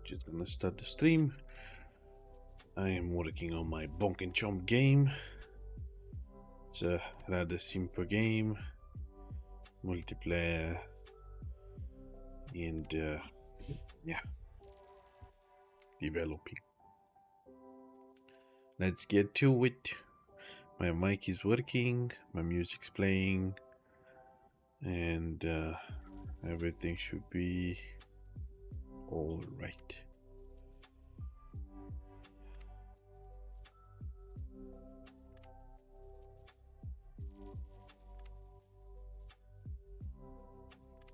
just gonna start the stream. I am working on my Bonk and Chomp game. It's a rather simple game, multiplayer, and yeah, developing. Let's get to it. My mic is working, my music's playing, and everything should be all right.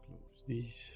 Close these.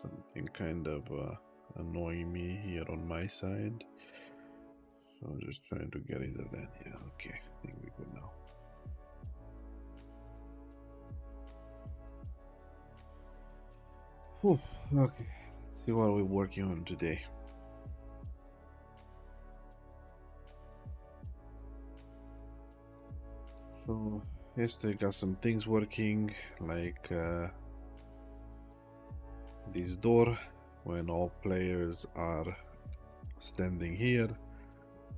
Something kind of annoying me here on my side, so I'm just trying to get rid of that. Yeah, okay, I think we're good now. Whew, okay, let's see what we're working on today. So yesterday got some things working, like this door. When all players are standing here,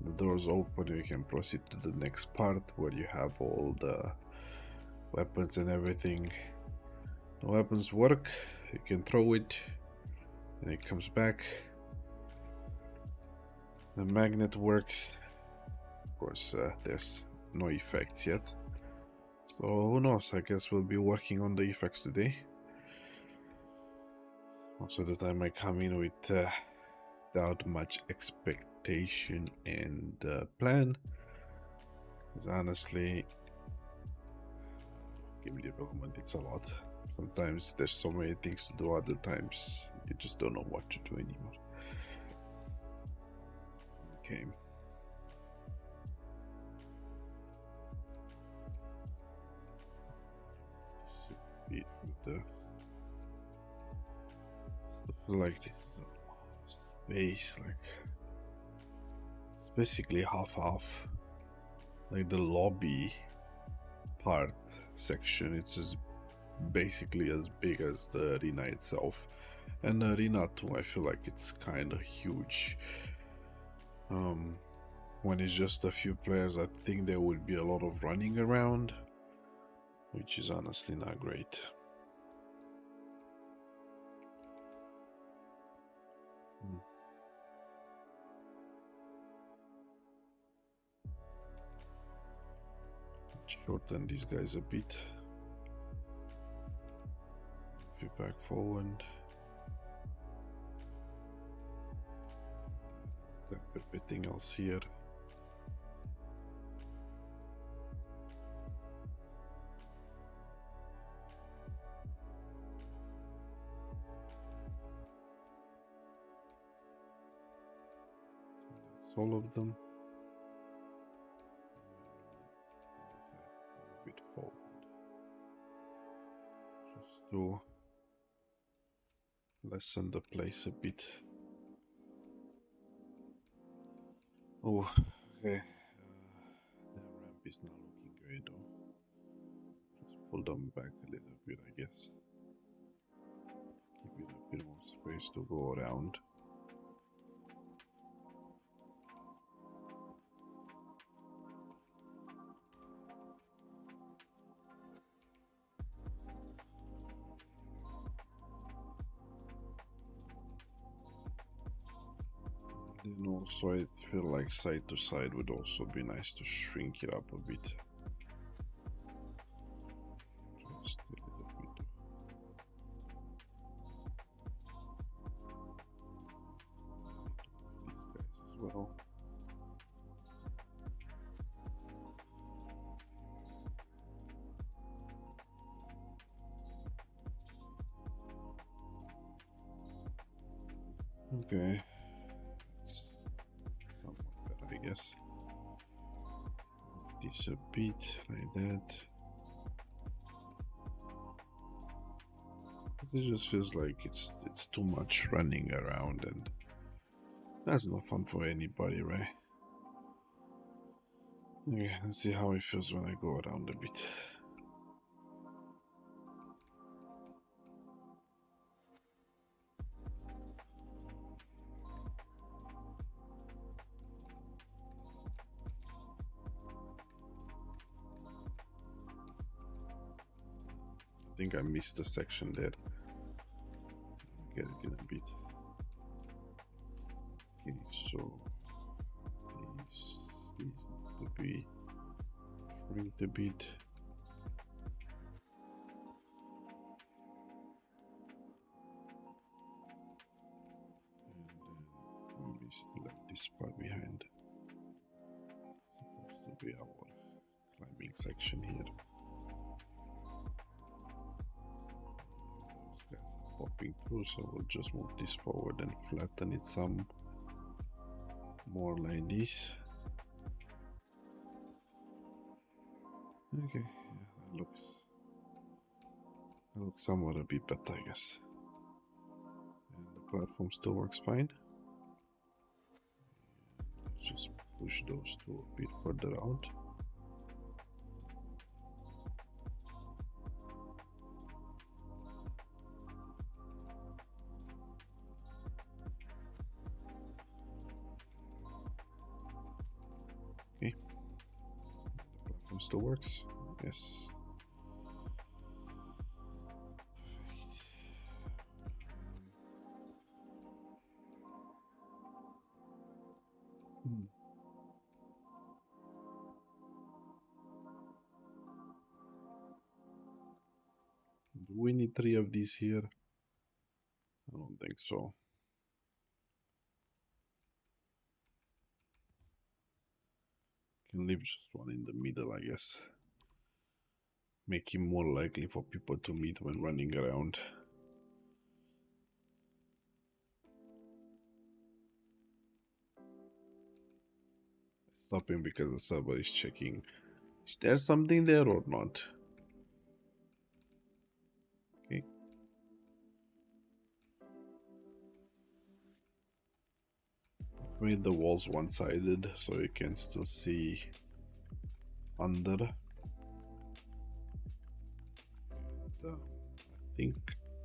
the doors open, you can proceed to the next part where you have all the weapons and everything. The weapons work, you can throw it and it comes back. The magnet works. Of course, there's no effects yet, so who knows, I guess we'll be working on the effects today. Most of the time I come in with without much expectation and plan, because honestly, game development, it's a lot. Sometimes there's so many things to do, other times you just don't know what to do anymore. Okay. I feel like this is a lot of space, like it's basically half. Like the lobby part section, it's just basically as big as the arena itself, and the arena too, I feel like it's kind of huge. When it's just a few players, I think there would be a lot of running around, which is honestly not great. Shorten these guys a bit. Feedback forward. Got everything else here. That's all of them. Move it forward. Just to lessen the place a bit. Oh, okay. The ramp is not looking great though. Just pull them back a little bit, I guess. Give it a bit more space to go around. Then also I feel like side to side would also be nice to shrink it up a bit. Just a little bit. These guys as well. Okay, it's somewhat better, I guess. This a bit like that. It just feels like it's too much running around, and that's not fun for anybody, right? Okay, let's see how it feels when I go around a bit. I think I missed a section there. Get it in a bit. Okay, so these need to be shrinked a bit. And then maybe select this part behind. It's supposed to be our climbing section here. Popping through, so we'll just move this forward and flatten it some more like this. Okay, yeah, that looks somewhat a bit better, I guess. And the platform still works fine. Let's just push those two a bit further out. Okay, the platform still works. Yes. Do we need 3 of these here? I don't think so. Can leave just one in the middle, I guess. Make it more likely for people to meet when running around. Stopping because the server is checking. Is there something there or not? Okay. I've made the walls one-sided so you can still see under. And, I think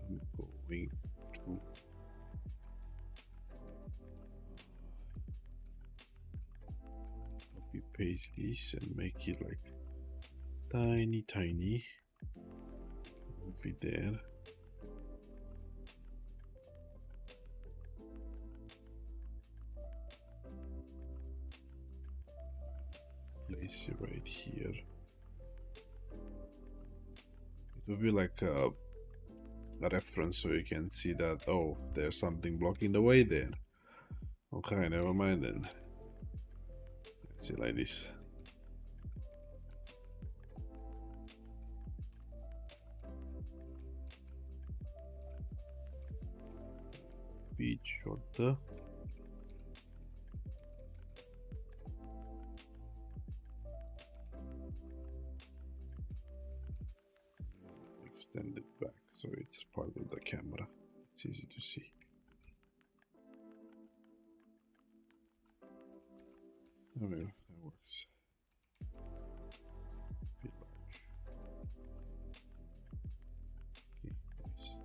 I'm going to copy paste this and make it like tiny. Move it there. Place it right here. It will be like a reference so you can see that, oh, there's something blocking the way there. Okay, never mind then. Let's see like this. Bit shorter. Extend it back so it's part of the camera. It's easy to see. Oh well, that works. Bit large. Okay, nice.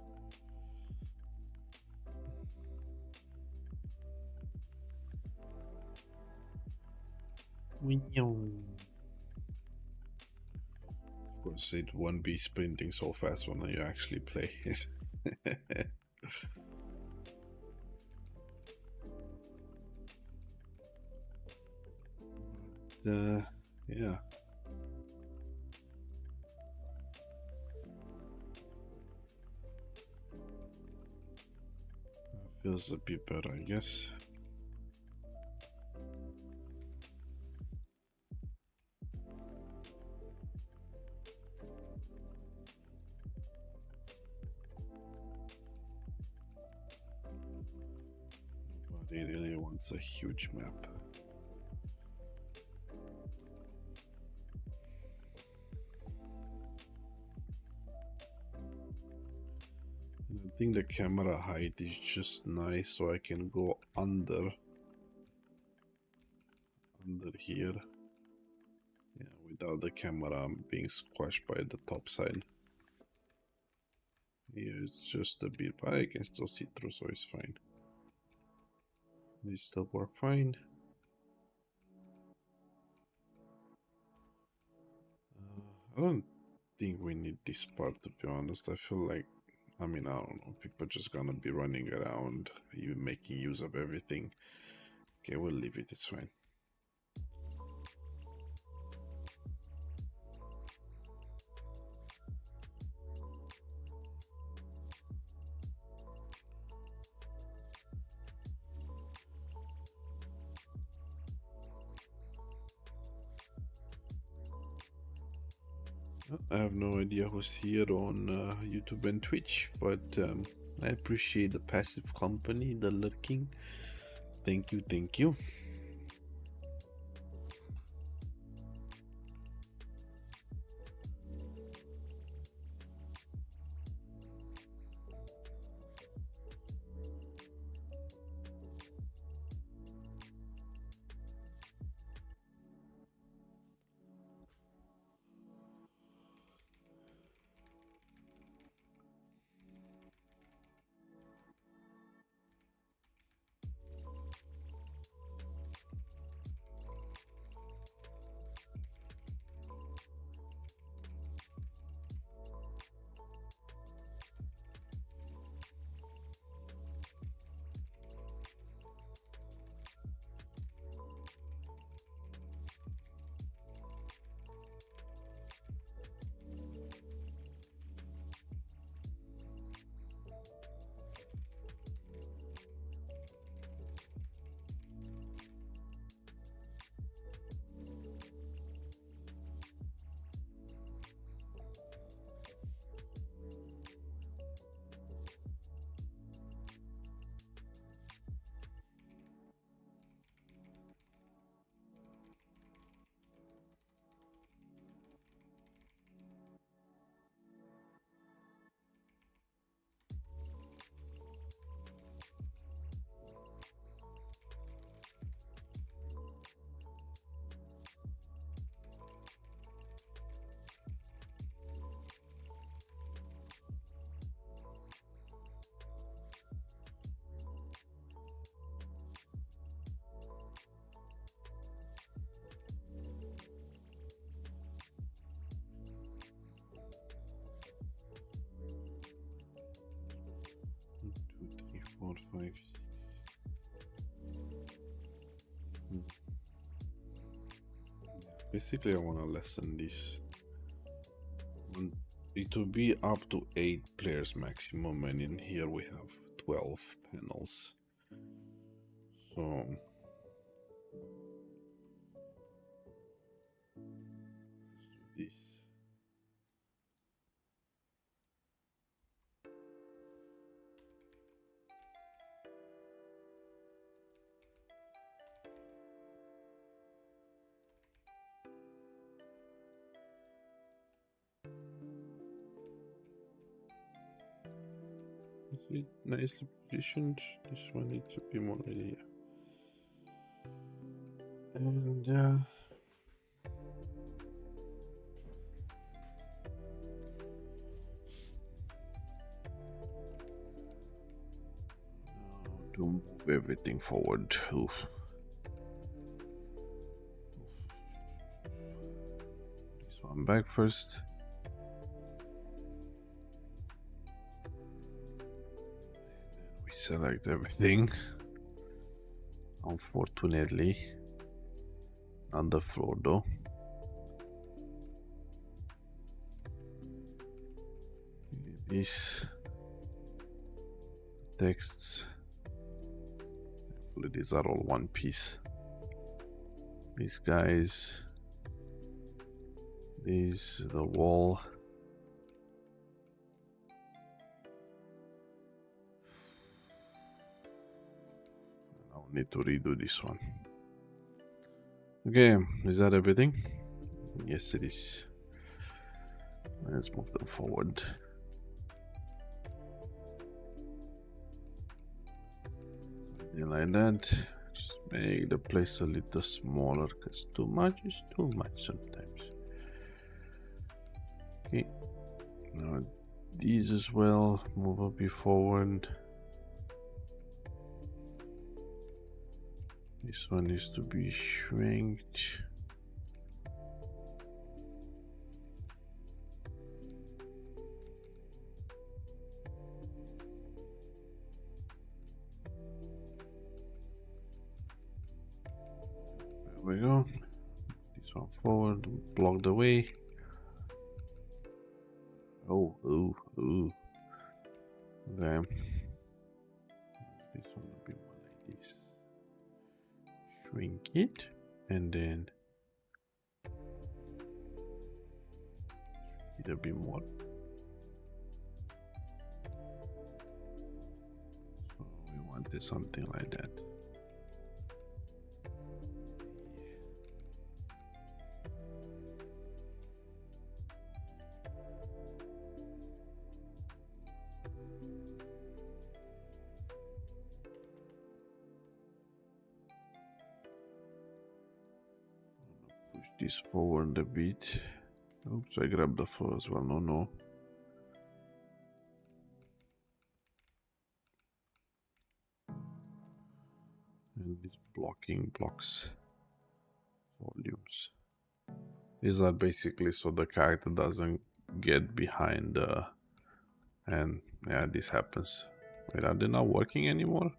Of course, it won't be sprinting so fast when you actually play. yeah. Feels a bit better, I guess. Nobody really wants a huge map. I think the camera height is just nice, so I can go under here. Yeah, without the camera being squashed by the top side. Here it's just a bit, but I can still see through, so it's fine. These still work fine. I don't think we need this part, to be honest. I feel like, I mean, I don't know, people are just gonna be running around, you making use of everything. Okay, we'll leave it, it's fine. I have no idea who's here on YouTube and Twitch, but I appreciate the passive company, the lurking. Thank you, thank you. Four, five, six. Basically, I want to lessen this. It will be up to 8 players maximum, and in here we have 12 panels. So let's do this. Is it nicely positioned? This one needs to be more idea. And to move everything forward. Oof. This one back first. We select everything. Unfortunately, underfloor though. These texts, hopefully these are all one piece. These guys, these, the wall. I'll need to redo this one. Okay, is that everything? Yes, it is. Let's move them forward. Something like that. Just make the place a little smaller, because too much is too much sometimes. Okay, now these as well, move a bit forward. This one needs to be shrinked. There we go. This one forward, block the way. Oh. Okay. This one will be more like this. Shrink it, and then a bit more. So we wanted something like that. Push this forward a bit. Oops, I grabbed the floor as well. No. And this blocking blocks volumes. These are basically so the character doesn't get behind and yeah, this happens. Wait, are they not working anymore?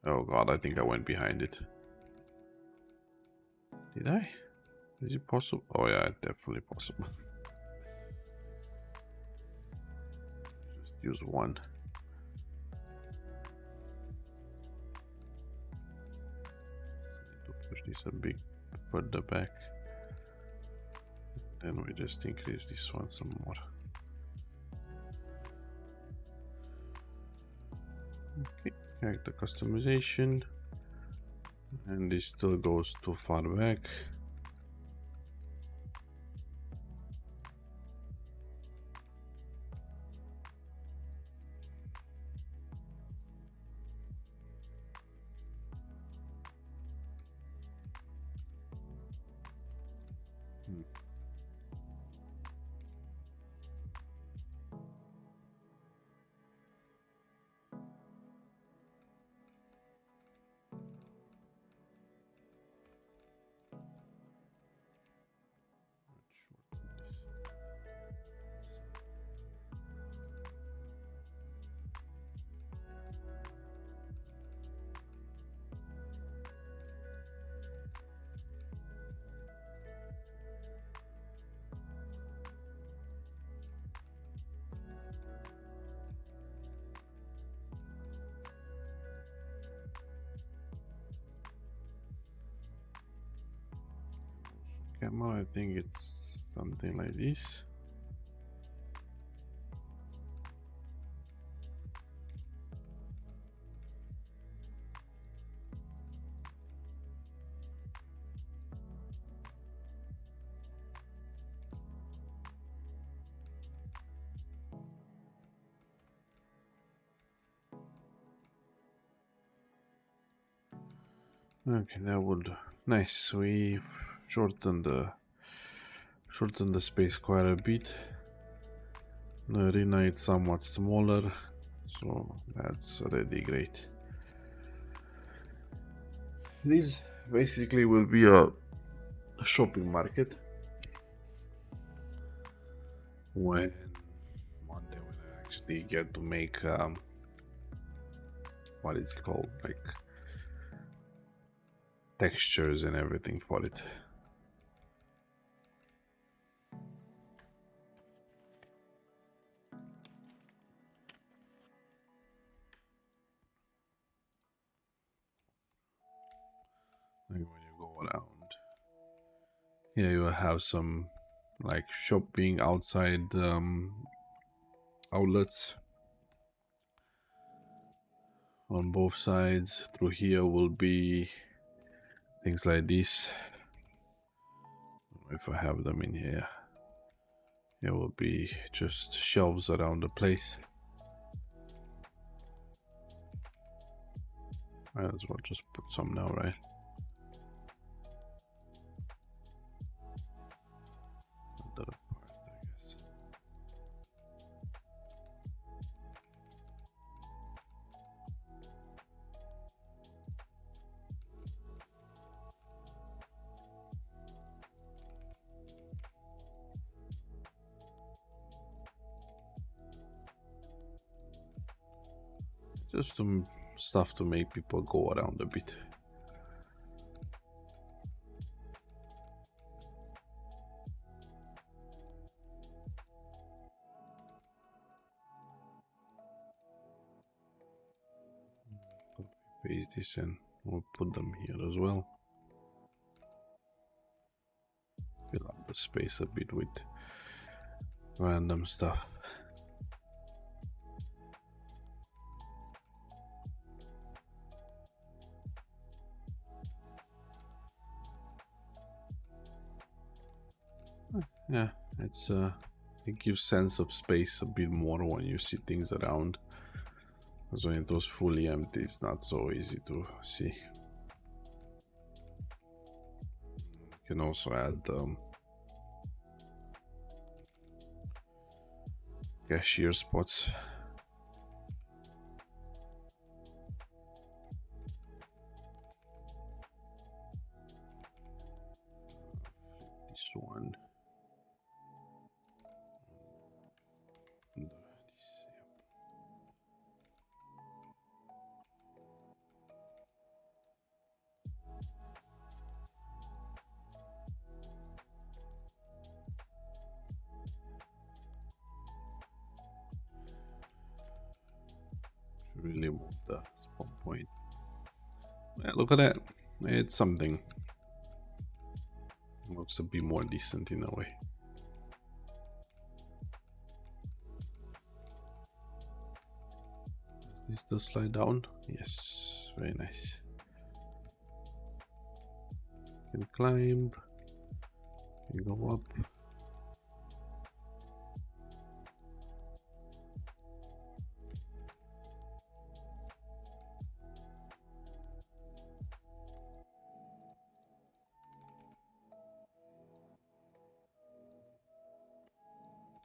Oh god, I think I went behind it. Did I? Is it possible? Oh yeah, definitely possible. Just use one. Need to push this a bit further back. Then we just increase this one some more. Okay, character customization. And this still goes too far back. Camera, I think it's something like this. Okay, that would nice. We've shortened the space quite a bit. The arena is somewhat smaller, so that's already great. This basically will be a shopping market. One day when I actually get to make what is it called, like textures and everything for it. Like when you go around, here you have some like shopping outside outlets on both sides. Through here will be things like this. If I have them in here, it will be just shelves around the place. Might as well just put some now, right? Another part, I guess. Just some stuff to make people go around a bit. Paste this in. We'll put them here as well. Fill up the space a bit with random stuff. Yeah, it's it gives sense of space a bit more when you see things around. Because when it was fully empty, it's not so easy to see. You can also add cashier spots. This one. Really move the spawn point. Yeah, look at that. It's something. Looks a bit more decent in a way. Is this the slide down? Yes, very nice. You can climb. You go up.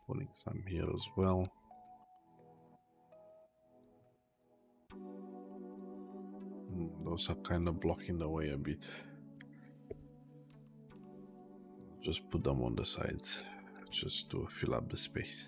Putting some here as well. Those are kind of blocking the way a bit. Just put them on the sides, just to fill up the space.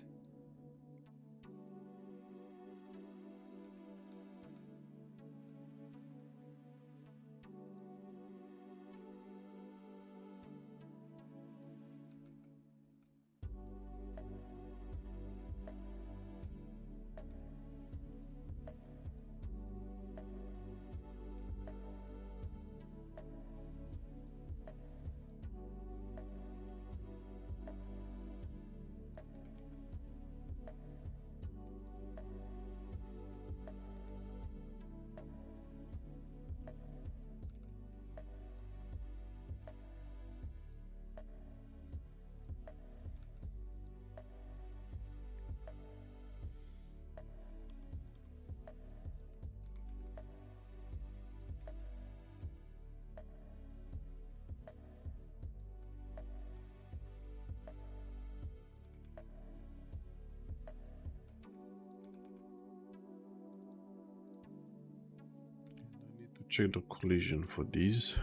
Check the collision for these.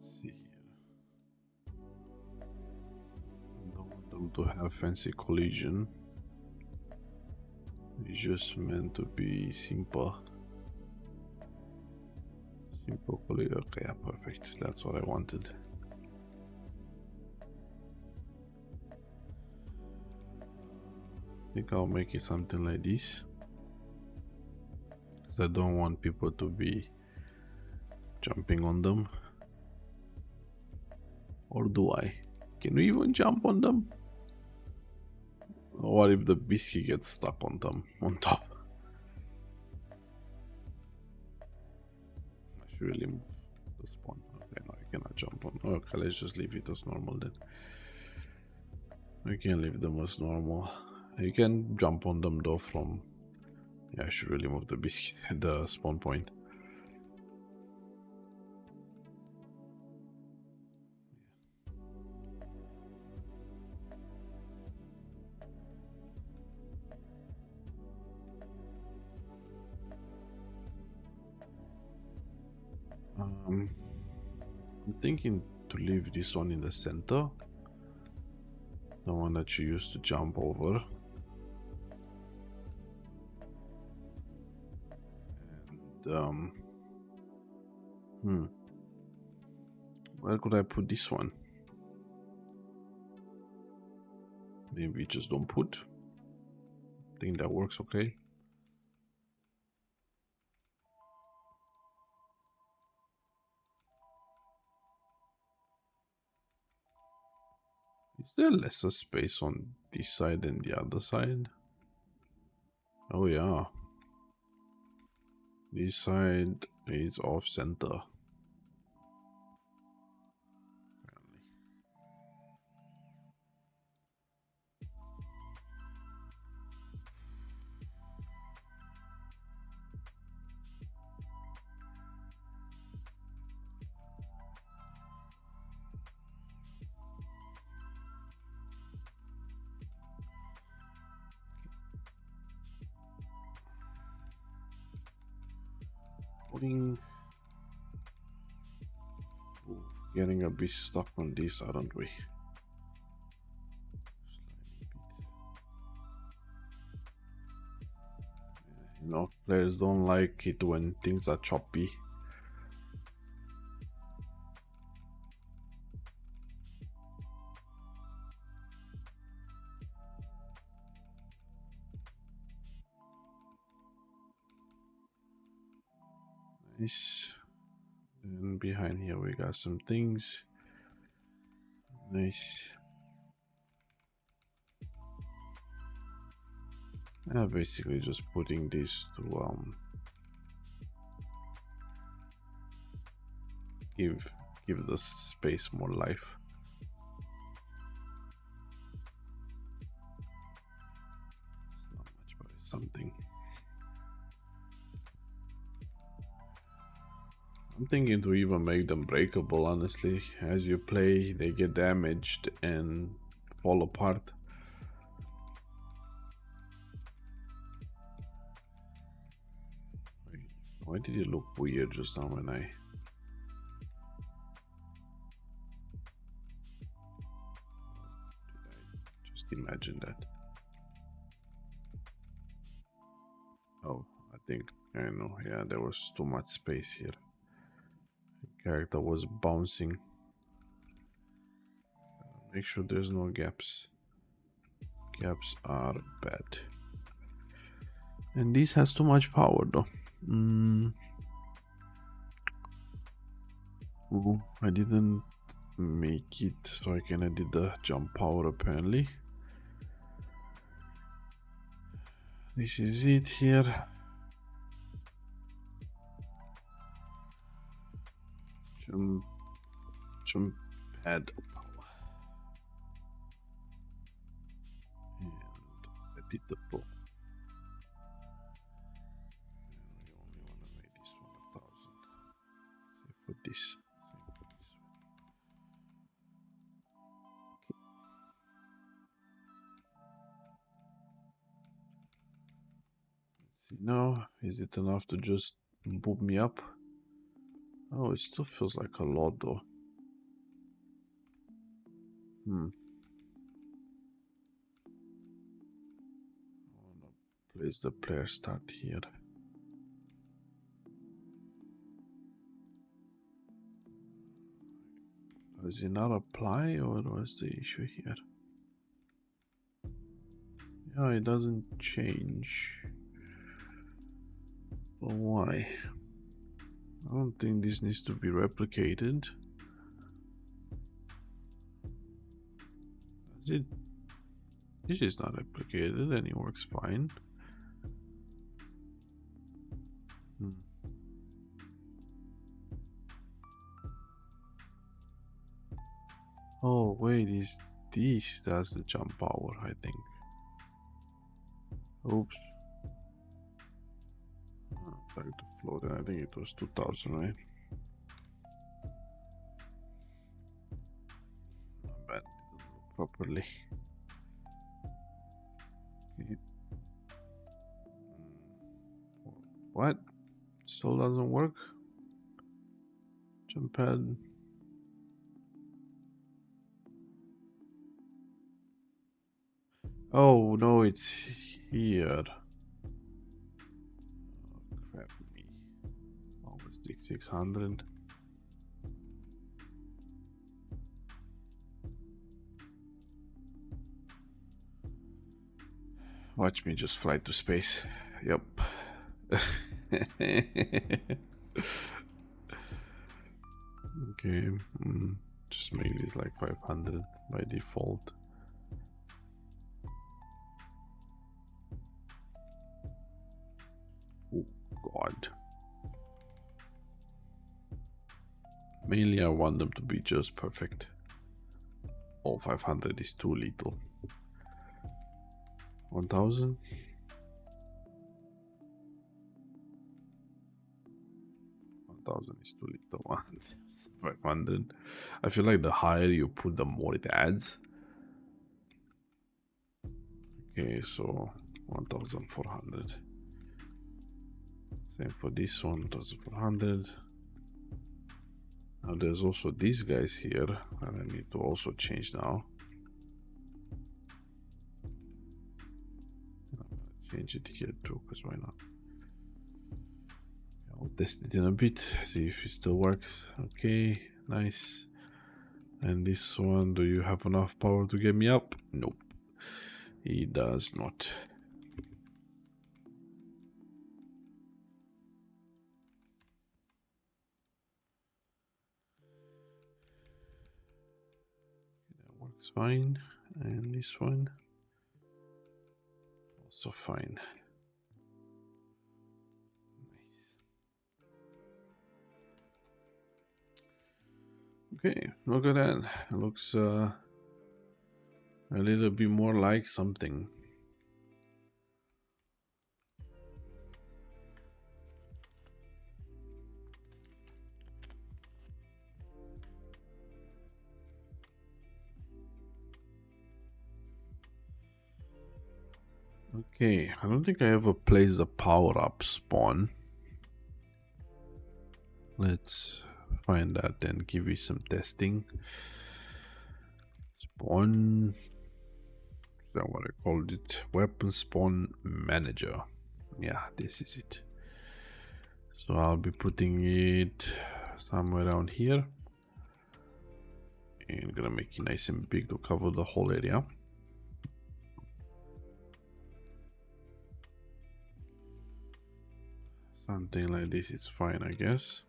Let's see here. I don't want them to have fancy collision. It's just meant to be simple. Okay, yeah, perfect. That's what I wanted. I think I'll make it something like this, because I don't want people to be jumping on them. Or do I? Can we even jump on them? What if the biscuit gets stuck on them, on top? I should really move the spawn. Okay, no, I cannot jump on. Okay, let's just leave it as normal then. We can leave them as normal. You can jump on them though from... Yeah, I should really move the biscuit at the spawn point. I'm thinking to leave this one in the center, the one that you used to jump over. And where could I put this one? Maybe just don't put. I think that works okay. Is there lesser space on this side than the other side? Oh yeah. This side is off center. Putting... Ooh, getting a bit stuck on this, aren't we? You know, players don't like it when things are choppy. Nice. And behind here we got some things. Nice. Basically just putting this to give the space more life. Not much, but it's something. I'm thinking to even make them breakable, honestly. As you play, they get damaged and fall apart. Wait, why did it look weird just now when I... Just imagine that. Oh, I think I know. Yeah, there was too much space here. The character was bouncing. Make sure there's no gaps. Gaps are bad. And this has too much power though. Ooh, I didn't make it so I can edit the jump power apparently. This is it here. Jump pad power. And edit the pro. We only want to make this one 1000. Save for this. Save for this one. Okay. Let's see now. Is it enough to just boot me up? Oh, it still feels like a lot though. I want to place the player start here. Does it not apply, or what's the issue here? Yeah, it doesn't change. But why? I don't think this needs to be replicated. Does it? This is not replicated and it works fine. Oh wait, is this that's the jump power, I think. Oops. Back to float, and I think it was 2000, right? Not bad. Properly. Okay. What? Still doesn't work? Jump pad. Oh no, it's here. Oh, crap me. Always dig 600. Watch me just fly to space. Yep. Okay. Just make this like 500 by default. Oh god. Mainly I want them to be just perfect. Oh, 500 is too little. 1000. 1000 is too little. 500. I feel like the higher you put, the more it adds. Okay, so 1400. Same for this one, 1400. Now there's also these guys here that I need to also change now. Change it here too, because why not? I'll test it in a bit, see if it still works. Okay, nice. And this one, do you have enough power to get me up? Nope, it does not. That works fine. And this one also fine. Nice. Okay, look at that. It looks a little bit more like something. Okay, I don't think I ever placed a power-up spawn. Let's find that and give you some testing. Spawn, is that what I called it? Weapon spawn manager. Yeah, this is it. So I'll be putting it somewhere around here. And gonna make it nice and big to cover the whole area. Something like this is fine, I guess.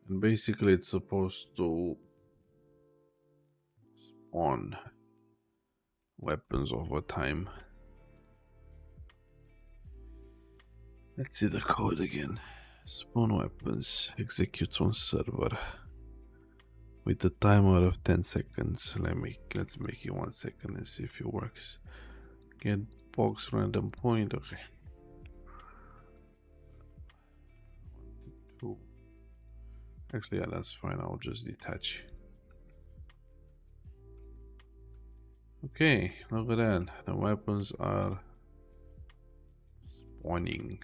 And basically it's supposed to spawn weapons over time. Let's see the code again. Spawn weapons executes on server with a timer of 10 seconds. Let's make it 1 second and see if it works. Get box random point. Okay. 1 to 2. Actually, yeah, that's fine. I'll just detach. Okay, look at that. The weapons are spawning.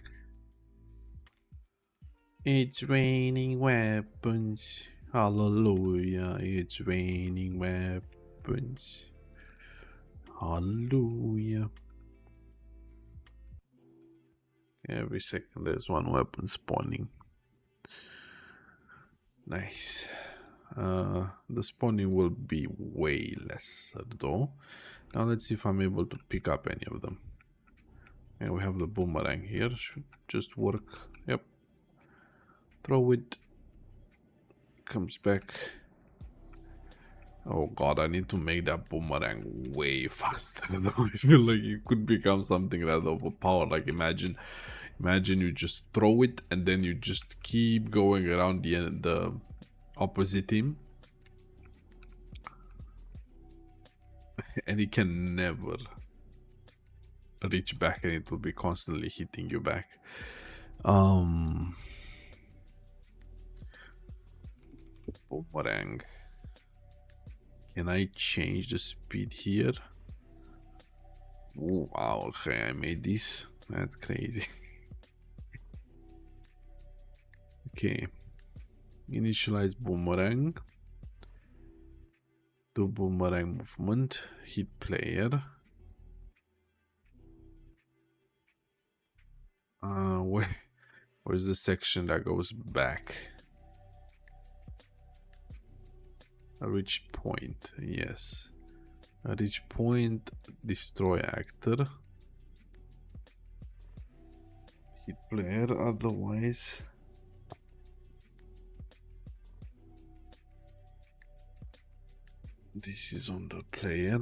It's raining weapons. Hallelujah. It's raining weapons. Hallelujah. Every second there's one weapon spawning. Nice. The spawning will be way lesser though. Now let's see if I'm able to pick up any of them. And we have the boomerang here. Should just work. Yep. Throw it. Comes back. Oh god, I need to make that boomerang way faster though. I feel like it could become something that overpowered. Like imagine you just throw it and then you just keep going around the opposite team. And it can never reach back and it will be constantly hitting you back. Boomerang. Can I change the speed here? Oh, wow, okay, I made this. That's crazy. Okay. Initialize boomerang. Do boomerang movement. Hit player. Where's the section that goes back? A reach point, yes. A reach point, destroy actor. Hit player, otherwise. This is on the player.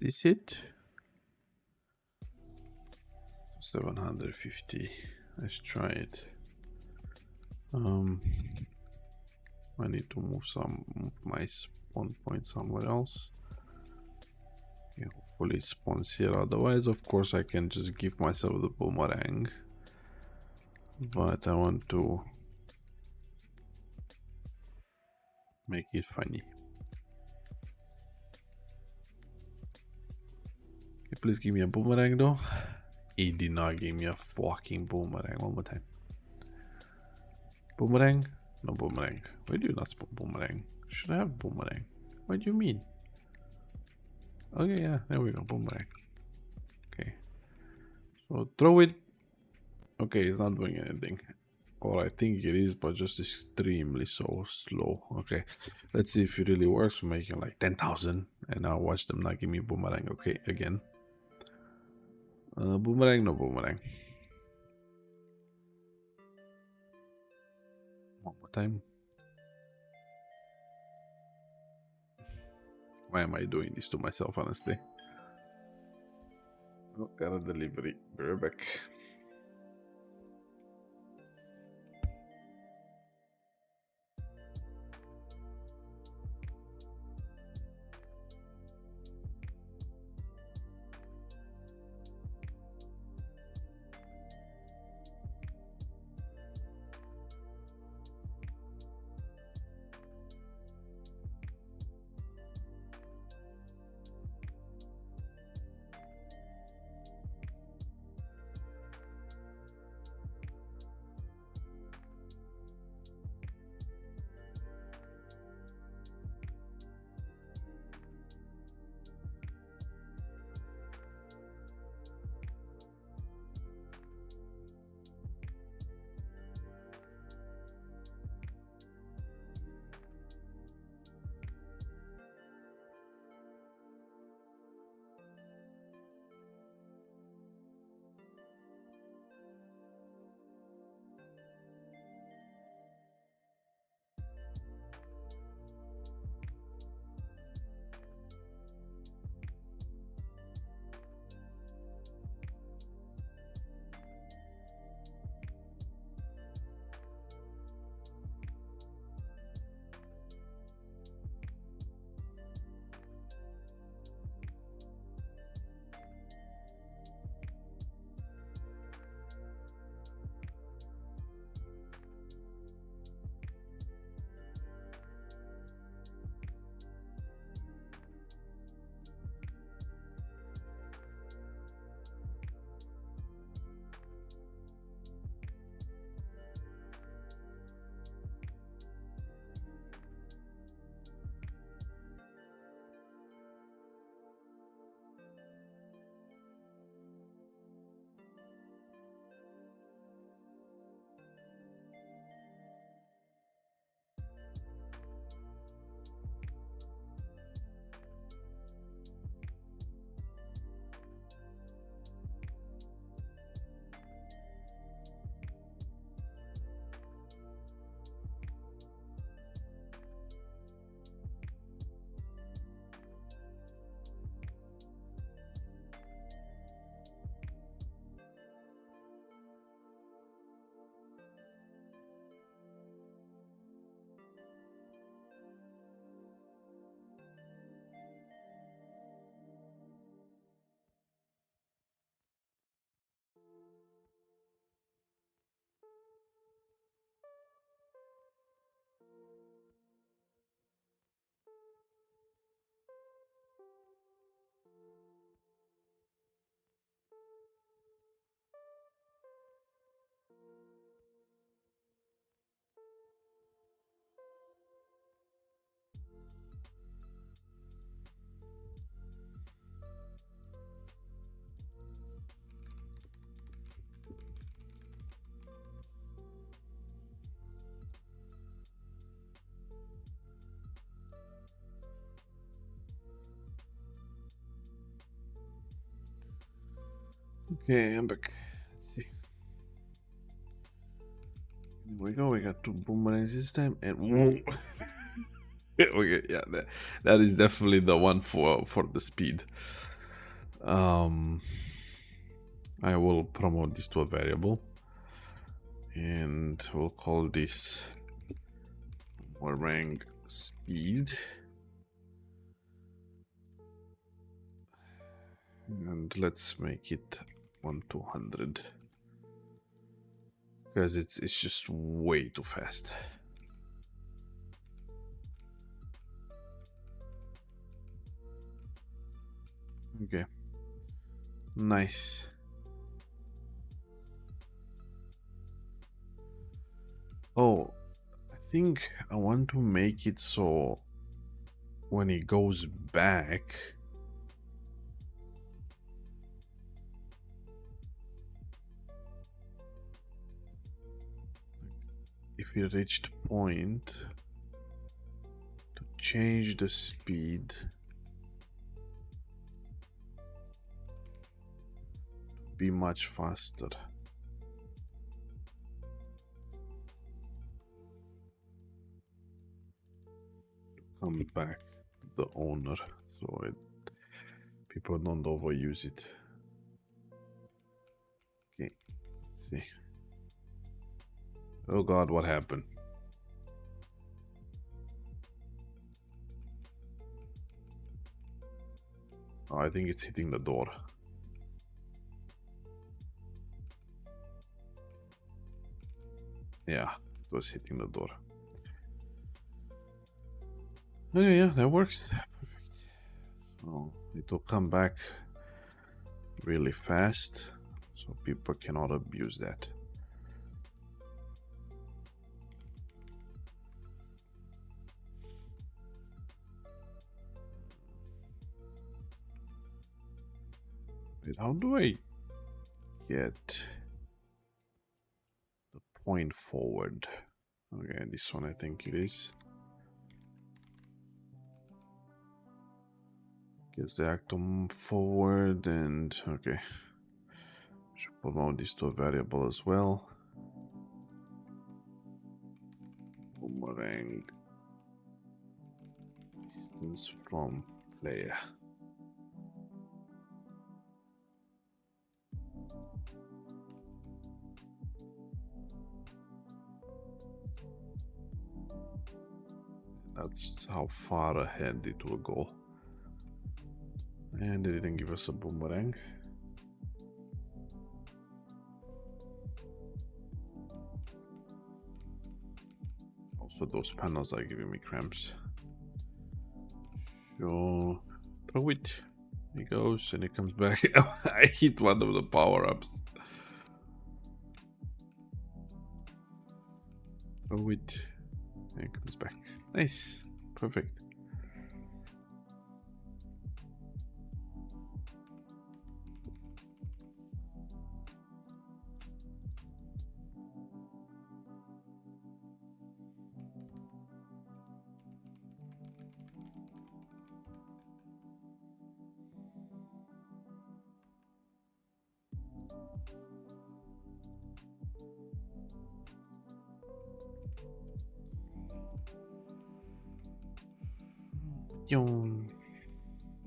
Is this it? 750. Let's try it. I need to move my spawn point somewhere else. Okay, hopefully it spawns here. Otherwise, of course, I can just give myself the boomerang. But I want to make it funny. Okay, please give me a boomerang though. He did not give me a fucking boomerang. One more time. Boomerang? No boomerang. Why do you not spawn boomerang? Should I have boomerang? What do you mean? Okay, yeah, there we go. Boomerang. Okay. So throw it. Okay, it's not doing anything. Or I think it is, but just extremely so slow. Okay, let's see if it really works. We're making like 10,000. And now watch them not give me boomerang. Okay, again. Boomerang, no boomerang. One more time. Why am I doing this to myself, honestly? Oh, got a delivery. Be right back. Okay, I'm back. Let's see. Here we go. We got 2 boomerangs this time, and whoa. Okay, yeah, that is definitely the one for the speed. I will promote this to a variable, and we'll call this boomerang speed. And let's make it 1/200 because it's just way too fast. Okay, nice. Oh, I think I want to make it so when it goes back, if you reach the point, to change the speed to be much faster. Come back to the owner so people don't overuse it. Okay, see. Oh god, what happened? Oh, I think it's hitting the door. Yeah, it was hitting the door. Okay, yeah, that works. Perfect. So it will come back really fast, so people cannot abuse that. Wait, how do I get the point forward? Okay, this one I think it is. Gets the actum forward, and okay. Should promote this to a variable as well. Boomerang distance from player. That's how far ahead it will go. And they didn't give us a boomerang. Also, those panels are giving me cramps. So, throw it. He goes and he comes back. I hit one of the power-ups. Throw it. And it comes back. Nice. Perfect.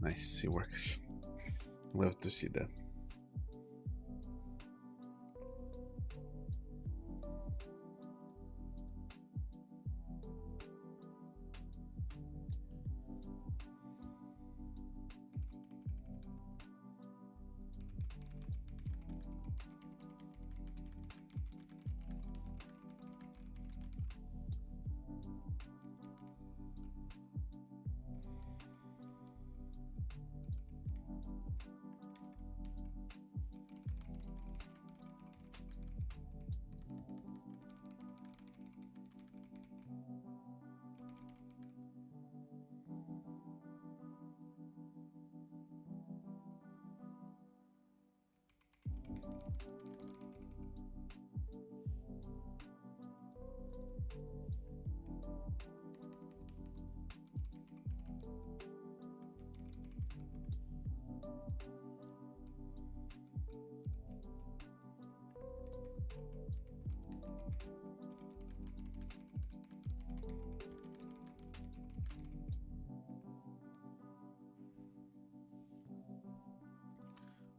Nice, it works. Love to see that.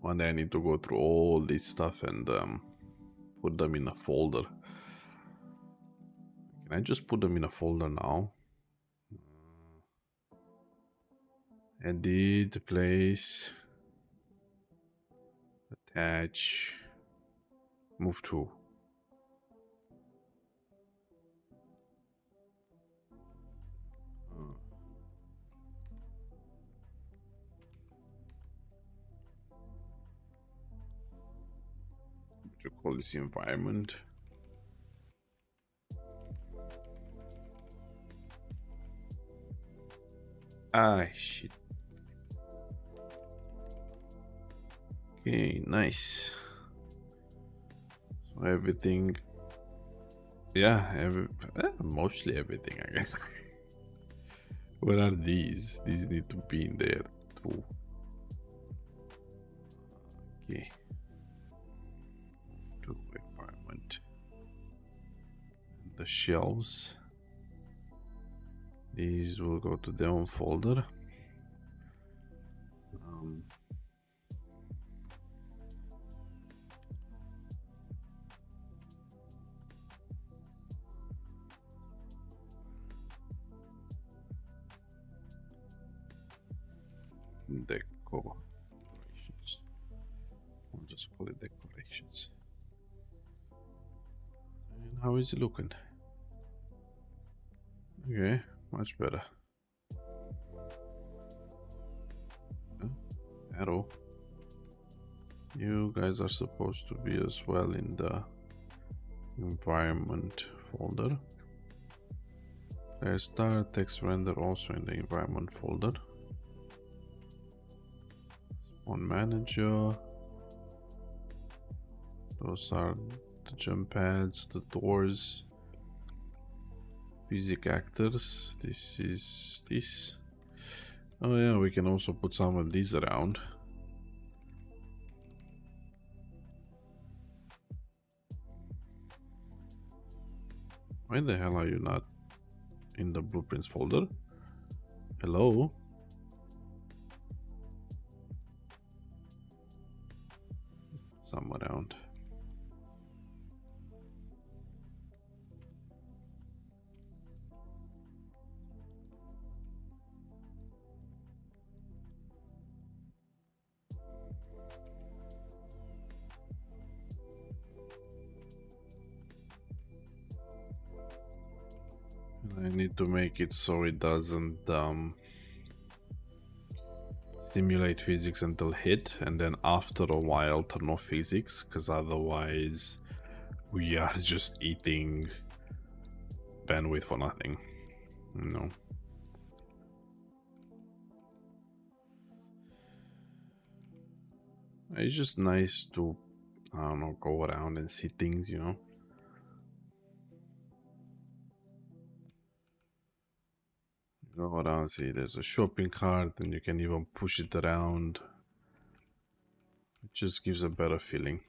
One day I need to go through all this stuff and put them in a folder. Can I just put them in a folder now? Edit, place, attach, move to. To call this environment. Ah, shit. Okay, nice. So everything, yeah, mostly everything, I guess. What are these? These need to be in there too. Okay. To environment. The shelves. These will go to their own folder. Decorations. I'll just call it decorations. And how is it looking? Okay, much better. Arrow. You guys are supposed to be as well in the environment folder. There's start text render also in the environment folder. Spawn manager. Those are the jump pads, the doors, physic actors. This is this. Oh yeah, we can also put some of these around. Why the hell are you not in the blueprints folder? Hello? Some around. I need to make it so it doesn't stimulate physics until hit, and then after a while turn off physics, because otherwise we are just eating bandwidth for nothing. No. It's just nice to, I don't know, go around and see things, you know. Go around, see there's a shopping cart, and you can even push it around. It just gives a better feeling.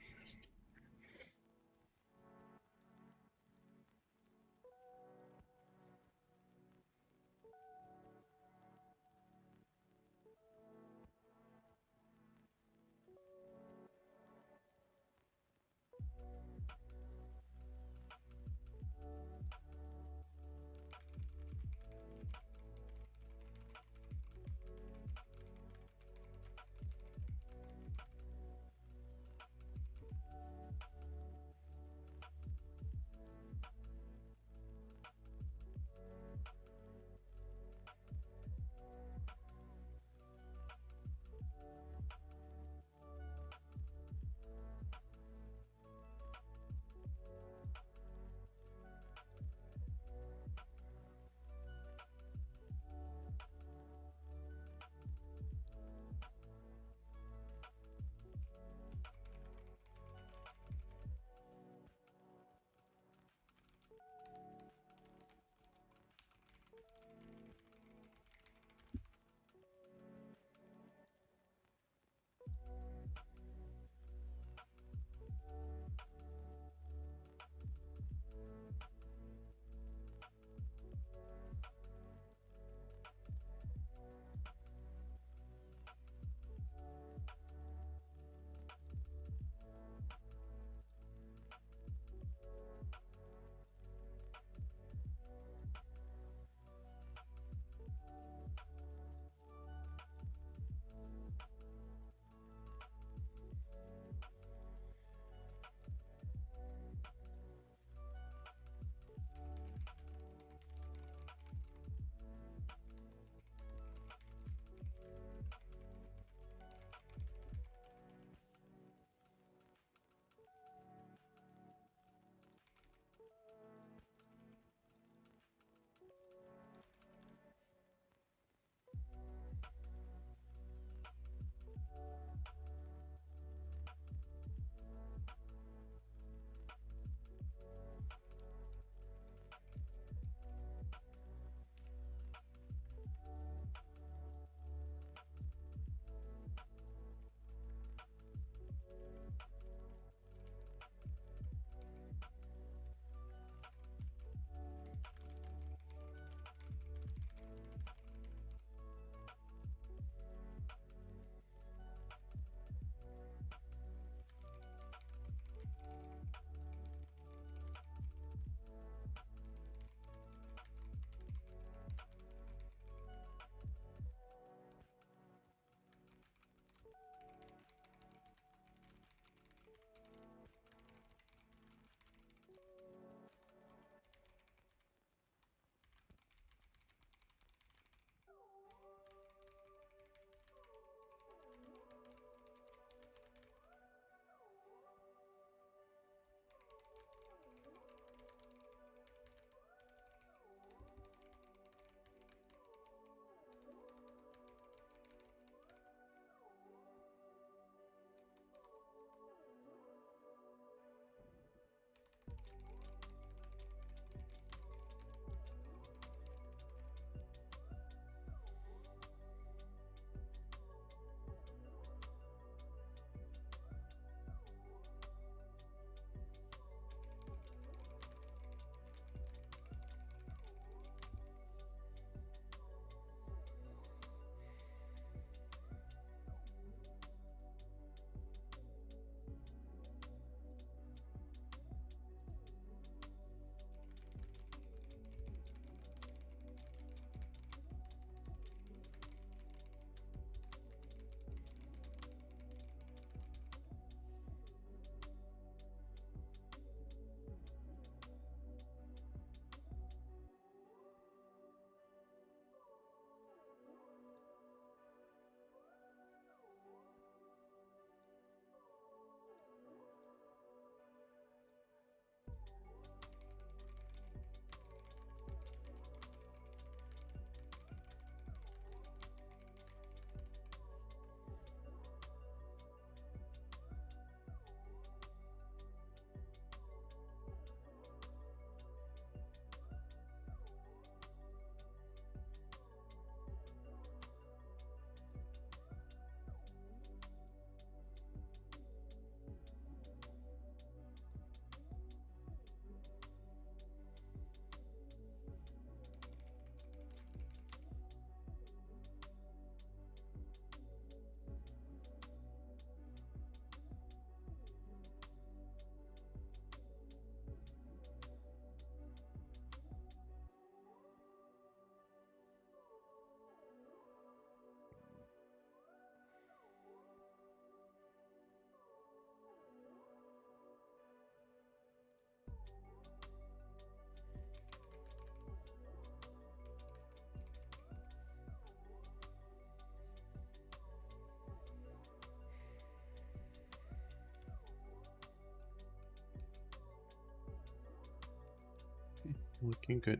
Looking good.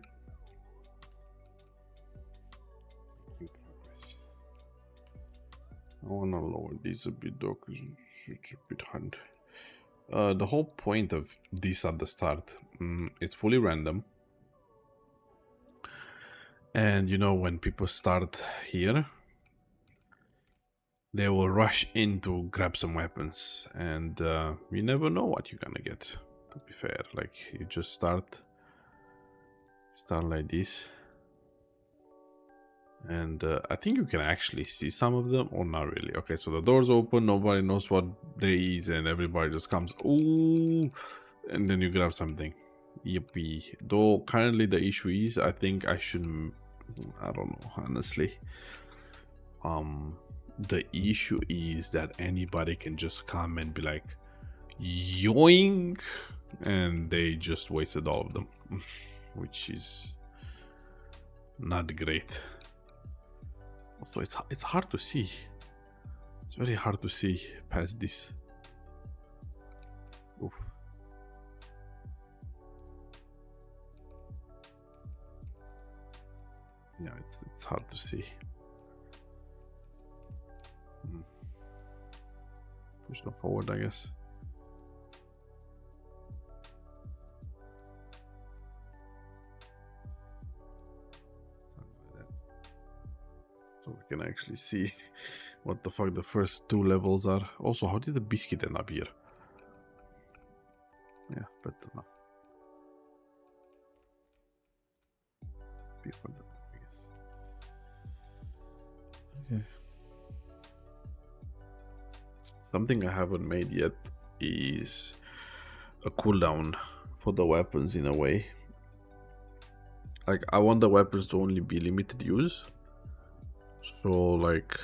Making progress. I wanna lower these a bit though, because it's a bit hard. The whole point of this at the start, it's fully random. And you know, when people start here, they will rush in to grab some weapons, and you never know what you're gonna get, to be fair. Like, you just start like this, and I think you can actually see some of them, or not really. Okay, so the door's open, nobody knows what there is, and everybody just comes, ooh, and then you grab something. Yippee. Though currently the issue is, I think I shouldn't, I don't know, honestly. The issue is that anybody can just come and be like, yoink, and they just wasted all of them, which is not great. Also, it's hard to see. It's very hard to see past this. Oof. Yeah, it's hard to see. Push them forward, I guess. So we can actually see what the fuck the first two levels are. Also, how did the biscuit end up here? Yeah, better now. Before that, I guess. Okay. Something I haven't made yet is a cooldown for the weapons in a way. Like, I want the weapons to only be limited use. So, like,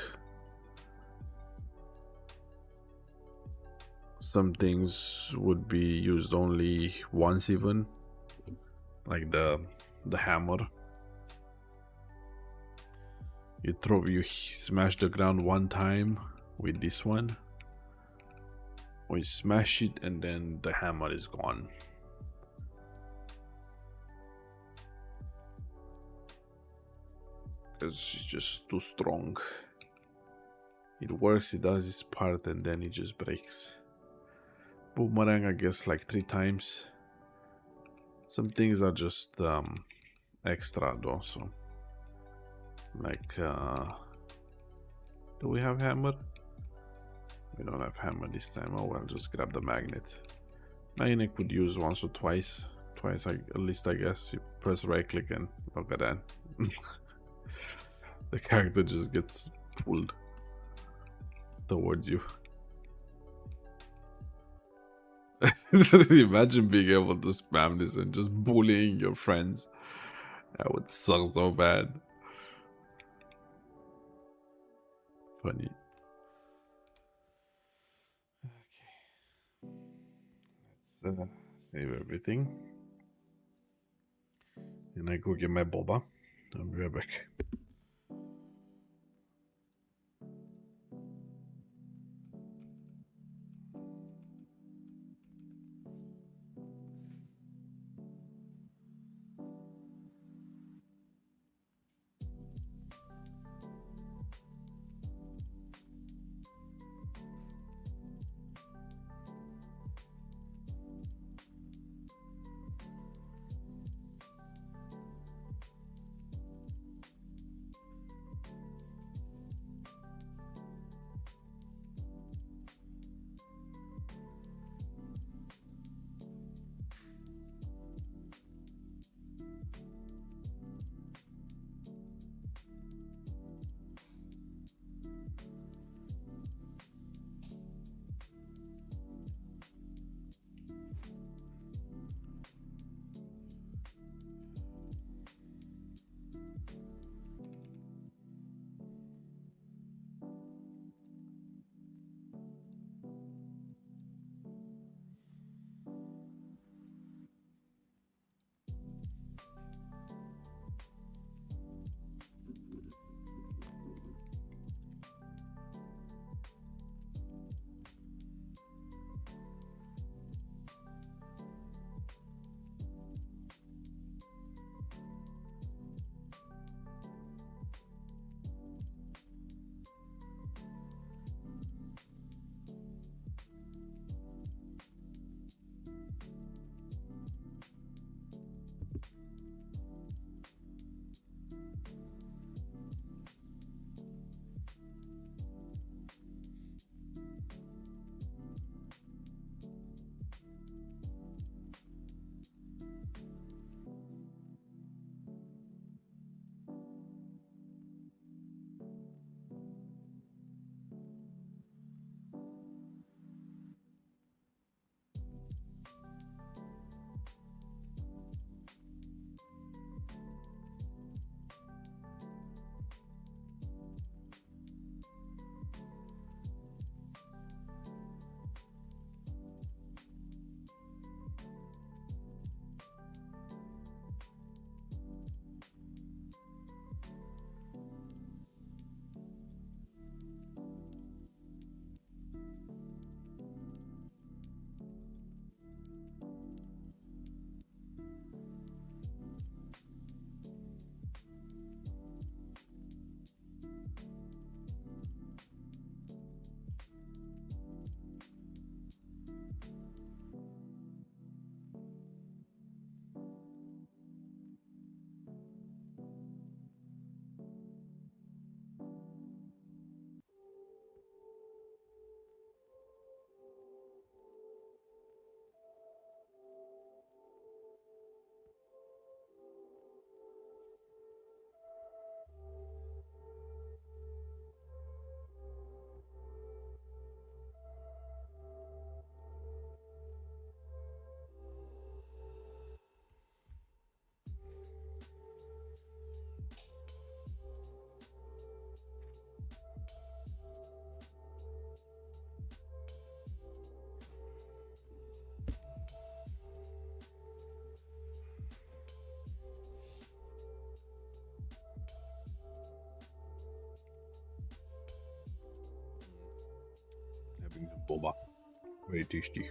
some things would be used only once even. Like the hammer. You smash the ground one time with this one. Or you smash it and then the hammer is gone. Because it's just too strong. It works, it does its part, and then it just breaks. Boomerang, I guess, like 3 times. Some things are just extra though, so. Like, do we have hammer? We don't have hammer this time. Oh well, just grab the magnet. Magnet could use once or twice. At least, I guess. You press right click and look at that. The character just gets pulled towards you. Imagine being able to spam this and just bullying your friends. That would suck so bad. Funny. Let's save everything. And I go get my boba. I'll be right back. boba. Very tasty.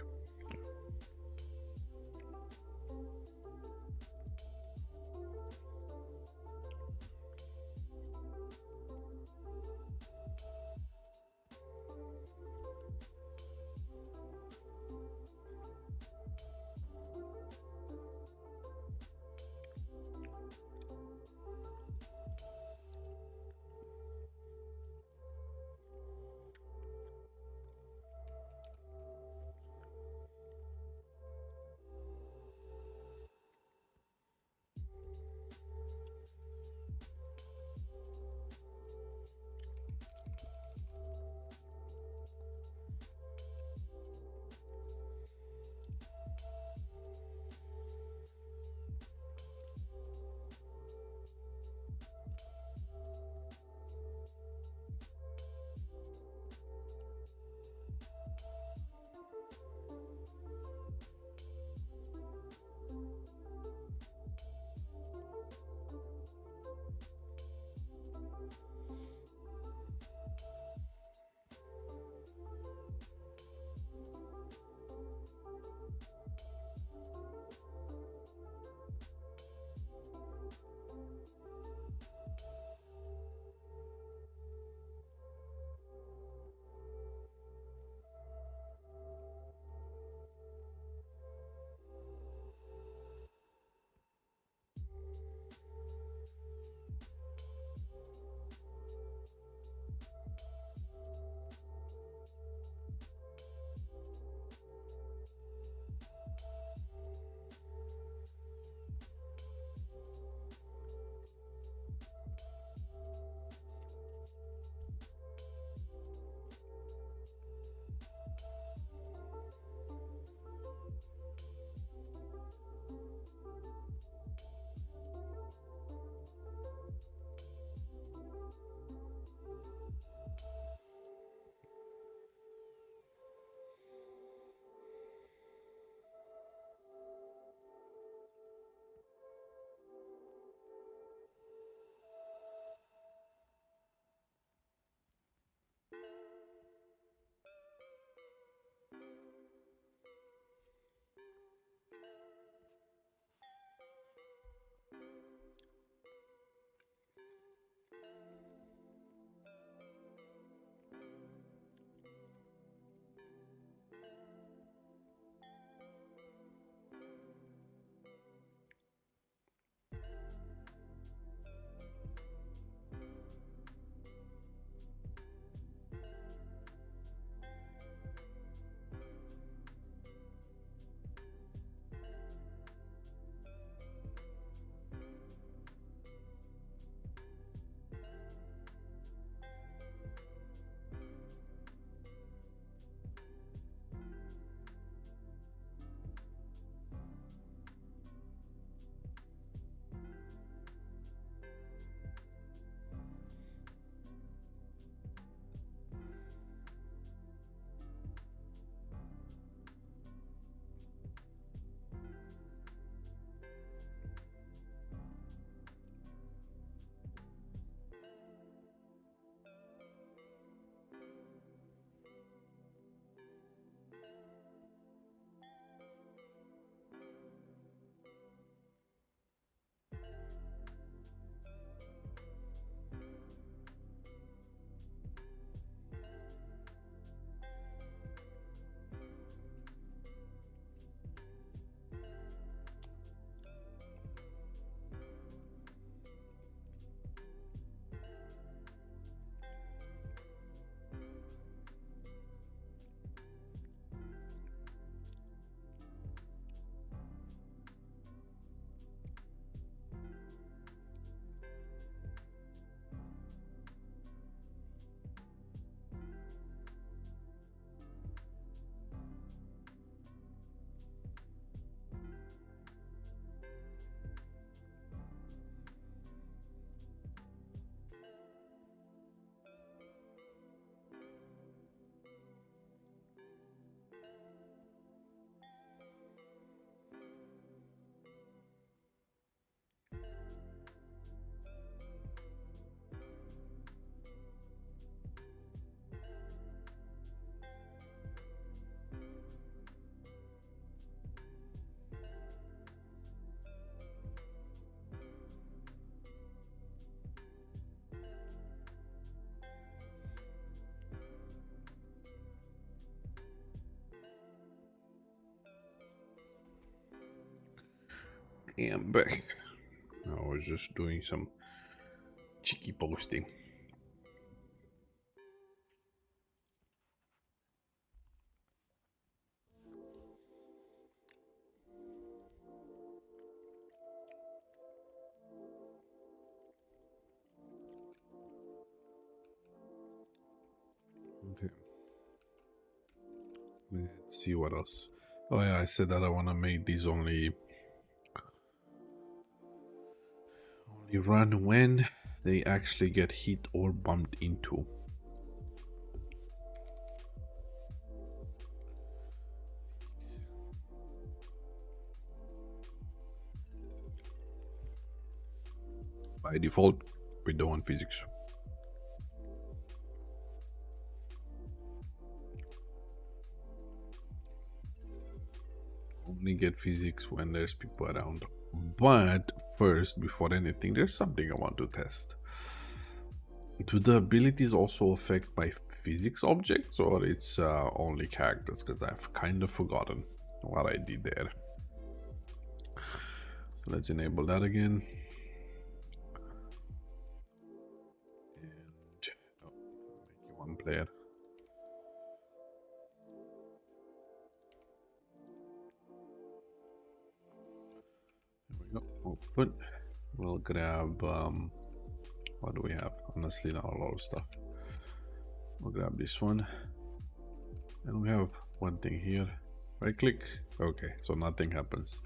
am back. I was just doing some cheeky posting. Okay. Let's see what else. Oh yeah, I said that I want to make these only run when they actually get hit or bumped into. By default, we don't want physics. Only get physics when there's people around. But first, before anything, there's something I want to test. Do the abilities also affect by physics objects, or it's only characters? Because I've kind of forgotten what I did there. So let's enable that again. And oh, make it one player. There we go. Open. We'll grab what do we have? Honestly, not a lot of stuff. We'll grab this one. And we have one thing here. Right click. Okay, so nothing happens.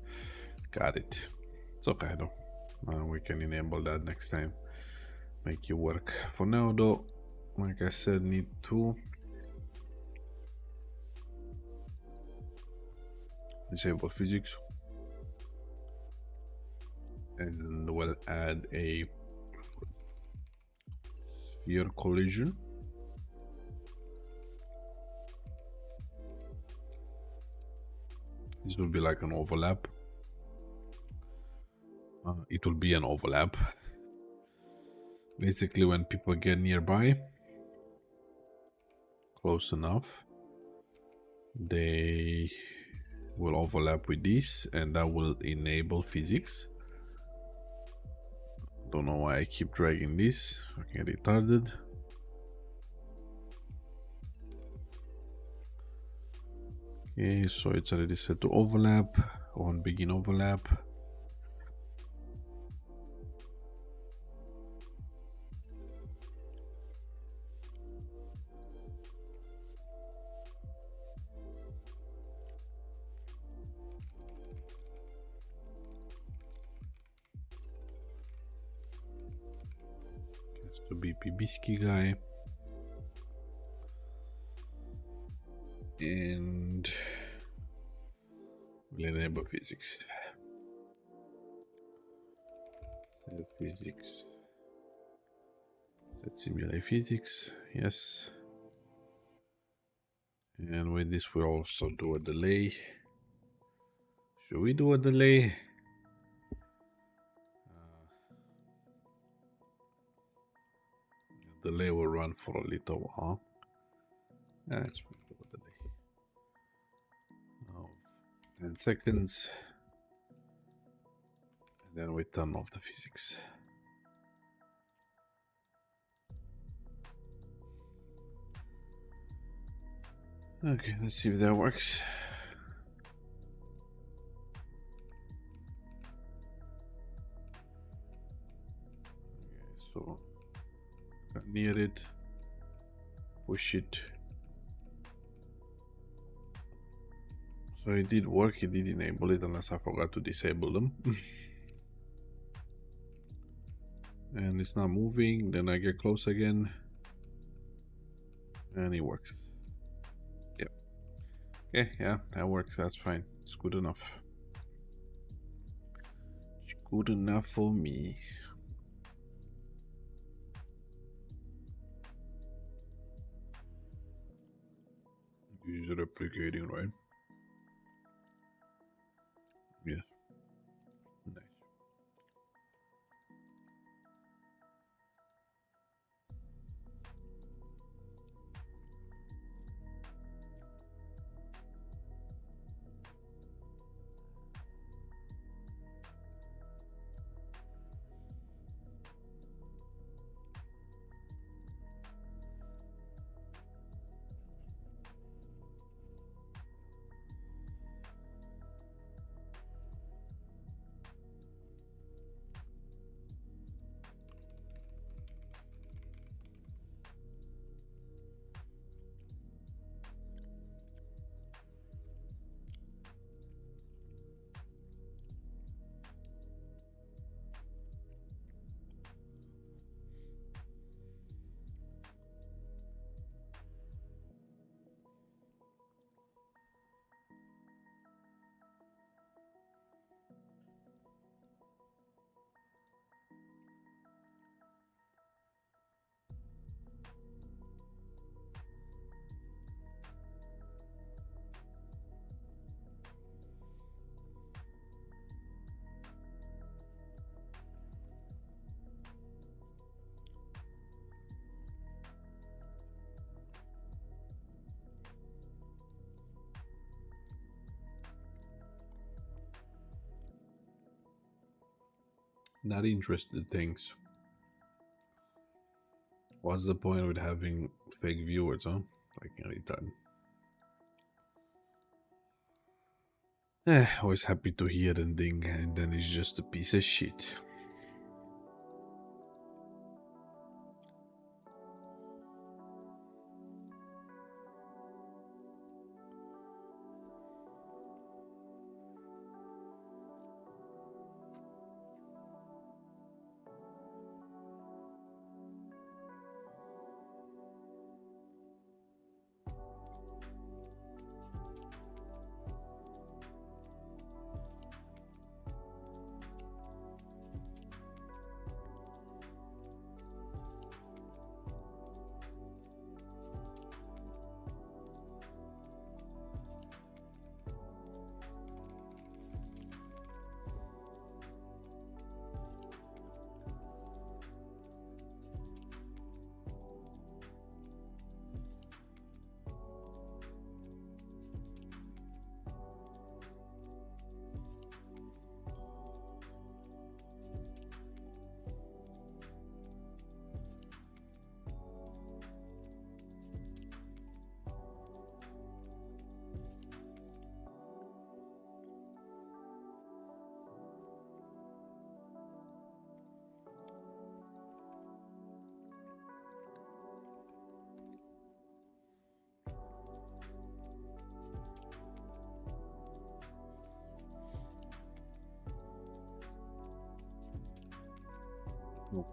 Got it. It's okay though. We can enable that next time. Make it work. For now though, like I said, need to disable physics. And we'll add a sphere collision. This will be like an overlap. It will be an overlap. Basically, when people get nearby, close enough, they will overlap with this, and that will enable physics. Don't know why I keep dragging this. Fucking retarded. Okay, so it's already set to overlap. On begin overlap. Has to be Pibiski guy. And we'll enable physics. Set physics. Set simulate physics. Yes. And with this, we'll also do a delay. Should we do a delay? The delay will run for a little while. Let's do a delay. Now, 10 seconds. And then we turn off the physics. Okay, let's see if that works. Okay, so near it, push it. So it did work, it did enable it, unless I forgot to disable them. And it's not moving, then I get close again. And it works. Yep. Okay, yeah, that works, that's fine. It's good enough. It's good enough for me. Is replicating, right? Yes. Nice. Not interested things. What's the point with having fake viewers, huh? Like in return. Always happy to hear and thing, and then it's just a piece of shit. Okay.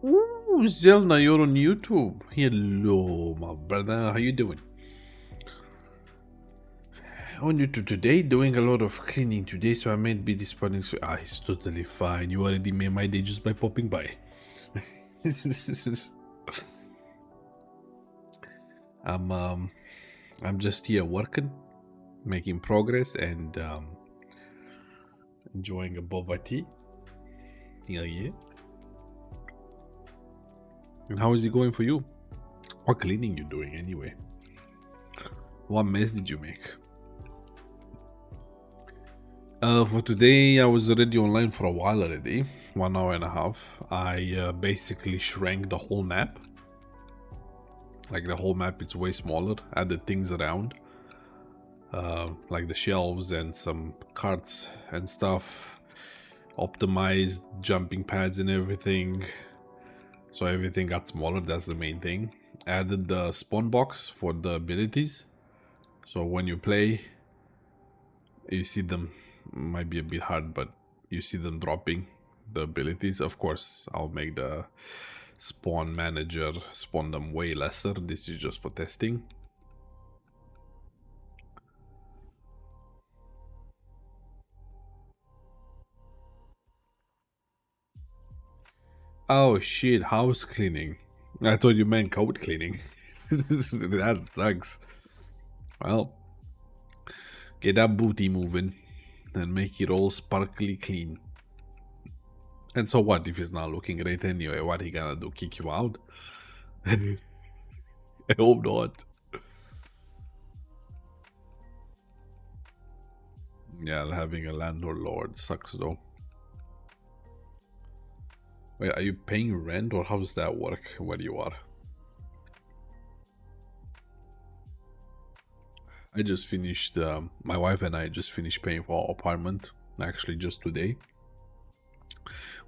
Ooh, Zelna, you're on YouTube. Hello, my brother. How you doing? On YouTube today, doing a lot of cleaning today, so I might be disappointing. So, it's totally fine. You already made my day just by popping by. I'm just here working, making progress, and enjoying a boba tea. Yeah. And how is it going for you? What cleaning you doing anyway? What mess did you make? For today, I was already online for a while already, 1 hour and a half. I basically shrank the whole map. Like the whole map, it's way smaller. Added things around, like the shelves and some carts and stuff. Optimized jumping pads and everything. So everything got smaller, that's the main thing. Added the spawn box for the abilities. So when you play, you see them, might be a bit hard, but you see them dropping the abilities. Of course, I'll make the spawn manager spawn them way lesser. This is just for testing. Oh shit, house cleaning. I thought you meant code cleaning. That sucks. Well, get that booty moving and make it all sparkly clean. And so what if it's not looking great anyway? What he gonna do? Kick you out? I hope not. Yeah, having a landlord sucks though. Wait, are you paying rent or how does that work where you are? I just finished, my wife and I just finished paying for our apartment, actually just today.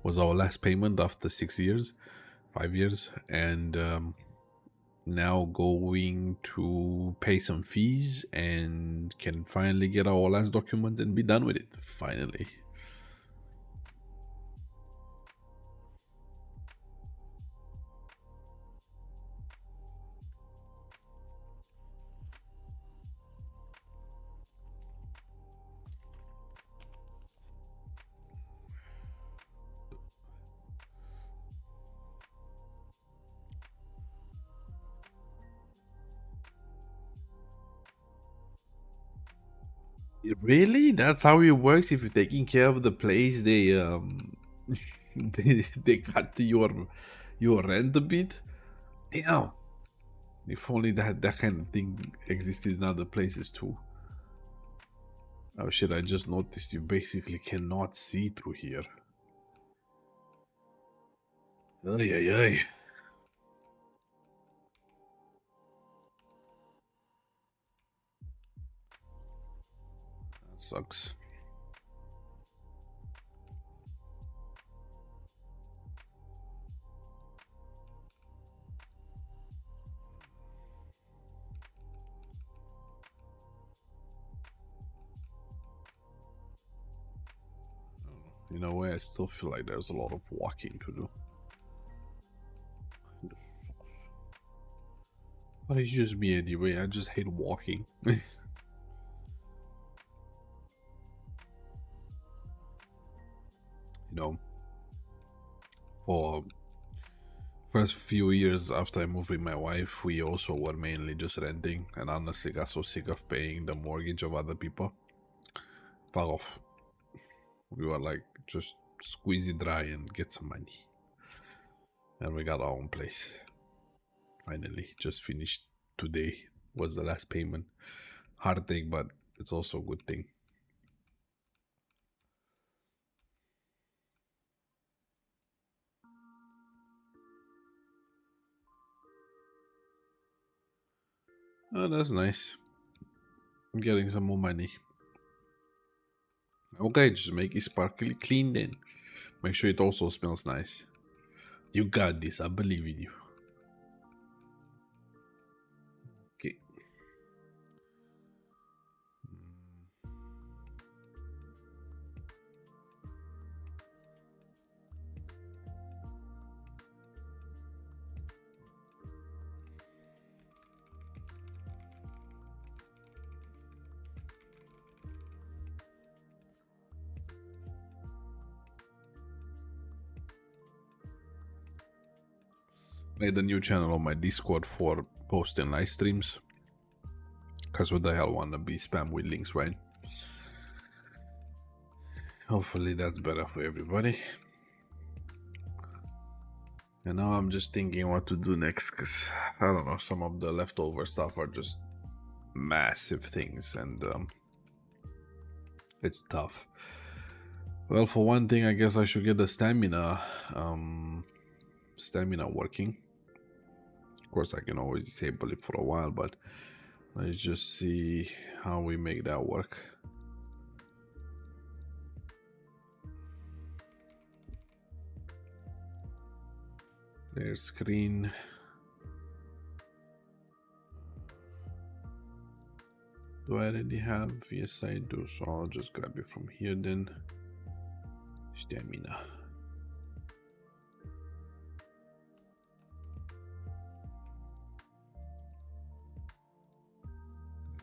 Was our last payment after 6 years, 5 years, and now going to pay some fees and can finally get our last documents and be done with it, finally. Really? That's how it works? If you're taking care of the place, they they cut your rent a bit? Damn. If only that kind of thing existed in other places too. Oh shit, I just noticed you basically cannot see through here. Ay, ay, ay. That sucks. In a way, I still feel like there's a lot of walking to do. But it's just me anyway, I just hate walking. You know, for first few years after I moved with my wife, we also were mainly just renting, and honestly got so sick of paying the mortgage of other people. Fuck off. We were like, just squeeze it dry and get some money. And we got our own place. Finally, just finished today. Was the last payment. Hard thing, but it's also a good thing. Oh, that's nice. I'm getting some more money. Okay, just make it sparkly clean then. Make sure it also smells nice. You got this, I believe in you. Okay. Made a new channel on my Discord for posting live streams. Cause what the hell wanna be spam with links, right? Hopefully that's better for everybody. And now I'm just thinking what to do next, cause I don't know, some of the leftover stuff are just massive things, and it's tough. Well, for one thing, I guess I should get the stamina working. Of course, I can always disable it for a while, but let's just see how we make that work. There's screen. Do I already have? Yes, I do. So I'll just grab it from here then. Stamina.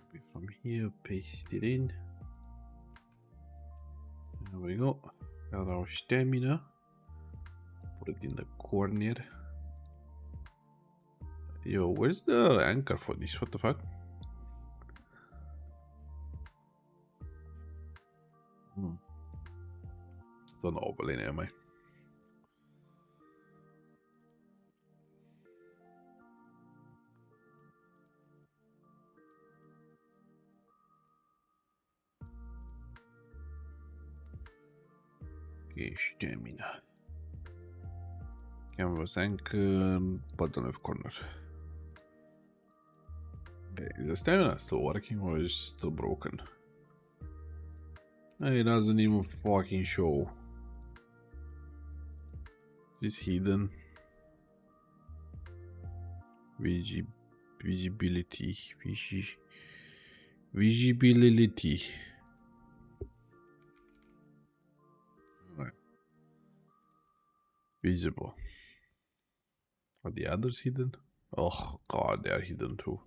Grab it from here, paste it in. There we go. Got our stamina. Put it in the corner. Yo, where's the anchor for this? What the fuck? It's on the overlay near me. Okay, stamina. Canvas anchor, bottom left corner. Okay, is the stamina still working or is it still broken? It doesn't even fucking show. It's hidden. Visibility. Visibility. Right. Visible. Are the others hidden? Oh god, they are hidden too.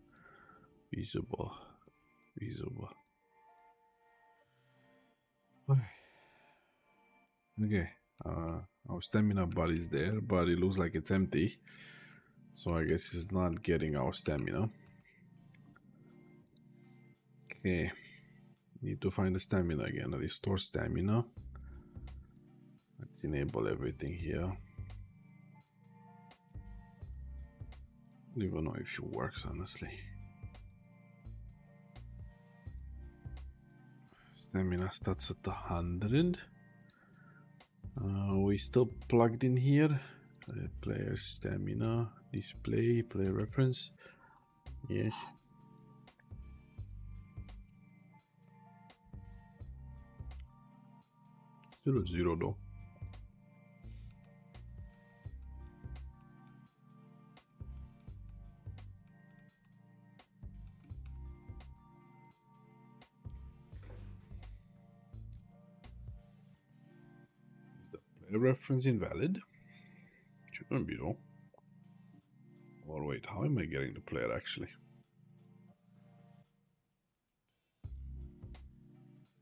Visible. Visible. Okay. Our stamina bar is there, but it looks like it's empty. So I guess it's not getting our stamina. Okay. Need to find the stamina again. Restore stamina. Let's enable everything here. Don't even know if it works, honestly. Stamina stats at 100. We still plugged in here. Player stamina, display, player reference. Yes. Still a 0 though. Is the player reference invalid? Shouldn't be though. Or wait, how am I getting the player actually?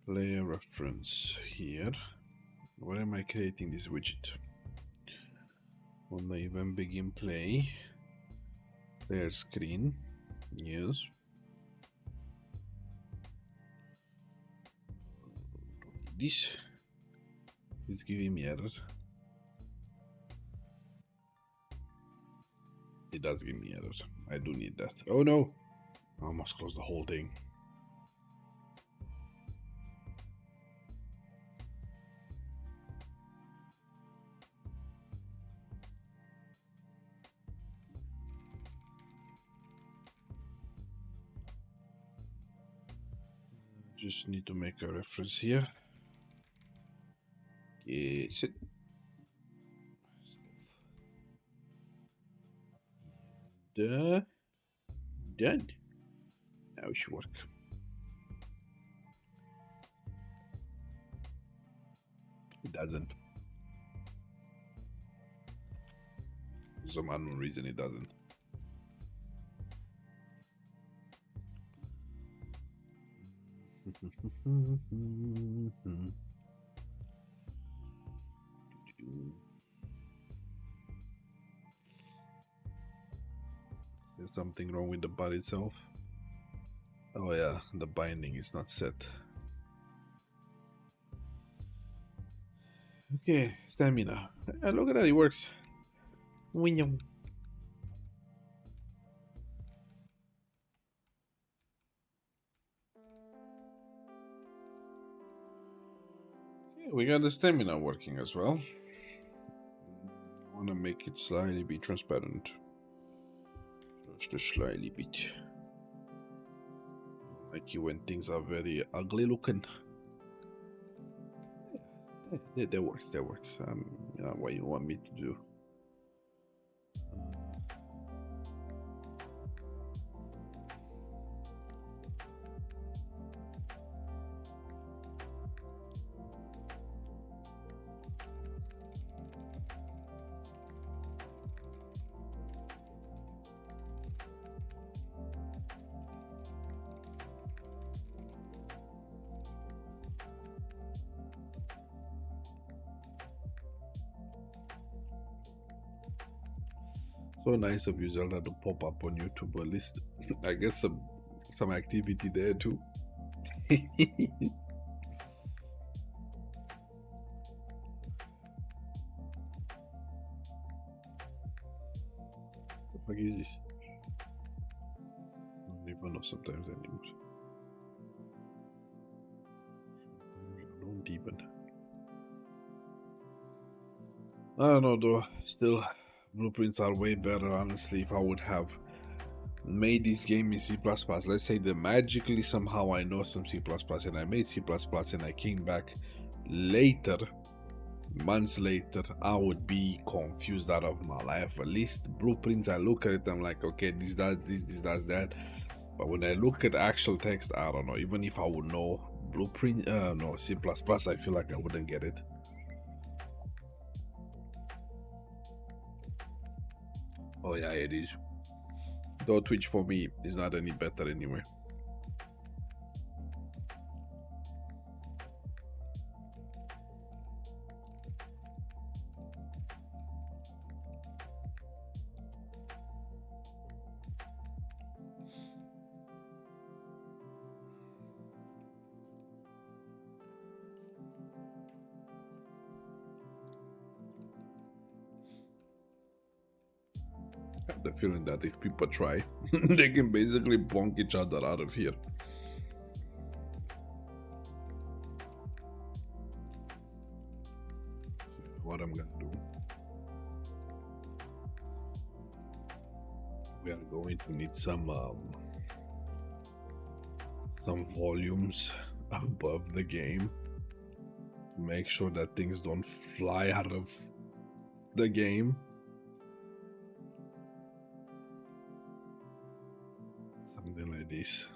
Player reference here. Where am I creating this widget? On the event begin play. Player screen. Yes. This is giving me error. It does give me error. I do need that. Oh no! I almost closed the whole thing. Just need to make a reference here. Yes. Done. Now it should work. It doesn't. For some unknown reason it doesn't. Is there something wrong with the bar itself? Oh yeah, the binding is not set. Okay, stamina. Look at that, it works. Wing. Okay, we got the stamina working as well. I want to make it slightly bit transparent. Just a slightly bit. Like it when things are very ugly looking. Yeah, that works. That works. What you want me to do? So nice of you, Zelda, to pop up on YouTube. At least I guess some activity there too. The fuck is this? I don't even know sometimes anymore. Sometimes I don't even. I don't know though. Still, blueprints are way better, honestly. If I would have made this game in C++, let's say that magically somehow I know some C++ and I made C++ and I came back later, months later, I would be confused out of my life. At least blueprints, I look at it, I'm like, okay, this does this, this does that. But when I look at actual text, I don't know. Even if I would know blueprint, no, C++, I feel like I wouldn't get it. Oh yeah, it is. Though Twitch for me is not any better anyway. I have the feeling that if people try, they can basically bonk each other out of here. So what I'm gonna do, we are going to need some volumes above the game to make sure that things don't fly out of the game. Something like this.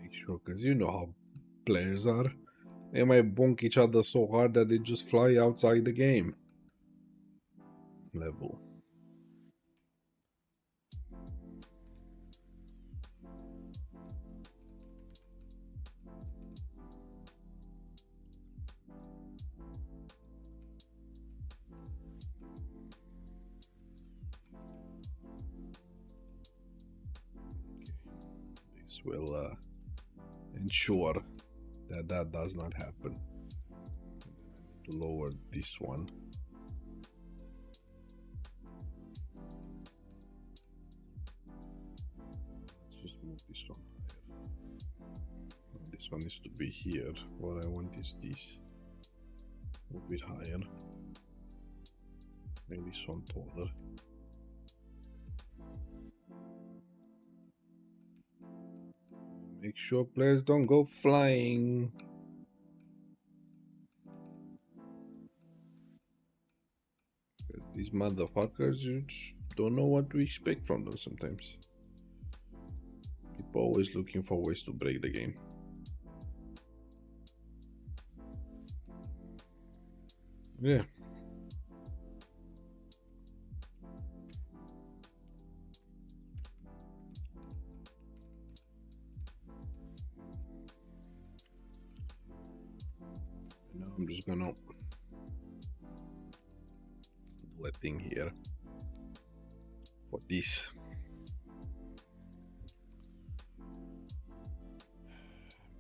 Make sure, because you know how players are. They might bonk each other so hard that they just fly outside the game. Level. This will ensure that that does not happen. To lower this one. Let's just move this one higher. This one needs to be here. What I want is this. Move it higher. Make this one taller. Make sure players don't go flying. Because these motherfuckers, you just don't know what to expect from them sometimes. People are always looking for ways to break the game. Yeah. Now I'm just gonna do a thing here for this.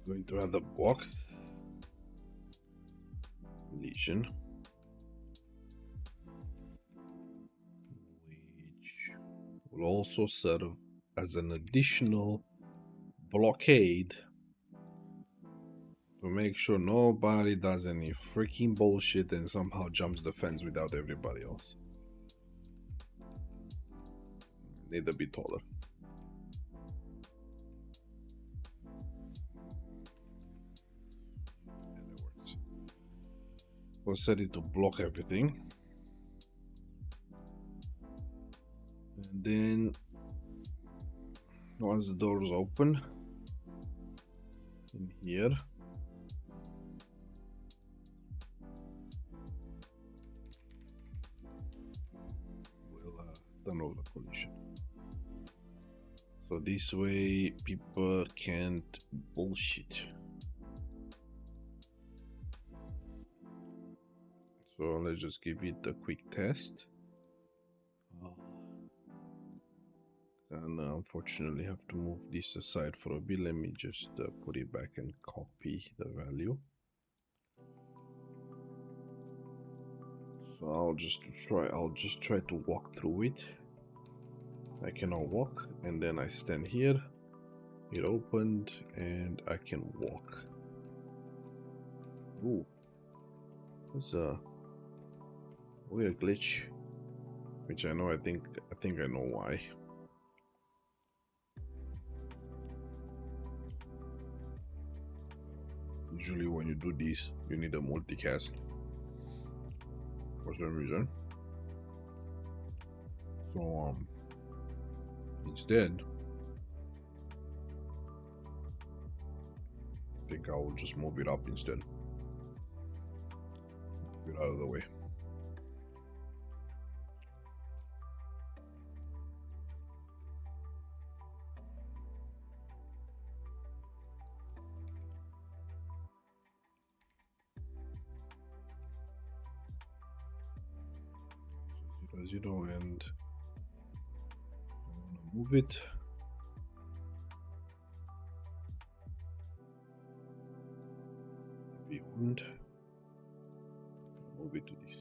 I'm going to add the box collision, which will also serve as an additional blockade to make sure nobody does any freaking bullshit and somehow jumps the fence without everybody else. Need a bit taller. And it works. We'll set it to block everything. And then once the door is open in here, we'll turn off the collision. So this way people can't bullshit. So let's just give it a quick test. And unfortunately have to move this aside for a bit. Let me just put it back and copy the value. So I'll just try to walk through it. I cannot walk, and then I stand here, it opened, and I can walk. Ooh, there's a weird glitch, which I know. I think I know why. Usually when you do this, you need a multicast for some reason. So instead, I think I will just move it up instead. Move it out of the way. So 0, 0, and move it. Beyond. Move it to this.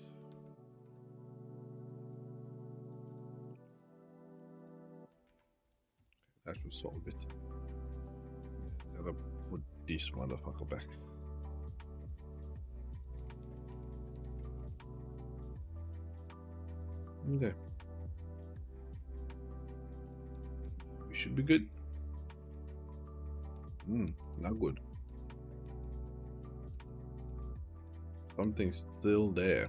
That should solve it. Gotta put this motherfucker back. Okay. We should be good. Not good. Something's still there.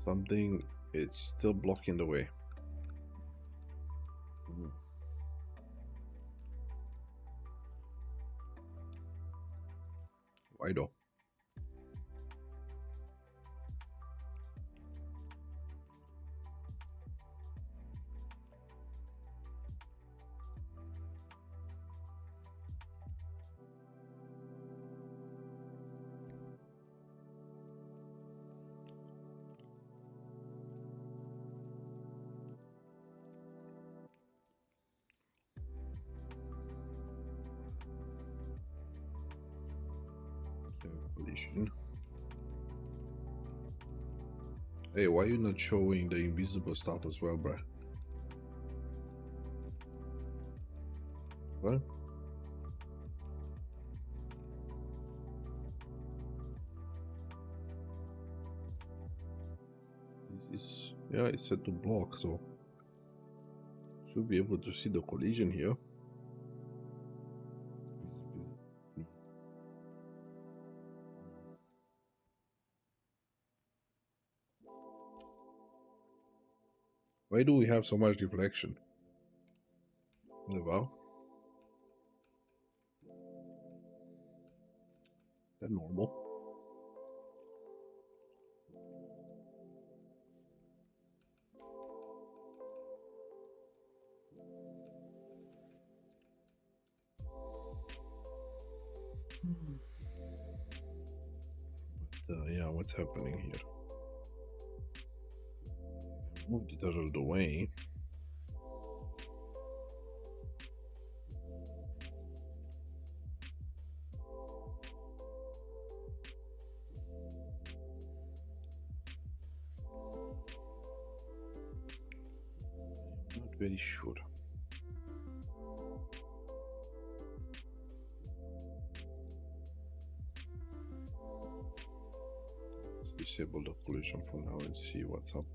Something, it's still blocking the way. Why though? Collision. Hey, why are you not showing the invisible stuff as well, bruh? What? This, yeah, it's set to block, so should be able to see the collision here. Why do we have so much deflection? Wow. Is that normal? But yeah, what's happening here? Moved it out of the way. Not very sure. Let's disable the collision for now and see what's up.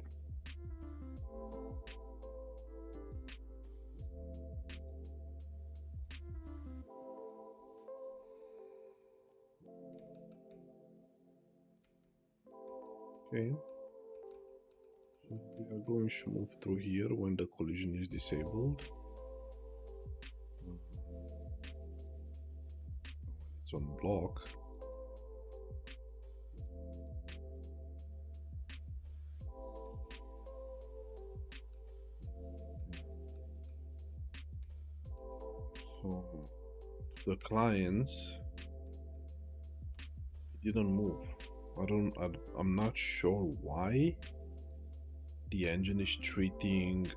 Okay, so we are going to move through here when the collision is disabled. It's on block. So the clients, it didn't move. I'm not sure why the engine is treating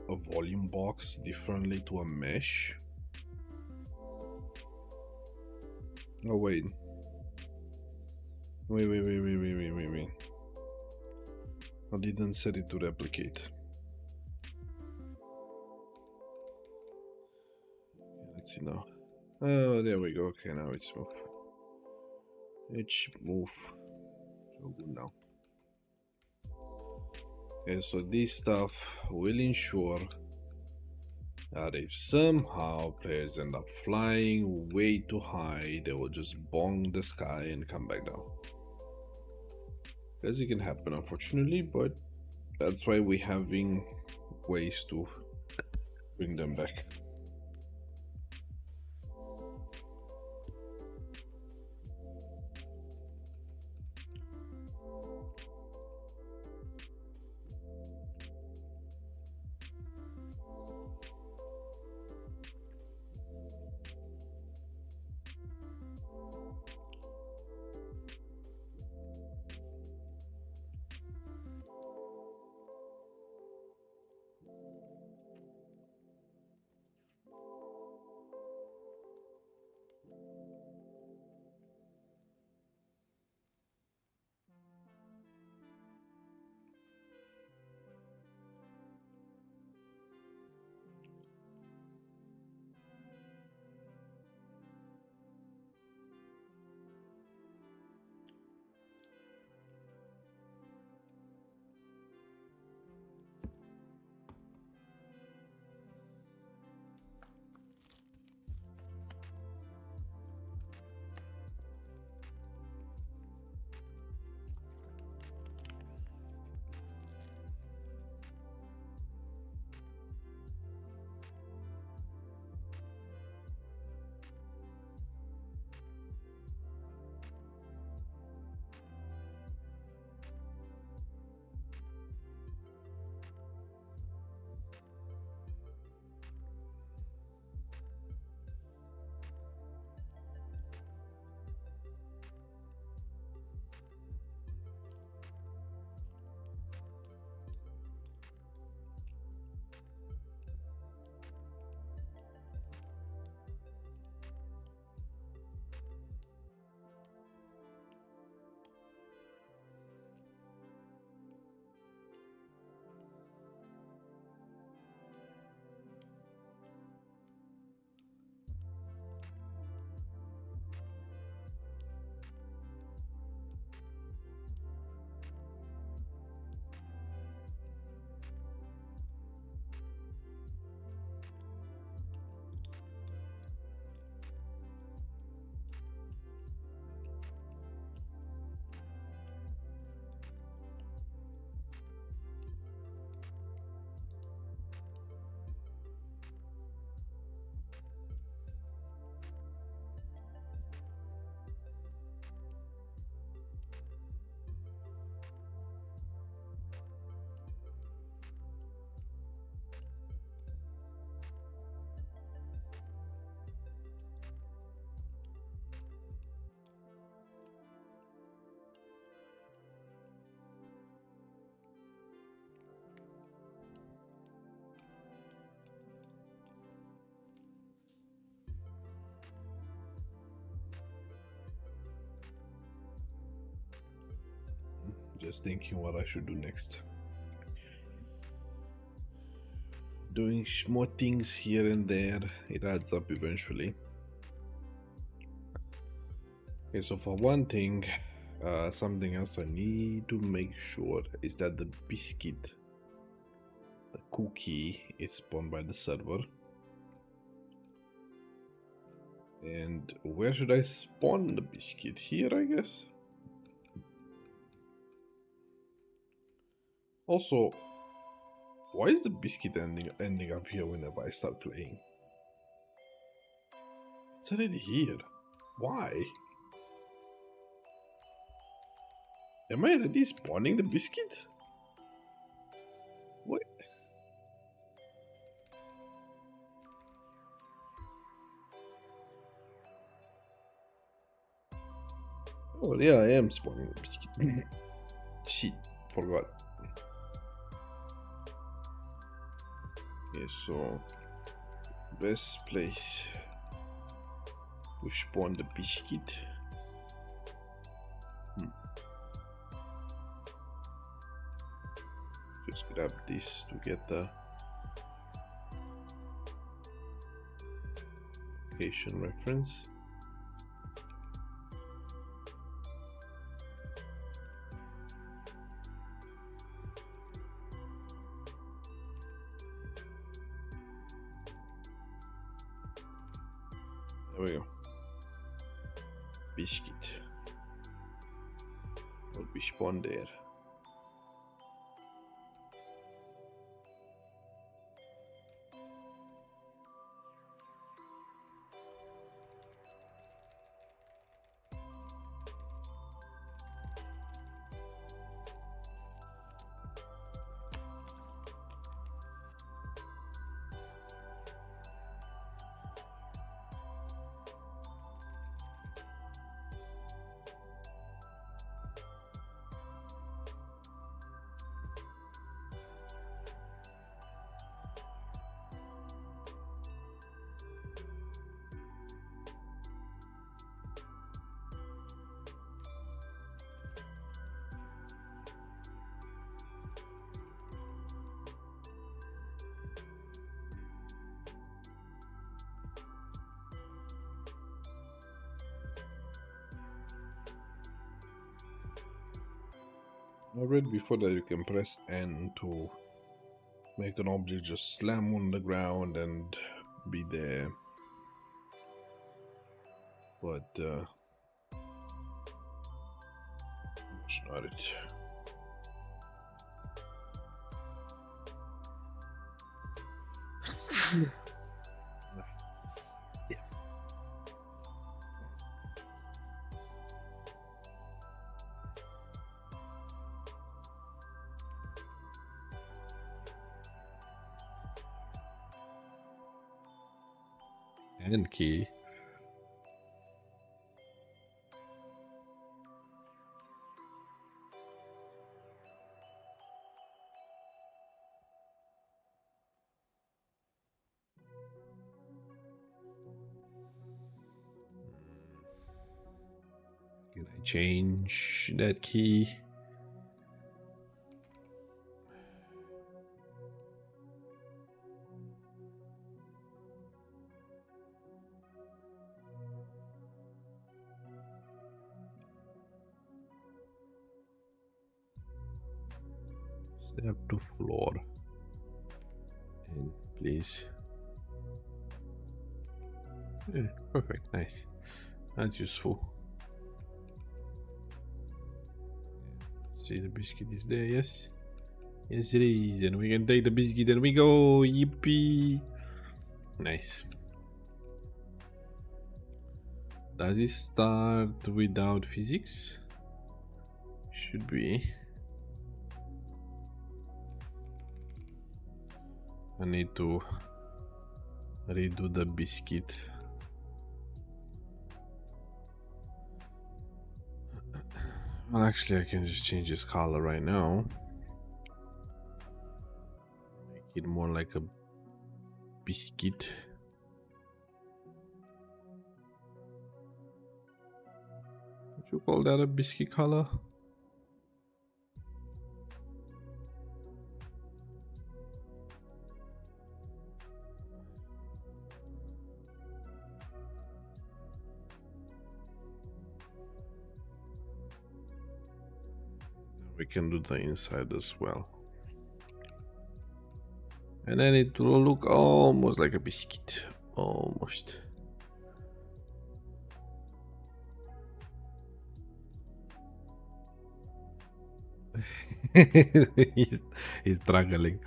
a volume box differently to a mesh. Oh wait. Wait. I didn't set it to replicate. Let's see now. Oh, there we go. Okay, now it's smooth. It should move. So good now. Okay, so this stuff will ensure that if somehow players end up flying way too high, they will just bong the sky and come back down. As it can happen, unfortunately, but that's why we're having ways to bring them back. just thinking what I should do next. Doing small things here and there, it adds up eventually. Okay, so for one thing, something else I need to make sure is that the biscuit, the cookie, is spawned by the server. And where should I spawn the biscuit? Here, I guess. Also, why is the biscuit ending up here whenever I start playing? It's already here. Why? Am I already spawning the biscuit? What? Oh yeah, I am spawning the biscuit. Shit, forgot. Okay, so best place to spawn the biscuit. Just grab this to get the location reference. There we go. Biscuit will be spawned there. I read before that you can press N to make an object just slam on the ground and be there. But that's not it. Yeah. And key. Can I change that key? Step to floor. And please. Yeah, perfect, nice. That's useful. See, the biscuit is there, yes? Yes, it is. And we can take the biscuit and we go. Yippee! Nice. Does it start without physics? Should be. I need to redo the biscuit. Well, actually, I can just change its color right now. Make it more like a biscuit. Would you call that a biscuit color? we can do the inside as well. And then it will look almost like a biscuit. Almost. he's struggling.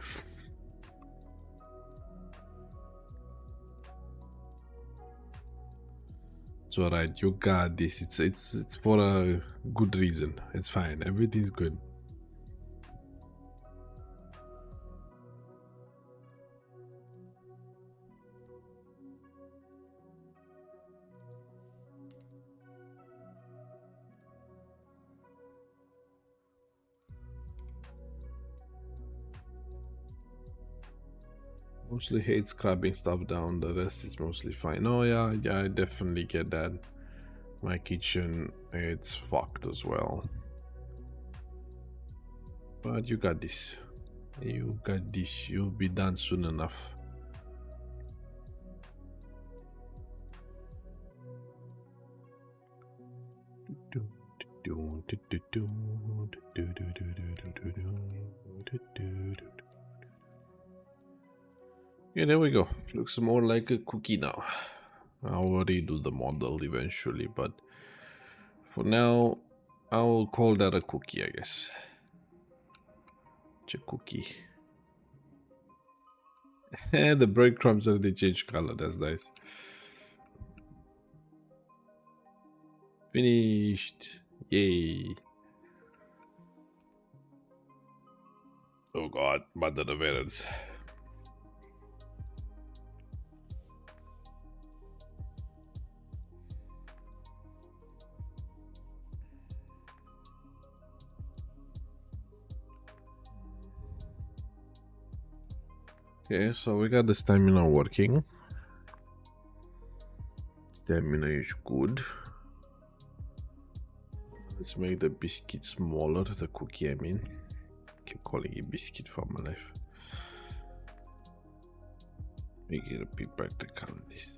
It's alright, you got this. It's for a good reason. It's fine. Everything's good. Mostly hate scrubbing stuff down, the rest is mostly fine. Oh yeah, I definitely get that. My kitchen, it's fucked as well. But you got this. You got this. You'll be done soon enough. Yeah, there we go. Looks more like a cookie now. I'll redo the model eventually, but for now, I will call that a cookie, I guess. It's a cookie. The breadcrumbs already changed color. That's nice. Finished. Yay. Oh god, mother of errands. Okay, so we got the stamina working. Stamina is good. Let's make the biscuit smaller, the cookie I mean. Keep calling it biscuit for my life. Make it a bit practical this.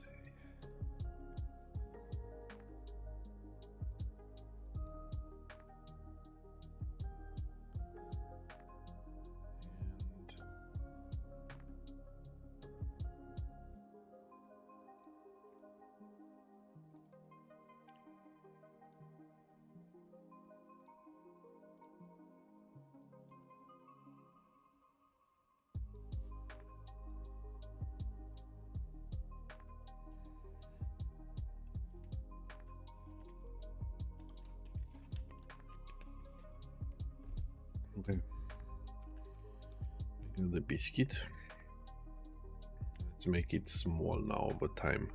Okay. The biscuit. Let's make it small now over time.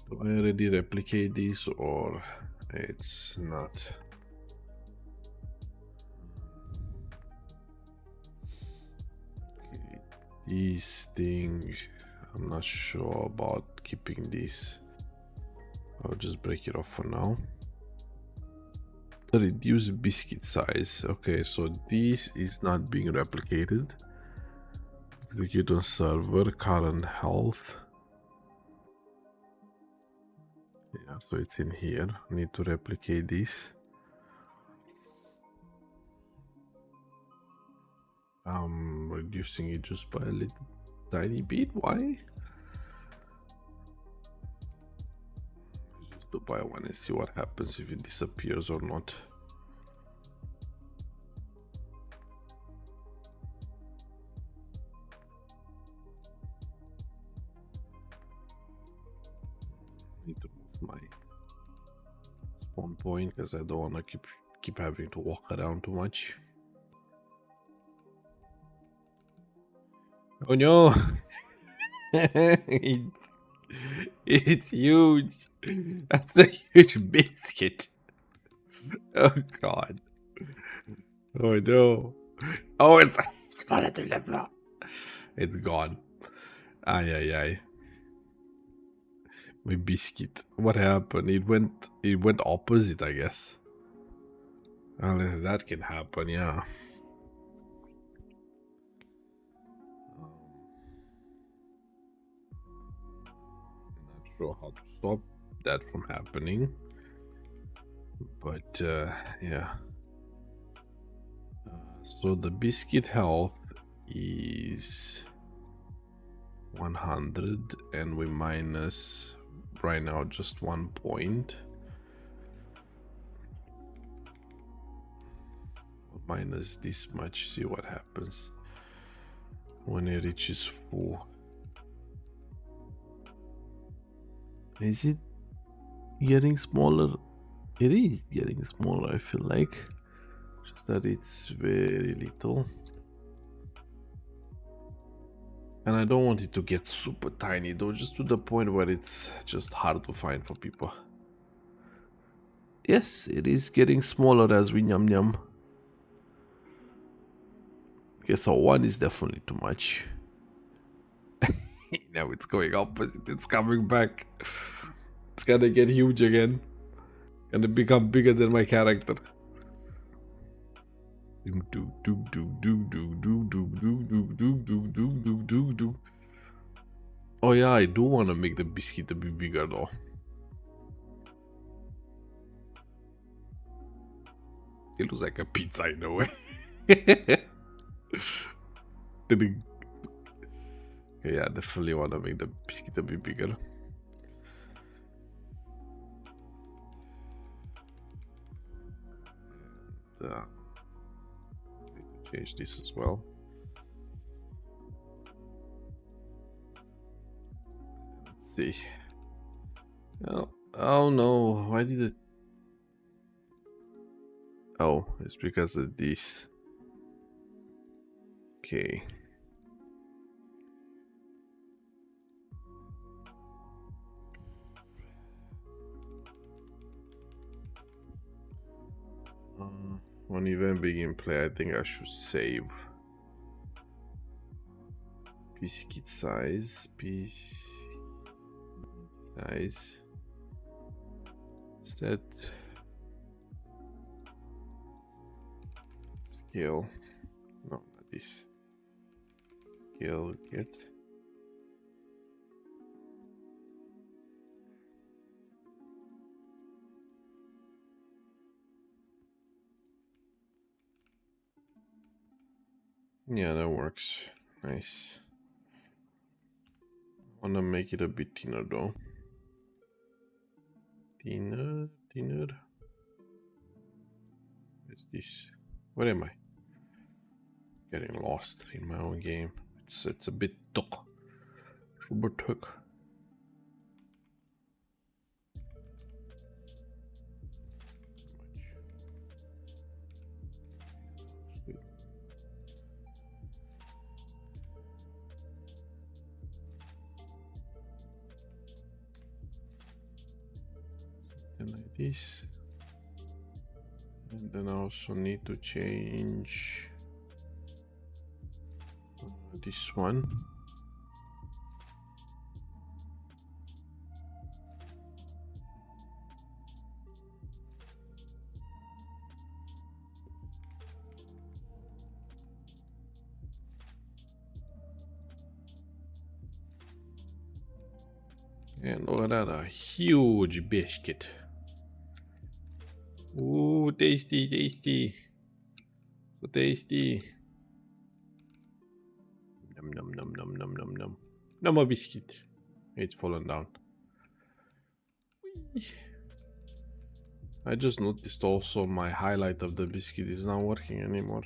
Do I already replicate this or it's not? Okay, this thing, I'm not sure about keeping this. I'll just break it off for now. Reduce biscuit size. Okay, so this is not being replicated. Execute on server, current health. Yeah, so it's in here. Need to replicate this. I'm reducing it just by a little tiny bit. Why? Let's just do by one and see what happens if it disappears or not. Need to move my spawn point because I don't want to keep having to walk around too much. Oh no! It's huge. That's a huge biscuit. Oh god. Oh no. Oh, it's smaller than the floor. It's gone. Ay ay ay. My biscuit. What happened? It went opposite, I guess. Well, that can happen, yeah. Not sure how to stop that from happening. But yeah. So the biscuit health is 100 and we minus right now just 1 point. Minus this much, see what happens when it reaches full. Is it getting smaller? It is getting smaller, I feel like. Just that it's very little. And I don't want it to get super tiny though, just to the point where it's just hard to find for people. Yes, it is getting smaller as we yum yum. Okay, so 1 is definitely too much. Now it's going opposite, it's coming back. It's gonna get huge again. Gonna become bigger than my character. Oh yeah, I do want to make the biscuit a bit bigger though. It looks like a pizza in a way. Okay, yeah, definitely want to make the biscuit a bit bigger. Change this as well. Let's see. Oh no, why did it? Oh, it's because of this. Okay. When event begin play, I think I should save. Biscuit size, size. Set scale. No, not this. Scale get. Yeah, that works. Nice. Wanna make it a bit thinner though. Thinner. What's this? Where am I? Getting lost in my own game. It's a bit took. Super took. Something like this. And then I also need to change this one. And look at that, a huge biscuit. Ooh, tasty. So tasty. Nom. No more biscuit. It's fallen down. Whee. I just noticed also my highlight of the biscuit is not working anymore.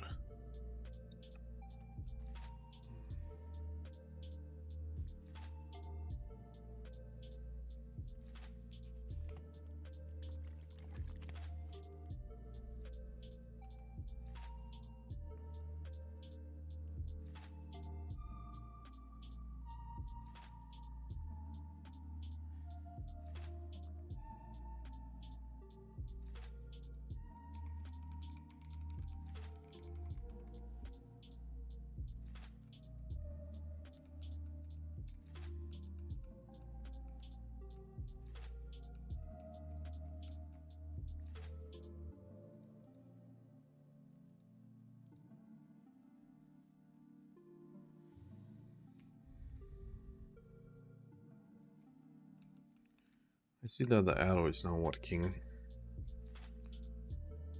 I see that the arrow is not working.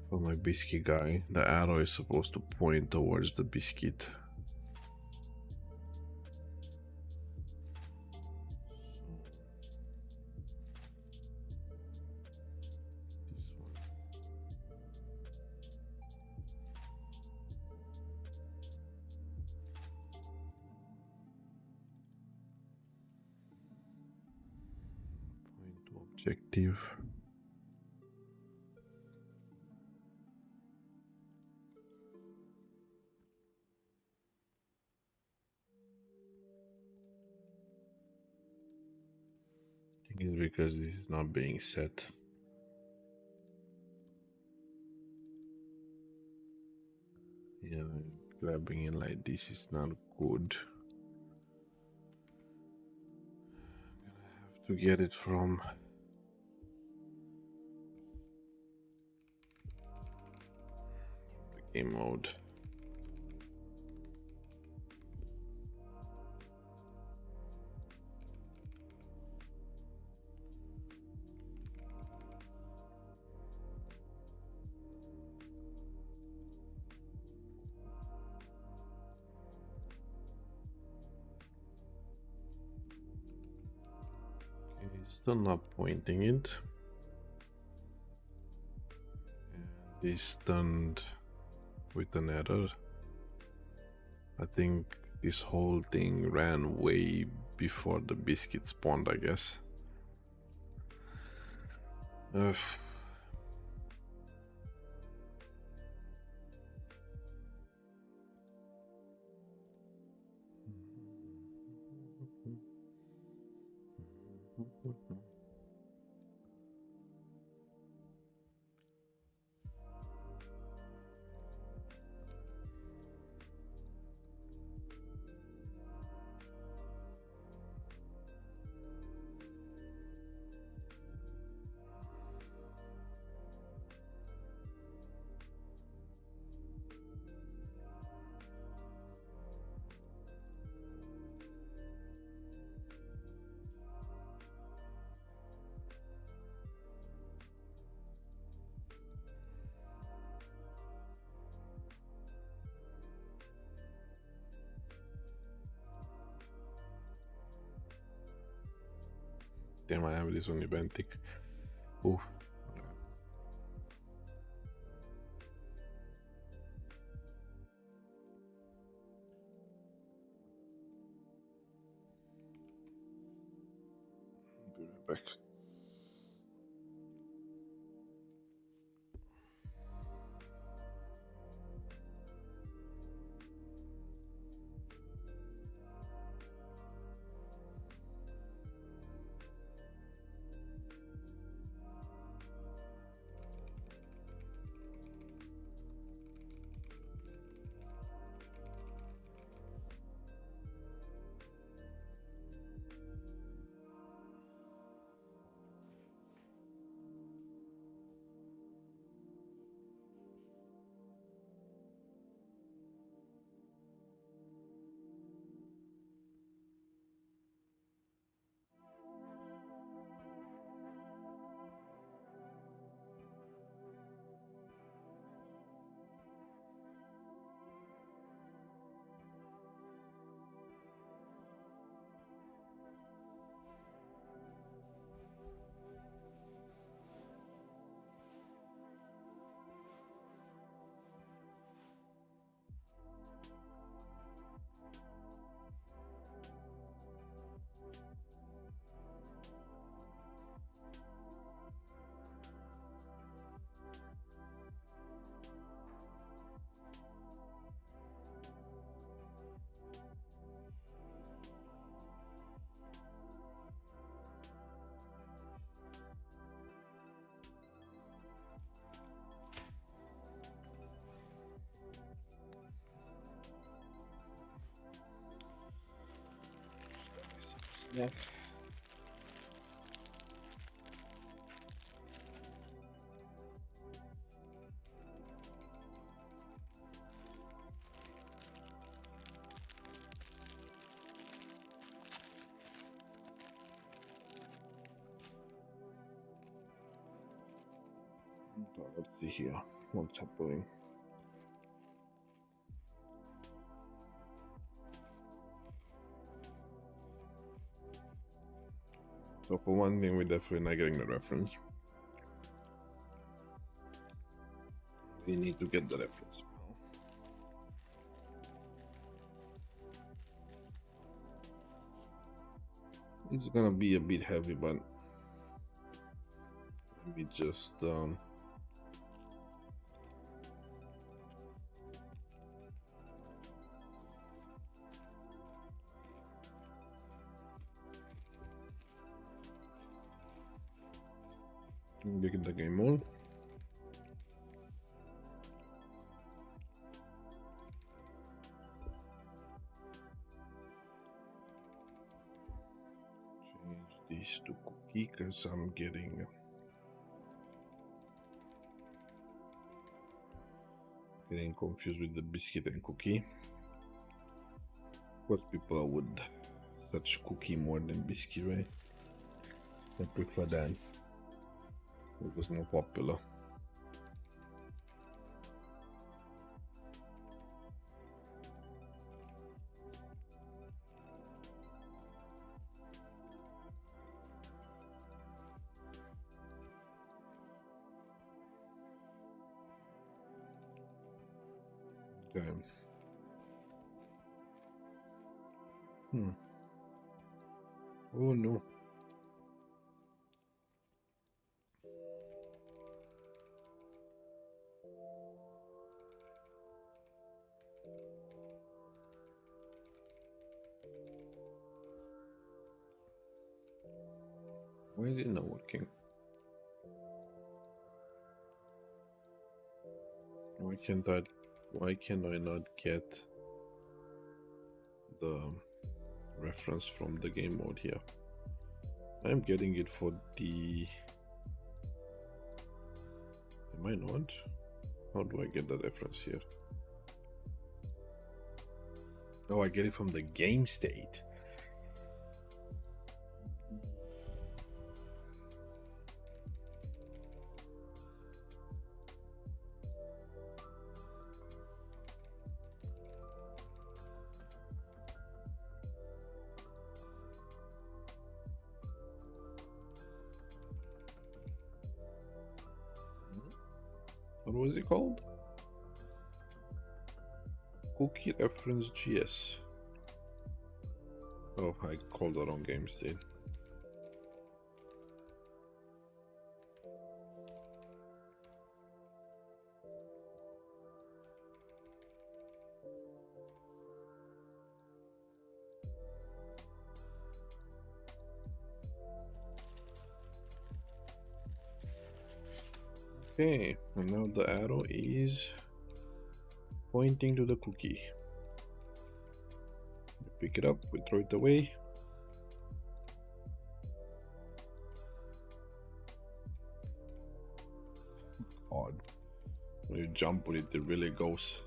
For my biscuit guy, the arrow is supposed to point towards the biscuit. Point to objective. I think it's because this is not being set. Yeah, grabbing it like this is not good. I'm gonna have to get it from the game mode. Still not pointing it. And this turned with an error. I think this whole thing ran way before the biscuit spawned, I guess. Damn, I have this on Eventic. Ooh. Be right back. Yeah. So let's see here. what's happening. So for one thing, we're definitely not getting the reference. We need to get the reference. It's gonna be a bit heavy, but let me just begin the game mode. Change these to cookie because I'm getting confused with the biscuit and cookie. Of course, people would search cookie more than biscuit, right? I prefer that. It was more popular. Okay. Oh no. Why is it not working? Why can I not get the reference from the game mode here? I'm getting it for the... Am I not? How do I get the reference here? Oh, I get it from the game state. What was it called? Cookie reference GS. Oh, I called the wrong game state. Okay, and now the arrow is pointing to the cookie. We pick it up, we throw it away. Odd. When you jump with it, it really goes.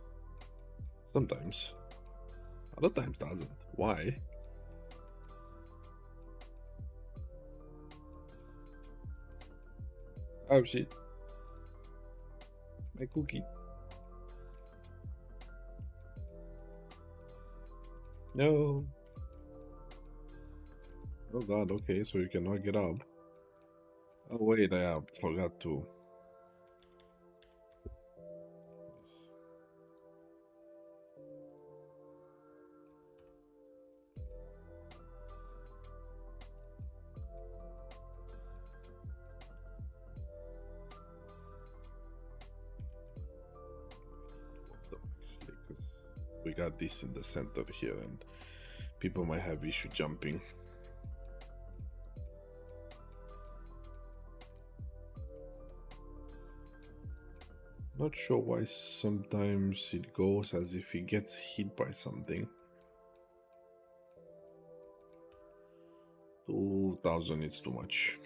Sometimes. Other times doesn't. Why? Oh shit. My cookie. No. Oh god, okay, so you cannot get up. Oh wait, I forgot to. Because we got this in the center here and people might have issue jumping. Not sure why sometimes it goes as if it gets hit by something. 2000 is too much.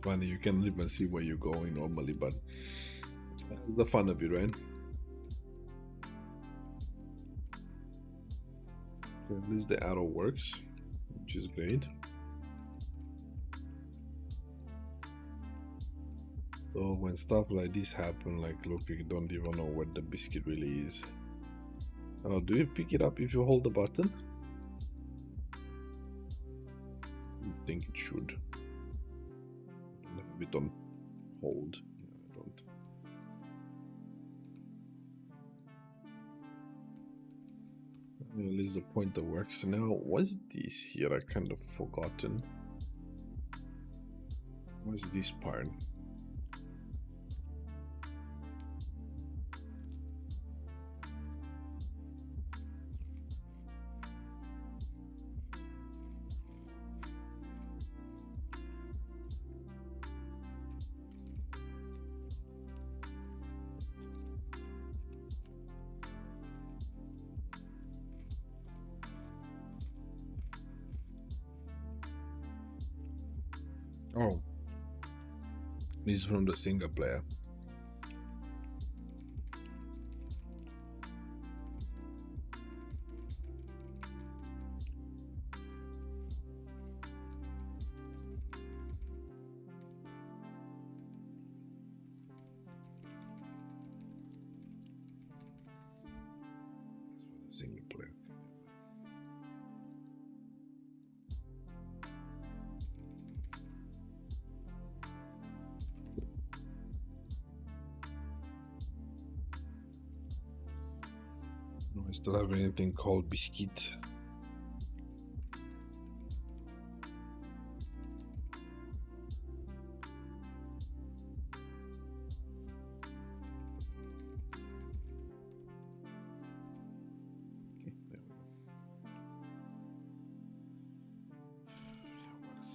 funny. You can't even see where you're going normally, but that's the fun of it, right? Okay, at least the arrow works, which is great. So when stuff like this happen, like look, you don't even know where the biscuit really is. Oh, do you pick it up if you hold the button? I think it should. We don't hold. I don't. At least the pointer works. Now, what's this here? I kind of forgotten. What's this part? Oh, this is from the single player. That's for the single player. I still have anything called biscuit. Okay, there we go. That works.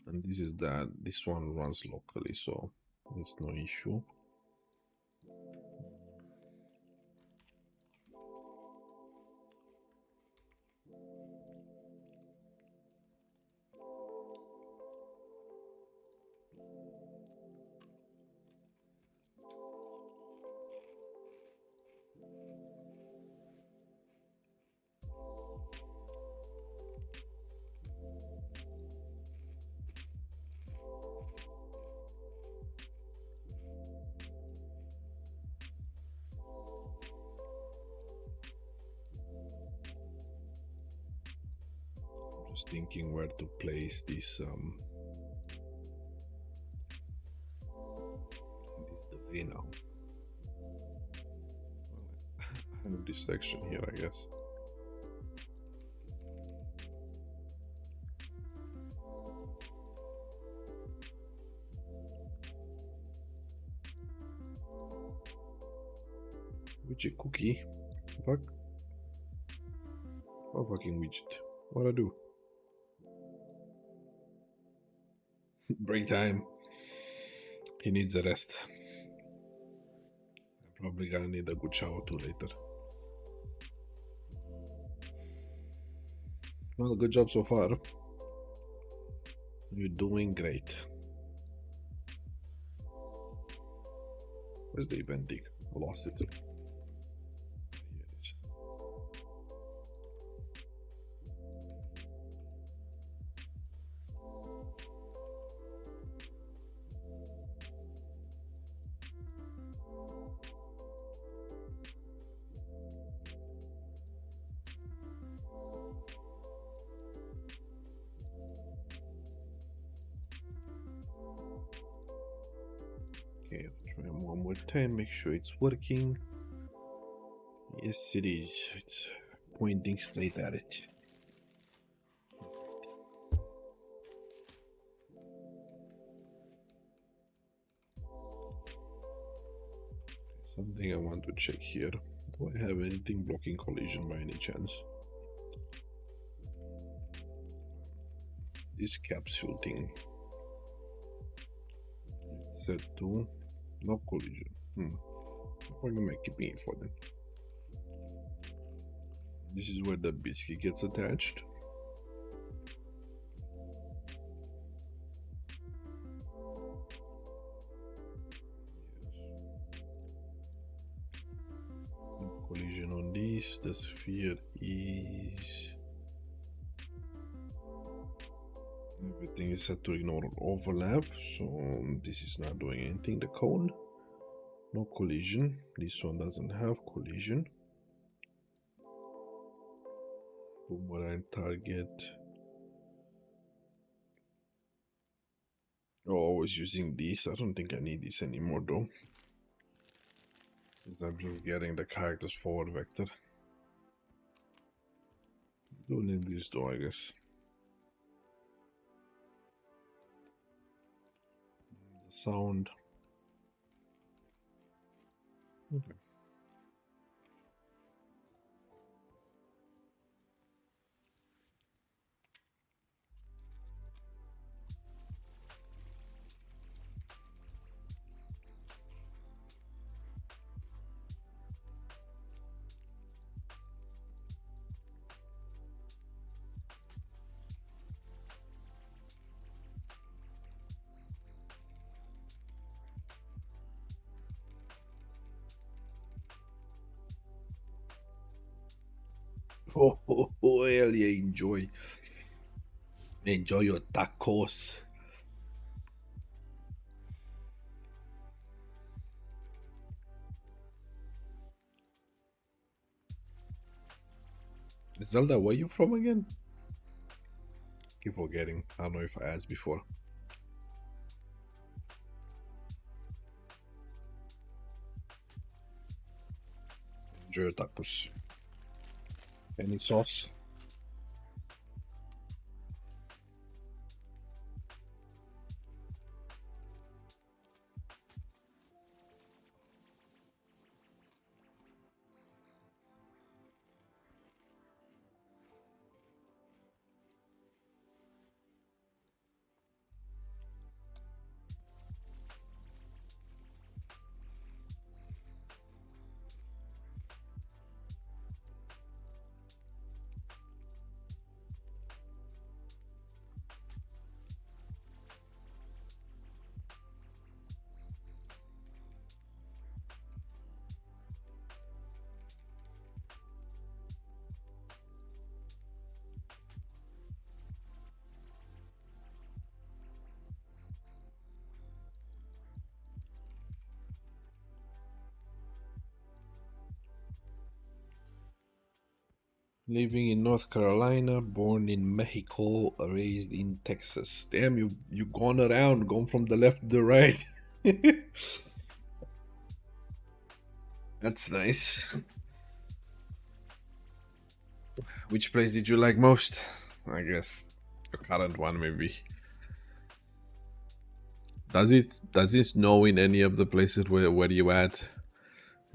And this is that. This one runs locally, so there's no issue. Just thinking where to place this delay now. I have this section here, I guess. Widget cookie. Fuck. Oh, fucking widget. What I do? Break time. He needs a rest. I'm probably gonna need a good shower too later. Well, good job so far. You're doing great. Where's the event tick? I lost it. Here it is. Okay, I'll try one more time, make sure it's working. Yes, it is. It's pointing straight at it. Something I want to check here. Do I have anything blocking collision by any chance? This capsule thing. It's set to no collision. I'm gonna make it me for them. This is where the biscuit gets attached. is the sphere is. Everything is set to ignore overlap, so this is not doing anything. The cone, no collision. This one doesn't have collision. Boomerang target. Oh, I was using this. I don't think I need this anymore though. Because I'm just getting the character's forward vector. Don't need this though, I guess. The sound. Okay. Oh, hell yeah, enjoy. Enjoy your tacos. Zelda, where you from again? Keep forgetting. I don't know if I asked before. Enjoy your tacos. Any sauce? Living in North Carolina, born in Mexico, raised in Texas. Damn, you gone around, gone from the left to the right. That's nice. Which place did you like most? I guess the current one, maybe. Does it snow in any of the places where you at?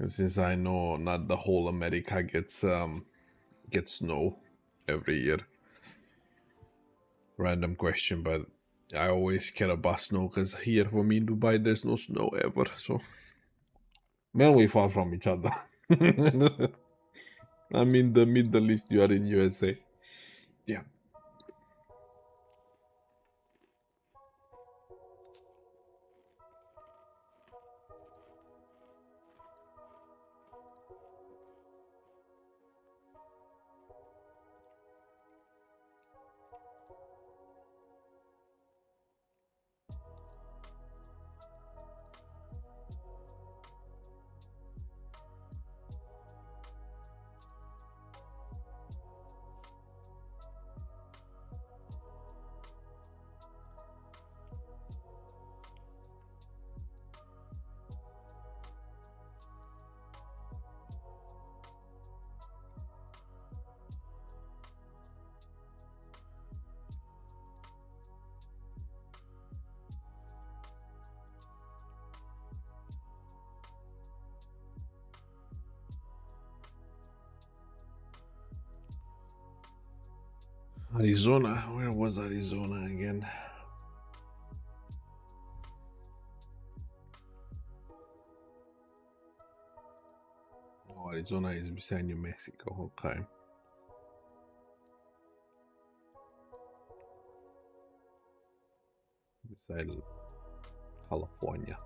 Since I know not the whole America gets snow every year. Random question, but I always care about snow because here for me in Dubai there's no snow ever. So man, we far from each other. I'm in the Middle East, you are in USA. Yeah. Arizona. Where was Arizona again? Oh, Arizona is beside New Mexico. Okay. Beside California.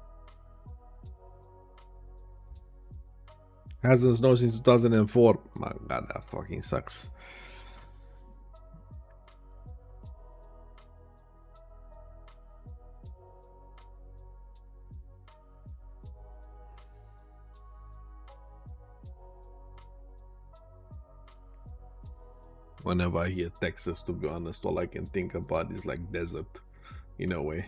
Hasn't snowed since 2004. My god, that fucking sucks. Whenever I hear Texas, to be honest, all I can think about is like desert, in a way.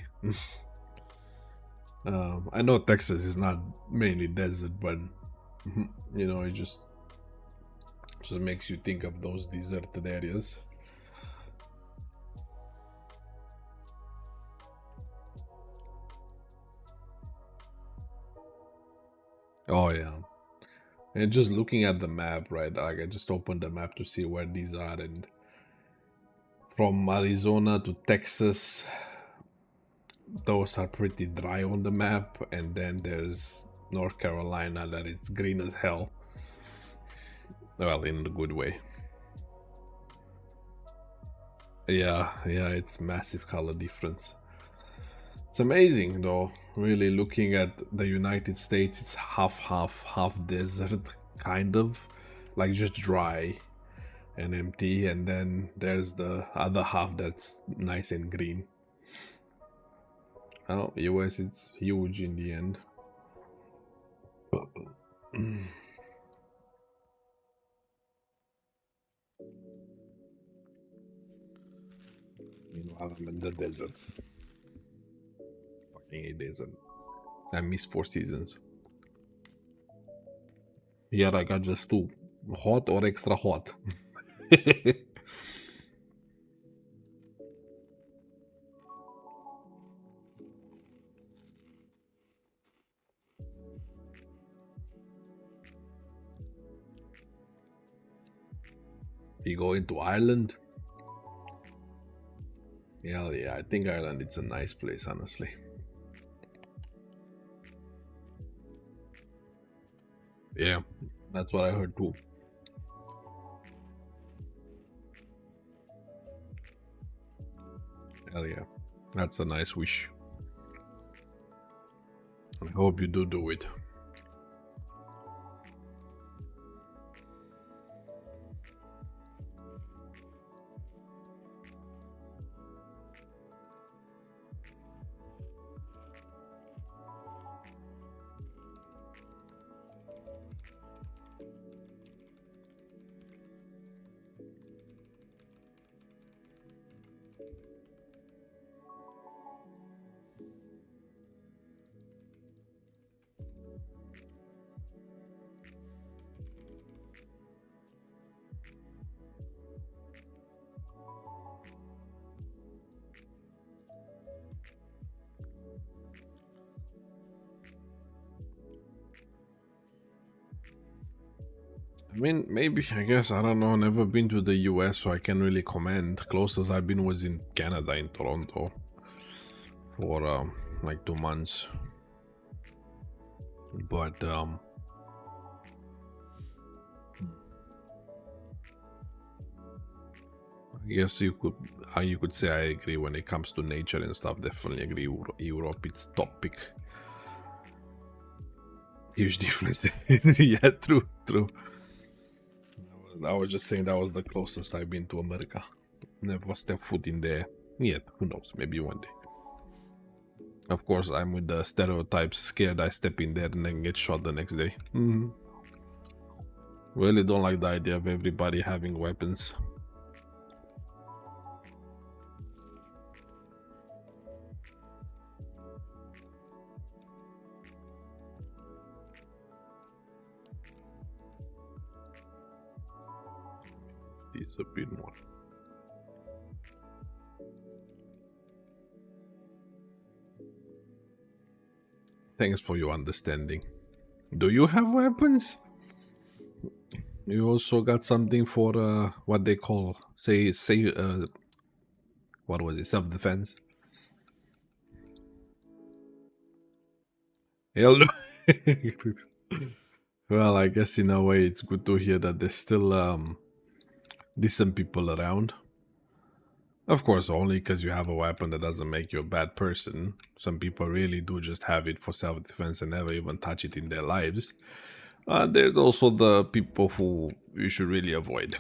I know Texas is not mainly desert, but you know, it just makes you think of those deserted areas. Oh yeah. And just looking at the map, right? Like I just opened the map to see where these are, and from Arizona to Texas, those are pretty dry on the map, and then there's North Carolina that it's green as hell. Well, in a good way. Yeah, it's massive color difference. It's amazing though, really looking at the United States. It's half desert, kind of, like just dry and empty, and then there's the other half that's nice and green. Oh, US, it's huge in the end. Meanwhile, I'm in the desert. Fucking a desert. I miss 4 seasons. Here I got just 2. Hot or extra hot. You go into Ireland? Hell yeah, I think Ireland it's a nice place, honestly. Yeah, that's what I heard too. Hell yeah, that's a nice wish. I hope you do it. I mean, maybe, I guess, I don't know, never been to the US, so I can't really comment. Closest I've been was in Canada, in Toronto, for like 2 months. But I guess you could say I agree when it comes to nature and stuff. Definitely agree. Europe, it's top pick. Huge difference. Yeah, true. I was just saying that was the closest I've been to America. Never stepped foot in there yet. Who knows? Maybe one day. Of course, I'm with the stereotypes. Scared I step in there and then get shot the next day. Really don't like the idea of everybody having weapons. These a bit more. Thanks for your understanding. Do you have weapons? You also got something for what they call what was it, self-defense? Hell no. Well, I guess in a way it's good to hear that there's still decent people around. Of course, only because you have a weapon that doesn't make you a bad person. Some people really do just have it for self-defense and never even touch it in their lives. There's also the people who you should really avoid.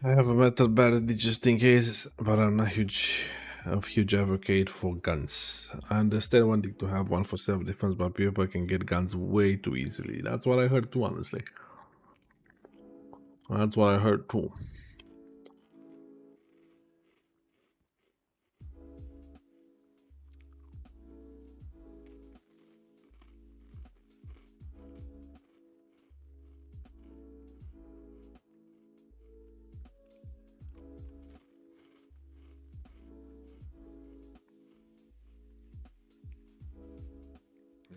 I have a metal battery just in case, but I'm not huge advocate for guns. I understand wanting to have one for self-defense, but people can get guns way too easily. That's what I heard too, honestly. That's what I heard too.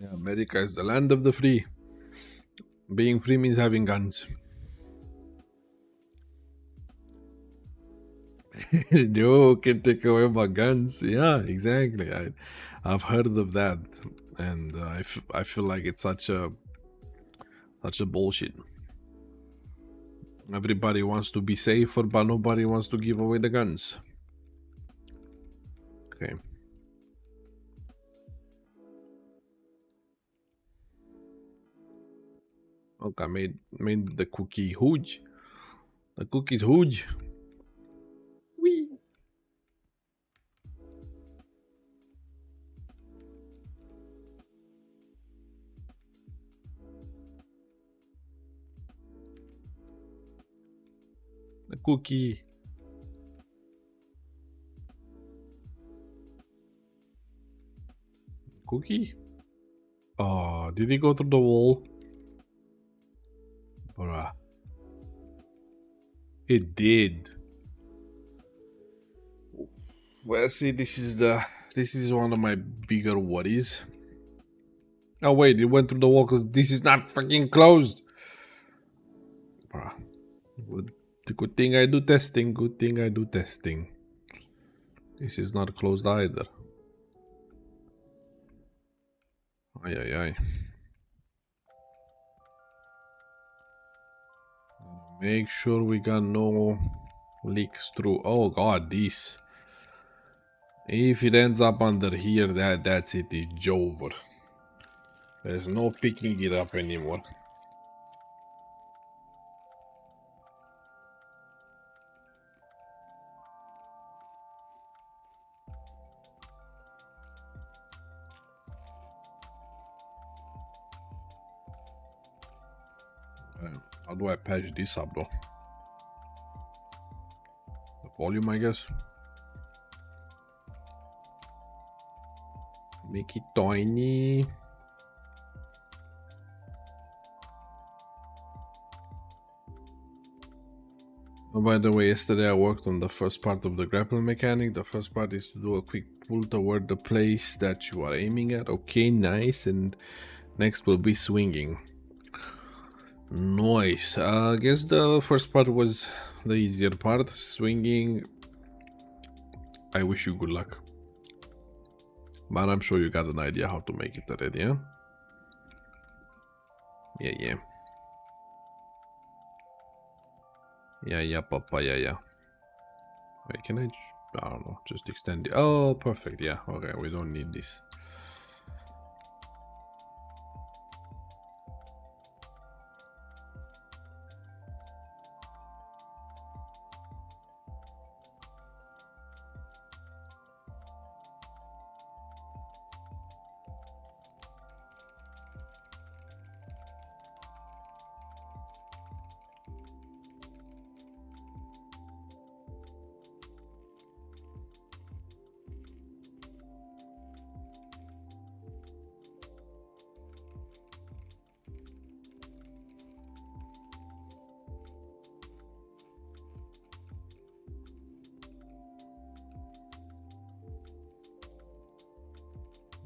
Yeah, America is the land of the free. Being free means having guns. You can take away my guns. Yeah, exactly. I've heard of that, and I feel like it's such a bullshit. Everybody wants to be safer, but nobody wants to give away the guns. Okay. Okay, I made the cookie huge. The cookie's huge. Wee. The cookie. Cookie? Oh, did he go through the wall? Bruh. It did. Well, see, this is one of my bigger worries. Oh wait, it went through the wall because this is not fucking closed. Bruh. Good thing I do testing. Good thing I do testing. This is not closed either. Ay ay ay. Make sure we got no leaks through. Oh god, this. If it ends up under here, that's it. It's over. There's no picking it up anymore. How do I patch this up though? The volume, I guess. Make it tiny. Oh, by the way, yesterday I worked on the first part of the grapple mechanic. The first part is to do a quick pull toward the place that you are aiming at. Okay, nice. And next will be swinging. Nice. I guess the first part was the easier part. Swinging, I wish you good luck. But I'm sure you got an idea how to make it already, yeah? Yeah. Yeah, papa, yeah. Wait, can I just, I don't know, just extend it. Oh, perfect, yeah, okay, we don't need this.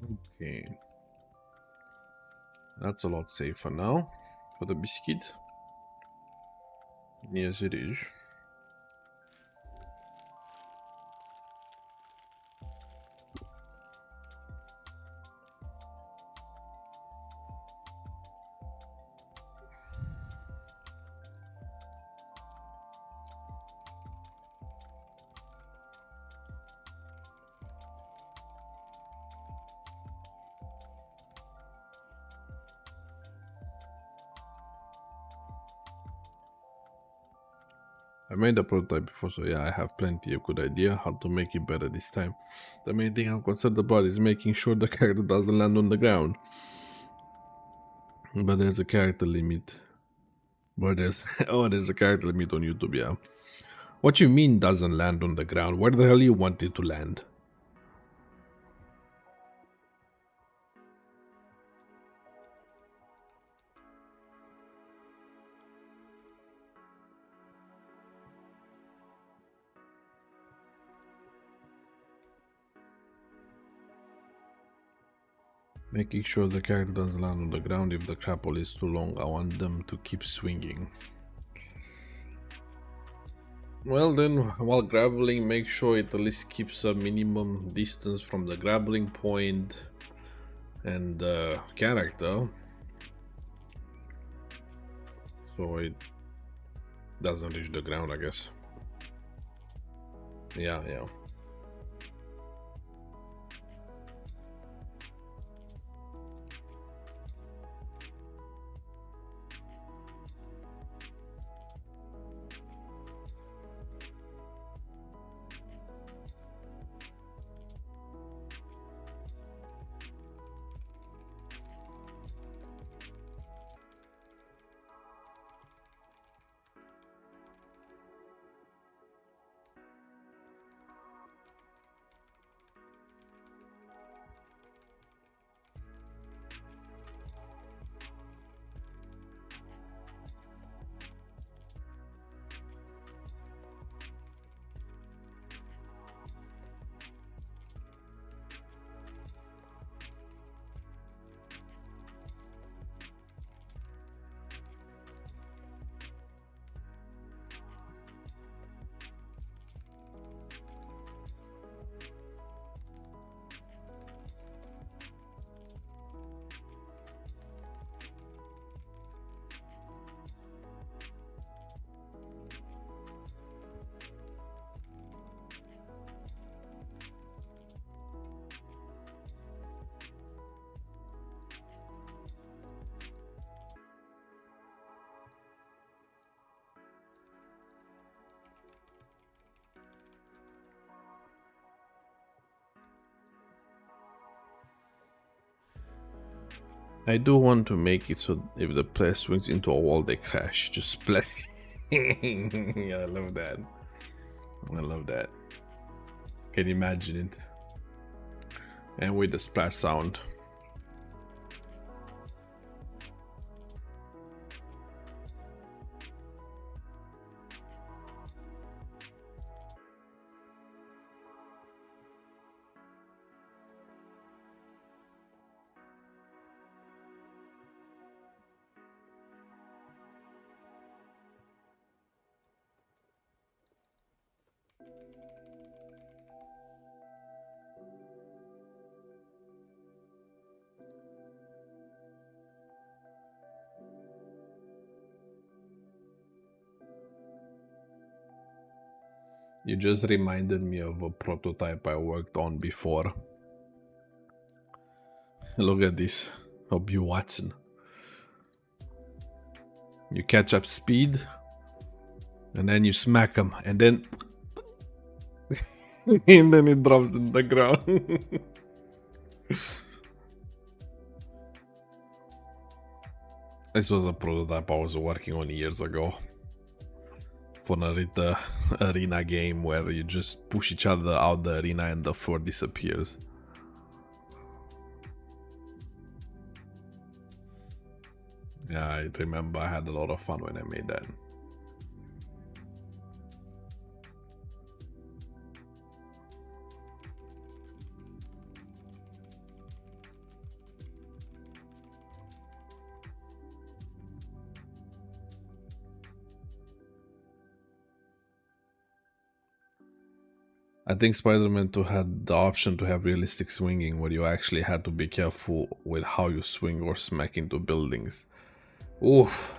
Okay. That's a lot safer now for the biscuit. Yes, it is. I made a prototype before, so yeah, I have plenty of good idea how to make it better this time. The main thing I'm concerned about is making sure the character doesn't land on the ground. But there's a character limit. But there's there's a character limit on YouTube, yeah. What you mean doesn't land on the ground? Where the hell you want it to land? Making sure the character doesn't land on the ground. If the grapple is too long, I want them to keep swinging. Well then, while grappling, make sure it at least keeps a minimum distance from the grappling point and the character, so it doesn't reach the ground, I guess. Yeah. I do want to make it so if the player swings into a wall, they crash. Just splat. Yeah, I love that. I love that. Can you imagine it? And with the splash sound. You just reminded me of a prototype I worked on before. Look at this. Hope you watching. You catch up speed, and then you smack him, and then and then it drops in the ground. This was a prototype I was working on years ago for an arena game where you just push each other out the arena and the floor disappears. Yeah, I remember I had a lot of fun when I made that. I think Spider-Man 2 had the option to have realistic swinging where you actually had to be careful with how you swing or smack into buildings. Oof.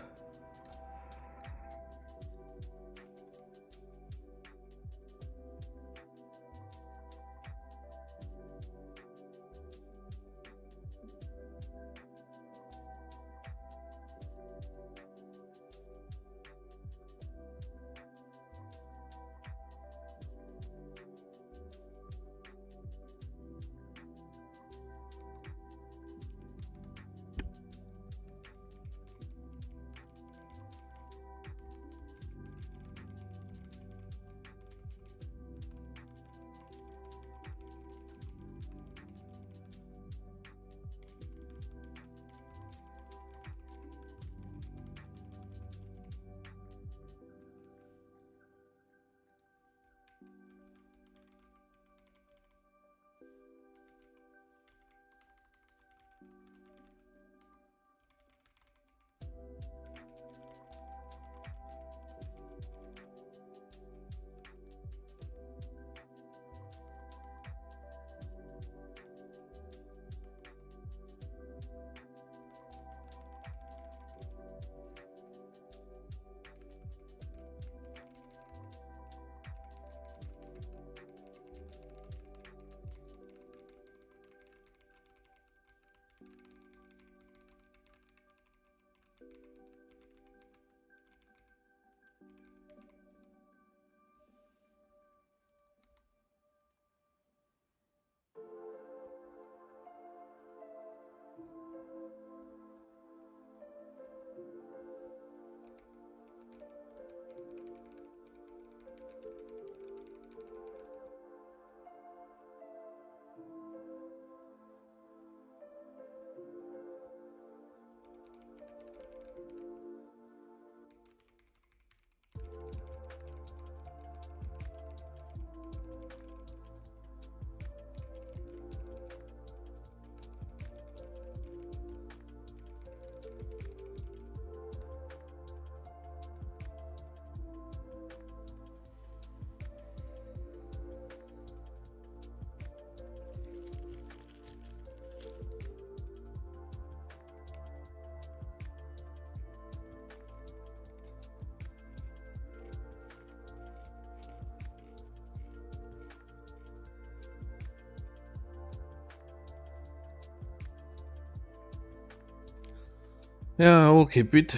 Yeah, I will keep it.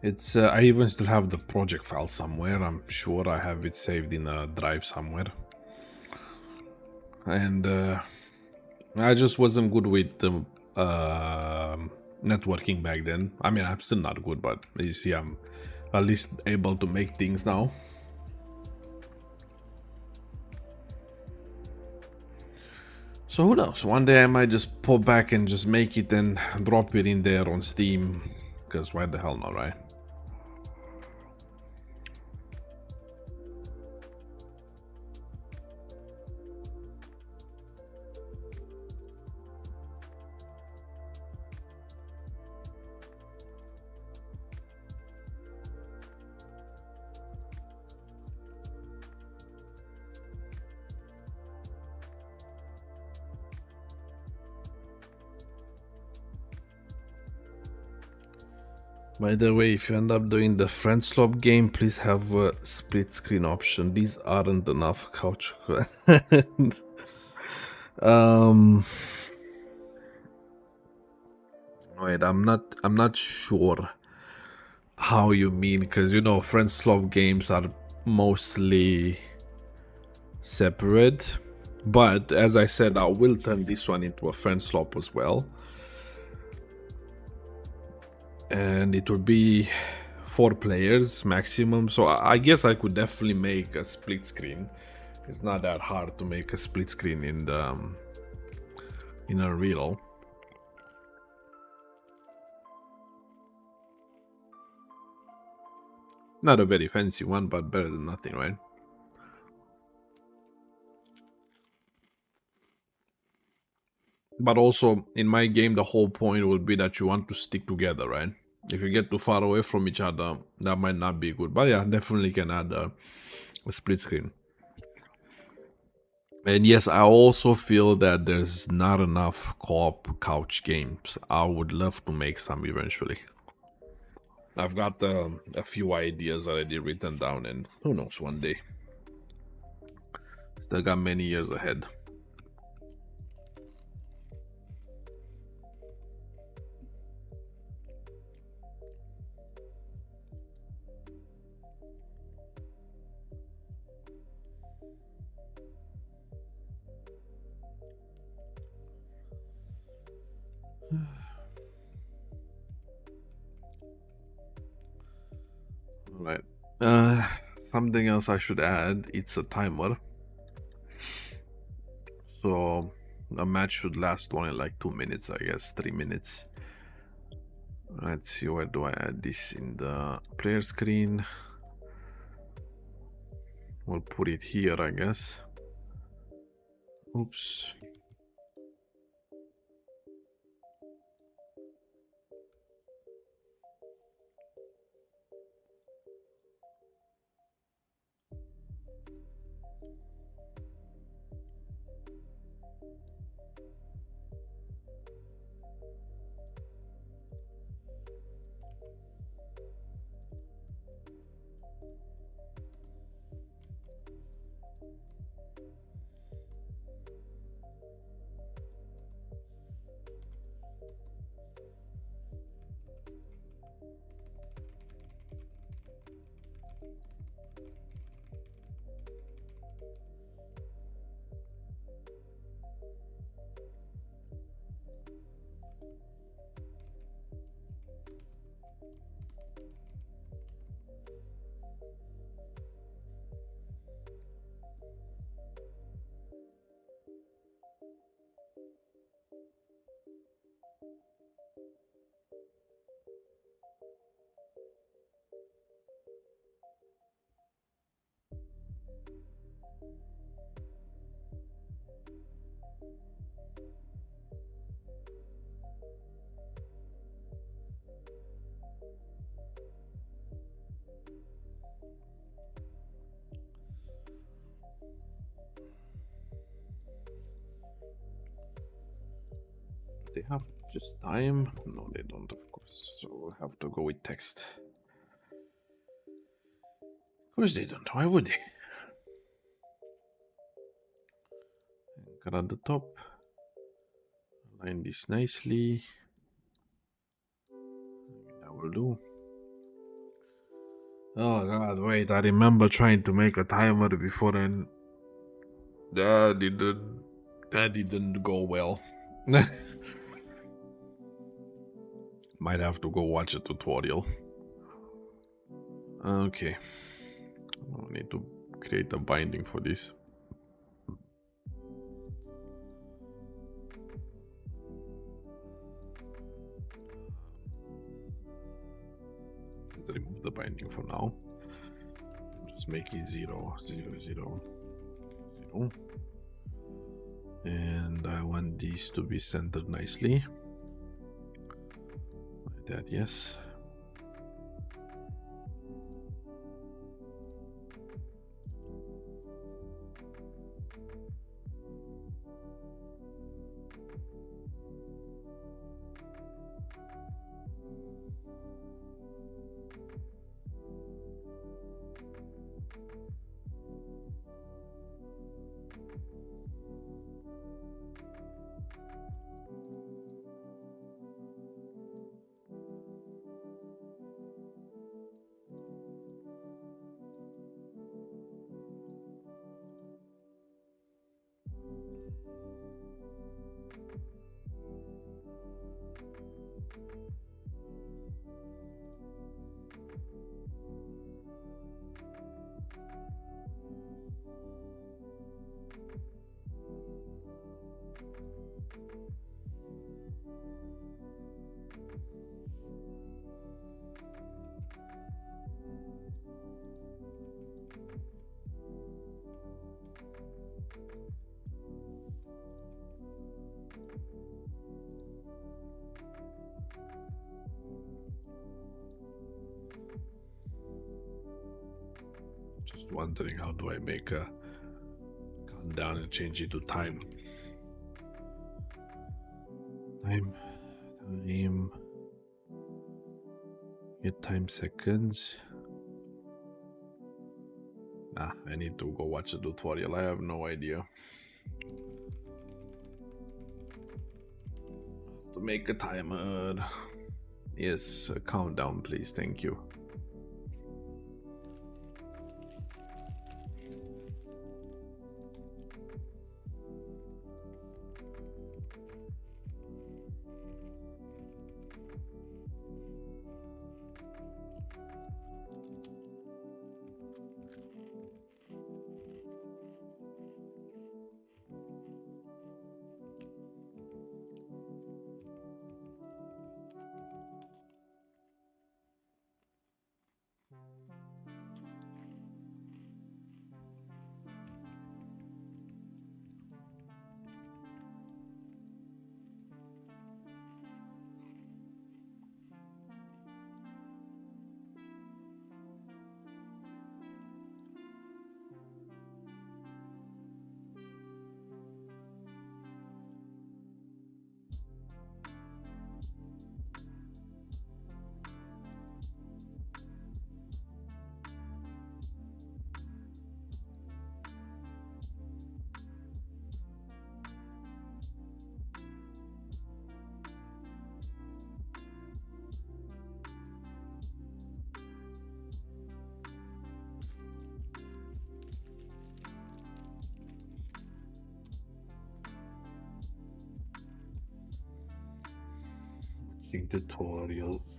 It's I even still have the project file somewhere. I'm sure I have it saved in a drive somewhere. And I just wasn't good with the networking back then. I mean, I'm still not good, but you see, I'm at least able to make things now. So who knows? One day I might just pop back and just make it and drop it in there on Steam. Because why the hell not, right? By the way, if you end up doing the friend swap game, please have a split screen option. These aren't enough couch. Wait, I'm not sure how you mean, because you know friend swap games are mostly separate. But as I said, I will turn this one into a friend swap as well. And it will be 4 players maximum, so I guess I could definitely make a split screen. It's not that hard to make a split screen in the in Unreal. Not a very fancy one, but better than nothing, right? But also in my game, the whole point will be that you want to stick together, right? If you get too far away from each other, that might not be good. But yeah, definitely can add a a split screen. And yes, I also feel that there's not enough co-op couch games. I would love to make some eventually. I've got a few ideas already written down, and who knows, one day. Still got many years ahead. Alright. Something else I should add, it's a timer. So a match should last only like 2 minutes, I guess, 3 minutes. Let's see, where do I add this? In the player screen. We'll put it here, I guess. Oops. They have just time? No, they don't, of course. So we'll have to go with text. Of course they don't. Why would they? Anchor at the top. Align this nicely. That will do. Oh god, wait, I remember trying to make a timer before and that didn't go well. Might have to go watch a tutorial. Okay. I need to create a binding for this. Let's remove the binding for now. Just make it 0, 0, 0, 0. And I want these to be centered nicely. Like that, yes. wondering how do I make a countdown and change it to time. Time. Get time seconds. Nah, I need to go watch a tutorial. I have no idea. To make a timer. Yes, a countdown, please. Thank you. Watching tutorials.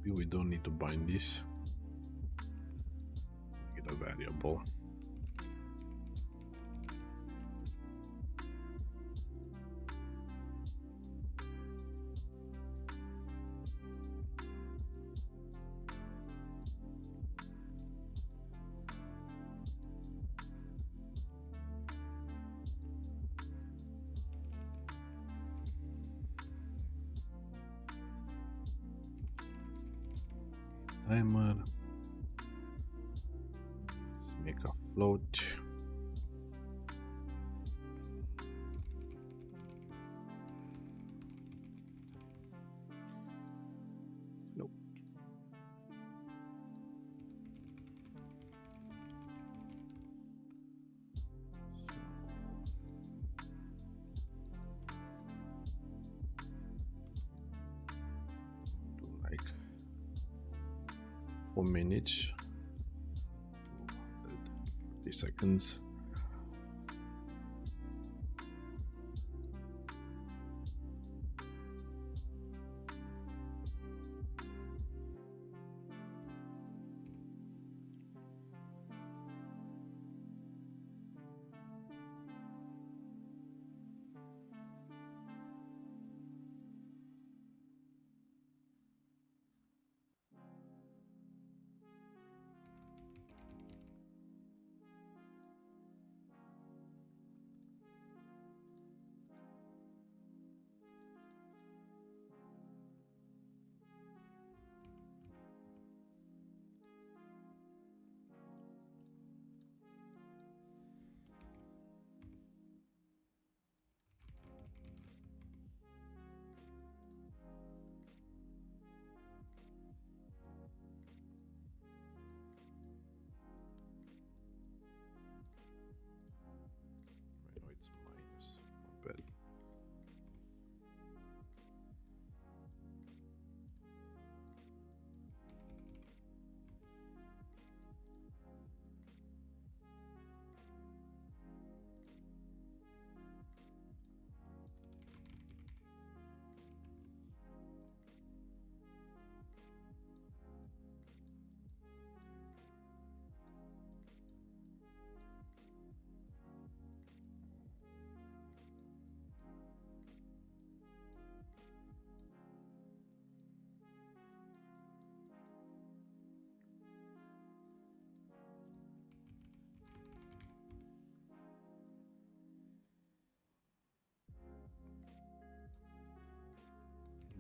Maybe we don't need to bind this. Make it a variable. Timer. Let's make a float. Nope. Do like 4 minutes, 230 seconds.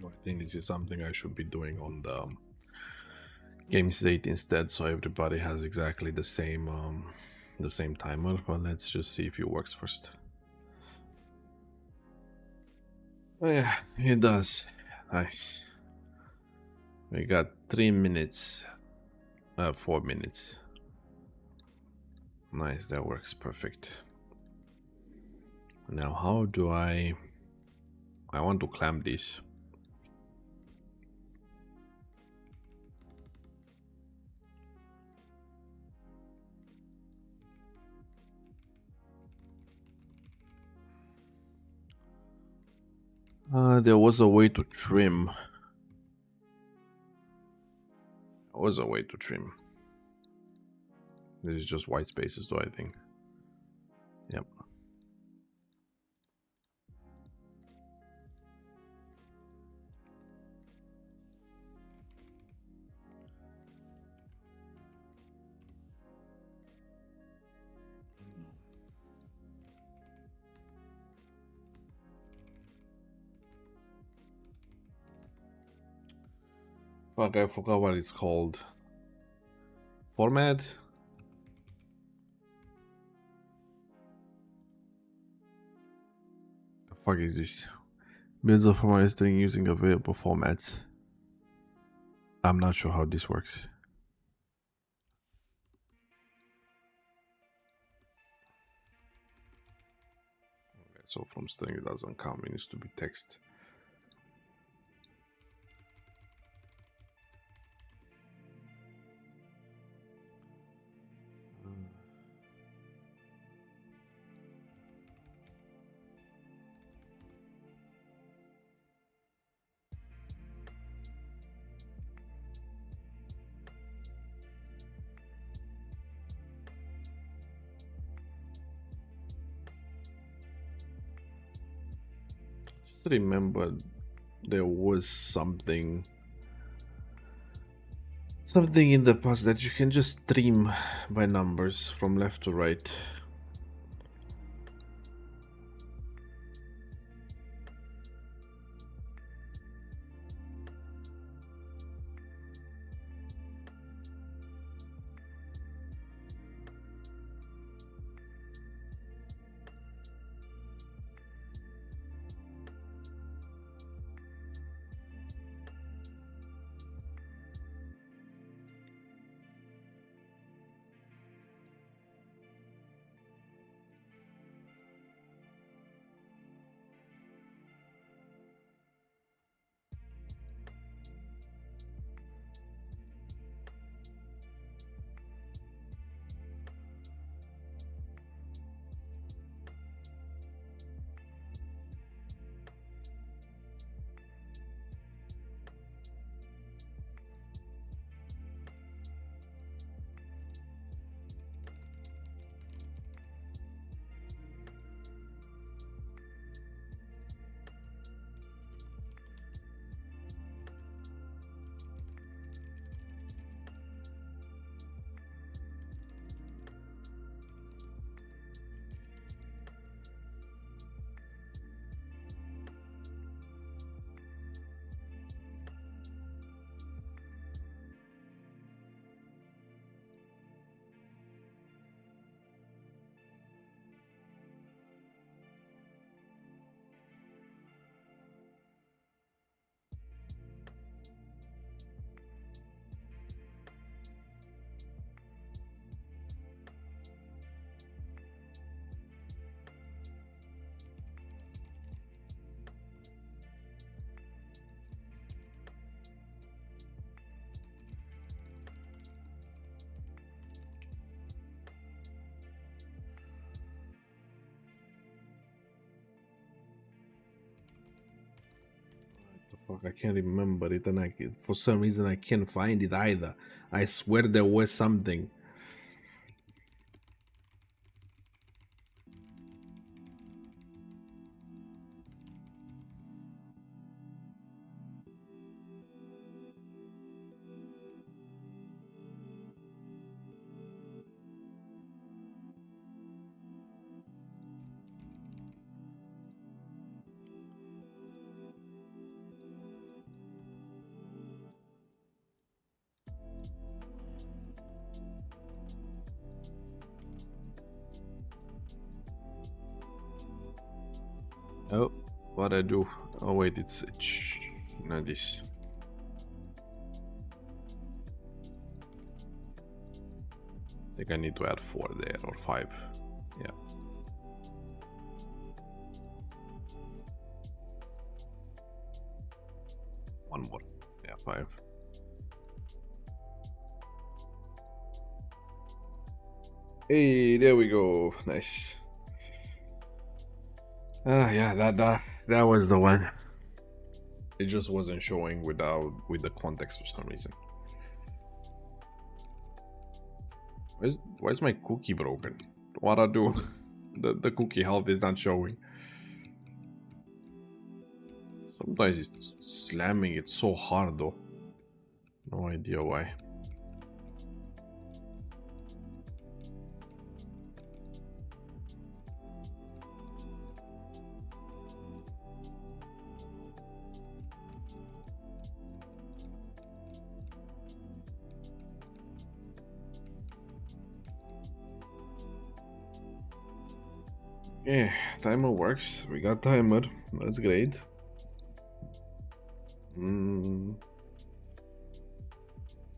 I think this is something I should be doing on the game state instead, so everybody has exactly the same timer. But let's just see if it works first. Oh yeah, it does. Nice. We got 3 minutes. 4 minutes. Nice, that works perfect. Now how do I want to clamp this. There was a way to trim. There was a way to trim. This is just white spaces though, I think. Yep. Fuck, I forgot what it's called. Format? The fuck is this? Builds a format string using available formats. I'm not sure how this works. Okay, so from string it doesn't come, it needs to be text. Just remember there was something in the past that you can just stream by numbers from left to right. Fuck, I can't remember it, and for some reason I can't find it either. I swear there was something. Oh, what I do? Oh wait, it's not this. I think I need to add 4 there or 5. Yeah. One more. Yeah, 5. Hey, there we go. Nice. Yeah, that was the one. It just wasn't showing with the context for some reason. Where's my cookie broken? What I do? The cookie health is not showing. Sometimes it's slamming it so hard though. No idea why. Yeah, timer works. We got timer. That's great.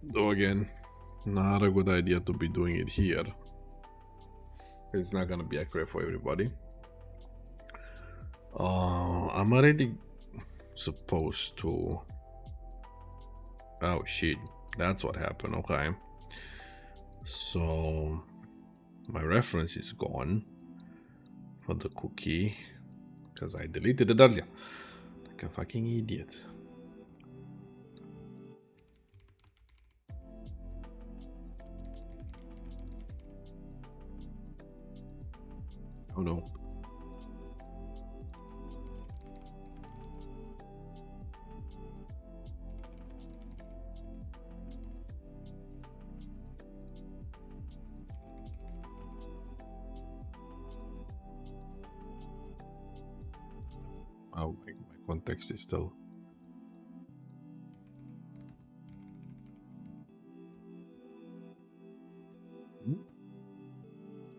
Though again, not a good idea to be doing it here. It's not gonna be accurate for everybody. I'm already supposed to. Oh shit, that's what happened. Okay, so my reference is gone for the cookie because I deleted it earlier like a fucking idiot. Oh no. Oh, my context is still.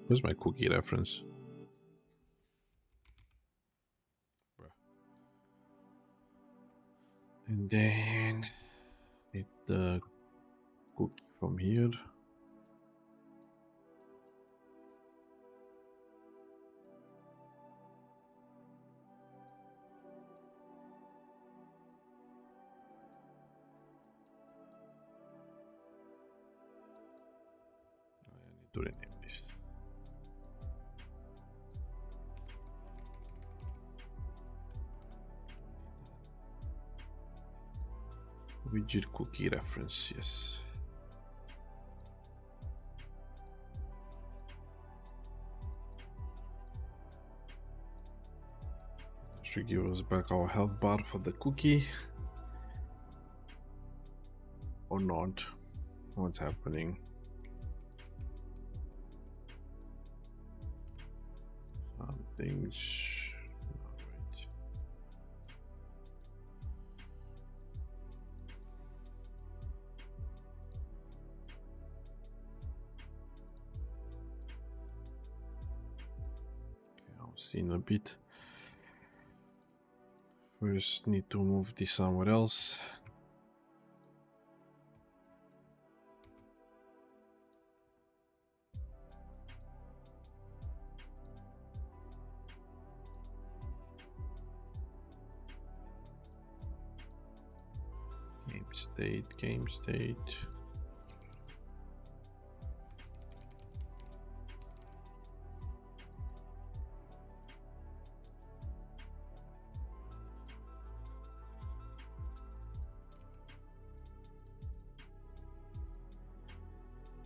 Where's my cookie reference? And then hit the cookie from here. I need to rename this. Widget cookie reference, yes. Should give us back our health bar for the cookie. Or not. What's happening? Something's not right. Okay, I'll see in a bit. First need to move this somewhere else. Game state.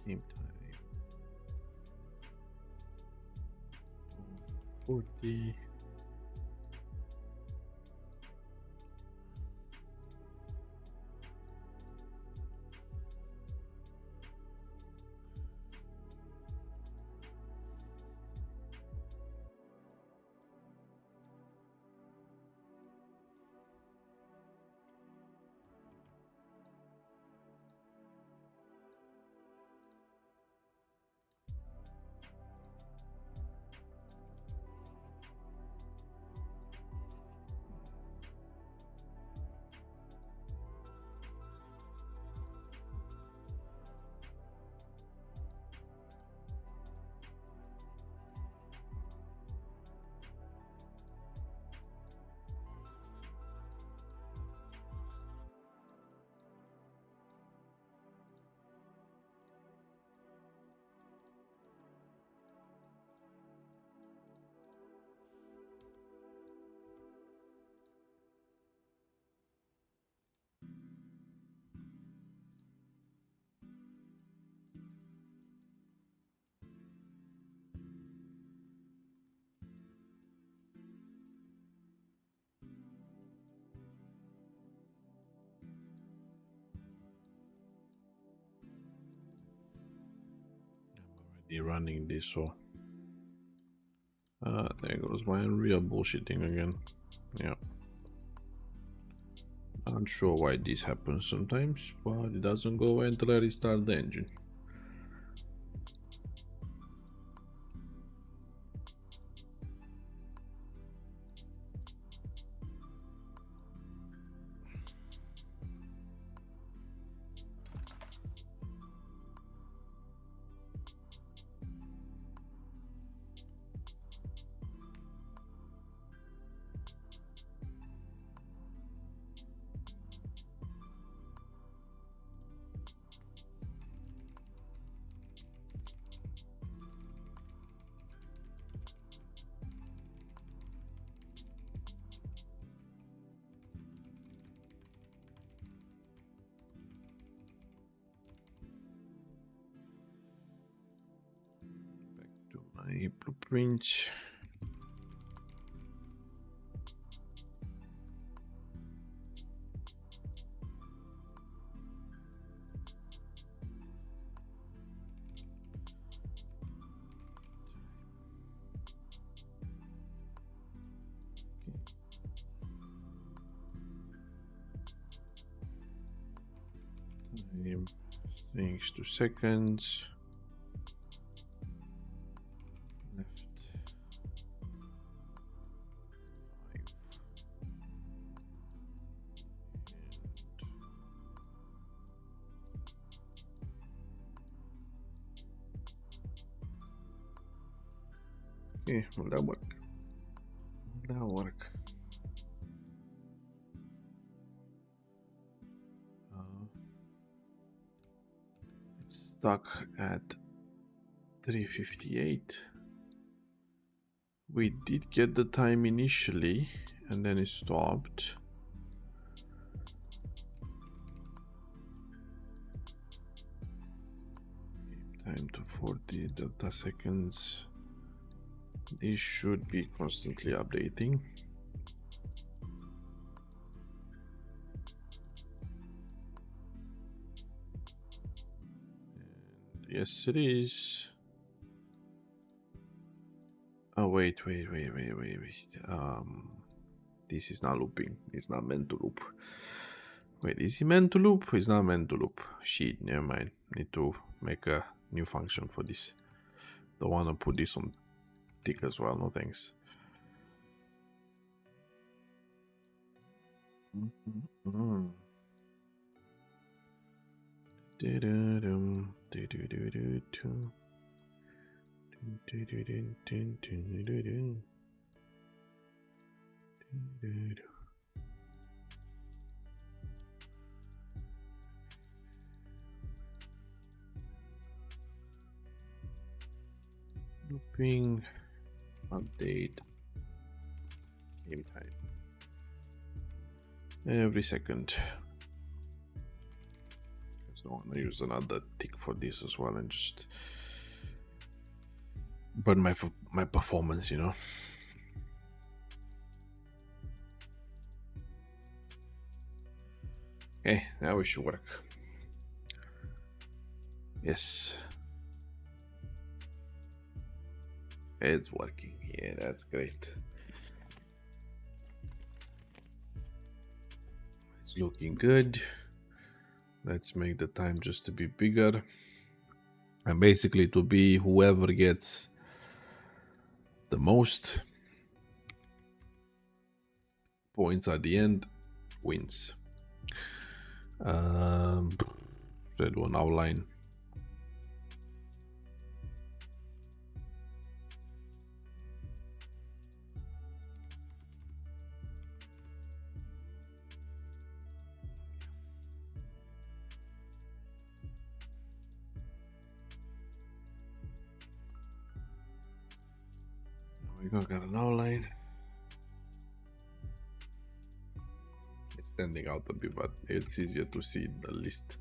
Game time. 40. running this, so there goes my Unreal bullshitting again. Yeah, not sure why this happens sometimes, but it doesn't go away until I restart the engine. To my blueprint. Time things to seconds. Left 5. Okay, will that work? Will that work? It's stuck at 3:58. We did get the time initially, and then it stopped. Time to 40 delta seconds. This should be constantly updating. And yes, it is. Oh, wait. This is not looping. It's not meant to loop. Wait, is it meant to loop? It's not meant to loop. Shit, never mind. Need to make a new function for this. Don't want to put this on tick as well. No thanks. Looping update game time every second. I want to use another tick for this as well and just burn my performance, you know. Okay, now it should work. Yes, it's working. Yeah, that's great. It's looking good. Let's make the time just a bit bigger, and basically to be whoever gets the most points at the end wins. Red one outline. We got an outline. It's standing out a bit, but it's easier to see the list.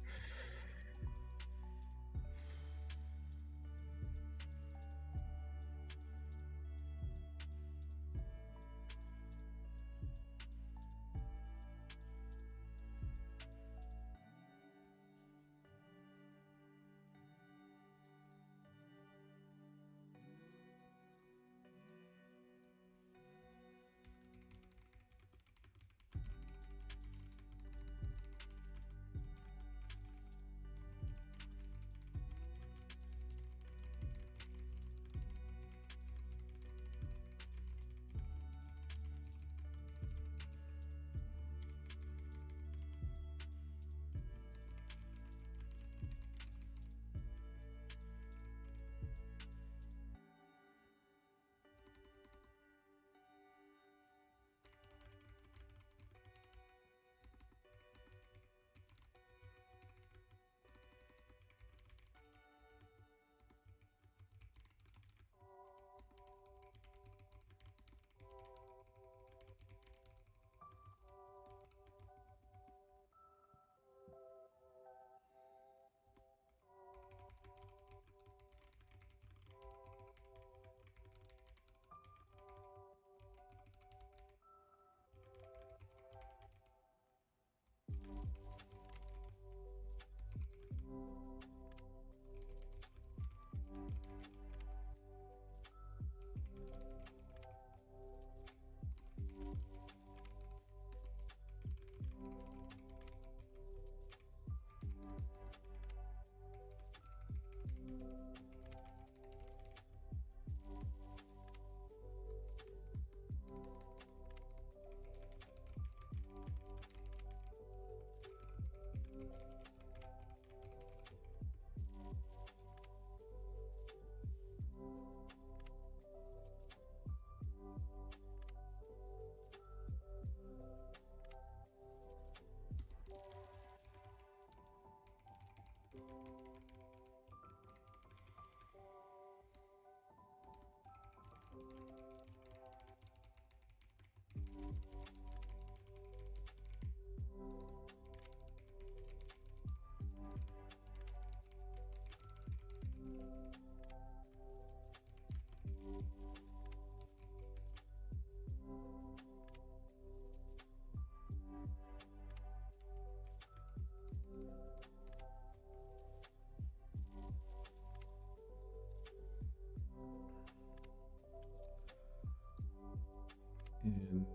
And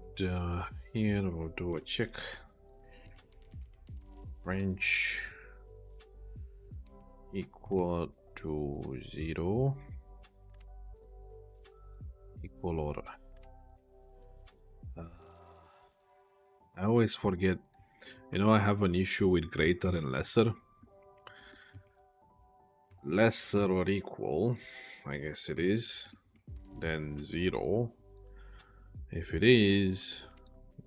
here we'll do a check. Range equal to 0 equal or I always forget, you know, I have an issue with greater and lesser. Lesser or equal, I guess it is, then 0. If it is,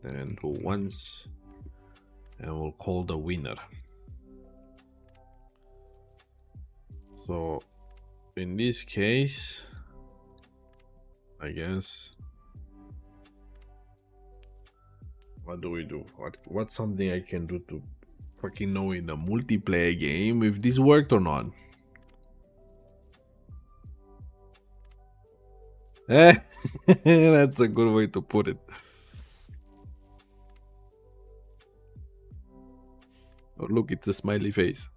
then do once and we'll call the winner. So in this case, I guess, what do we do? What's something I can do to fucking know in a multiplayer game if this worked or not? That's a good way to put it. Oh, look, it's a smiley face.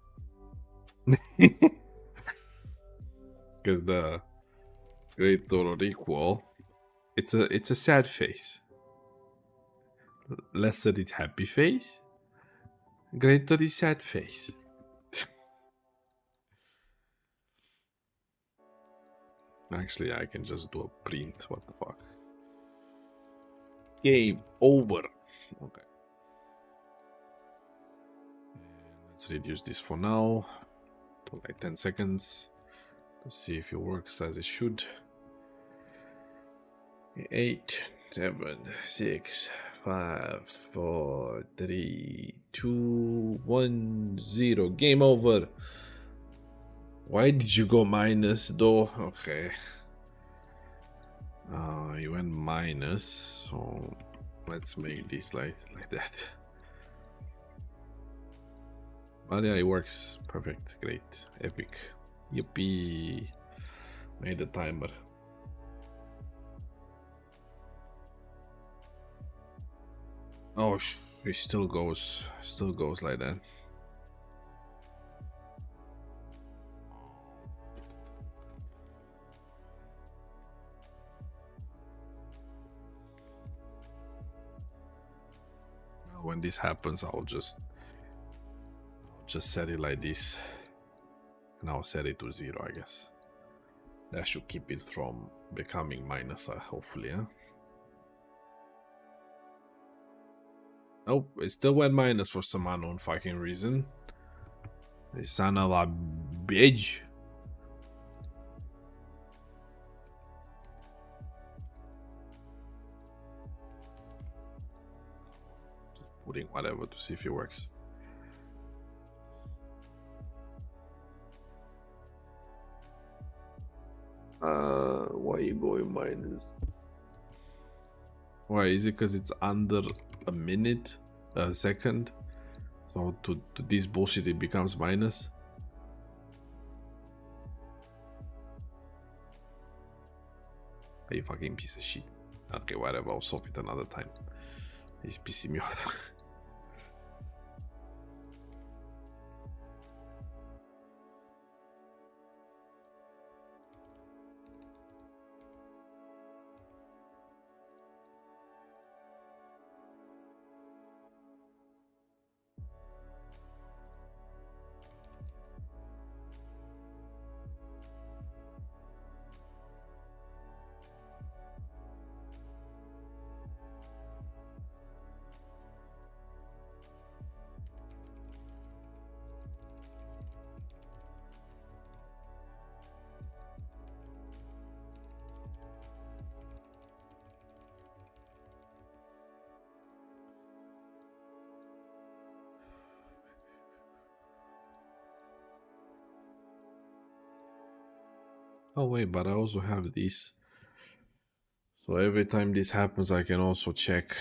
Because the greater or equal, it's a sad face. Lesser is happy face. Greater is sad face. Actually, I can just do a print. What the fuck? Game over. Okay. Let's reduce this for now to like 10 seconds to see if it works as it should. 8, 7, 6, 5, 4, 3, 2, 1, 0. Game over. Why did you go minus though? Okay. You went minus, so let's make this like that. But yeah, it works. Perfect. Great. Epic. Yippee. Made the timer. Oh, it still goes like that. When this happens, I'll just set it like this, and I'll set it to 0, I guess. That should keep it from becoming minus, hopefully, huh? Nope, it still went minus for some unknown fucking reason. This son of a bitch. Just putting whatever to see if it works. Why are you going minus? Why is it? Because it's under a minute, a second. So to this bullshit, it becomes minus. Are you fucking piece of shit? Okay, whatever. I'll solve it another time. He's pissing me off. Oh wait, but I also have this. So every time this happens, I can also check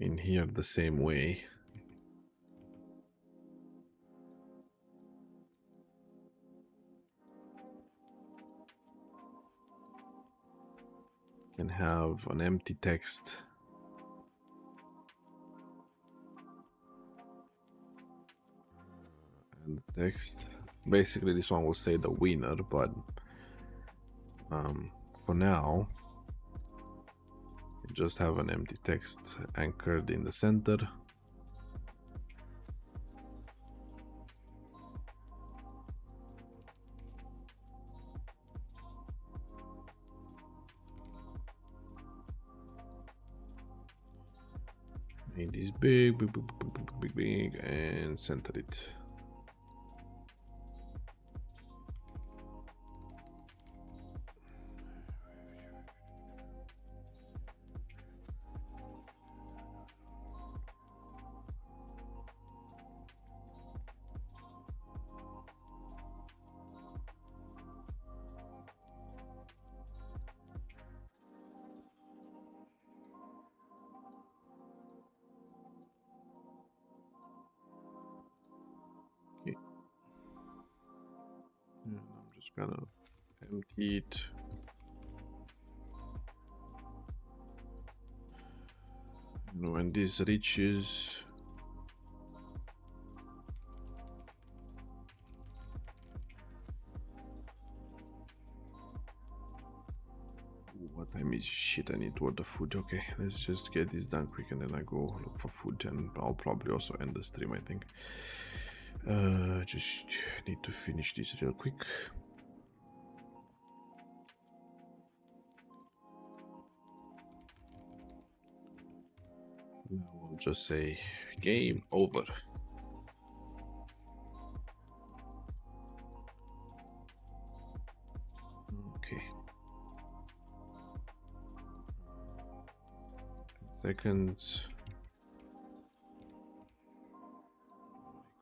in here the same way. Can have an empty text. And the text. Basically, this one will say the winner, but for now, just have an empty text anchored in the center. Make this big, big, big, big, big, big, big, and center it. Okay. And I'm just gonna empty it. And when this reaches what time is shit? I need to order food. Okay, let's just get this done quick and then I go look for food, and I'll probably also end the stream, I think. Just need to finish this real quick. Now we'll just say game over. Okay. Seconds.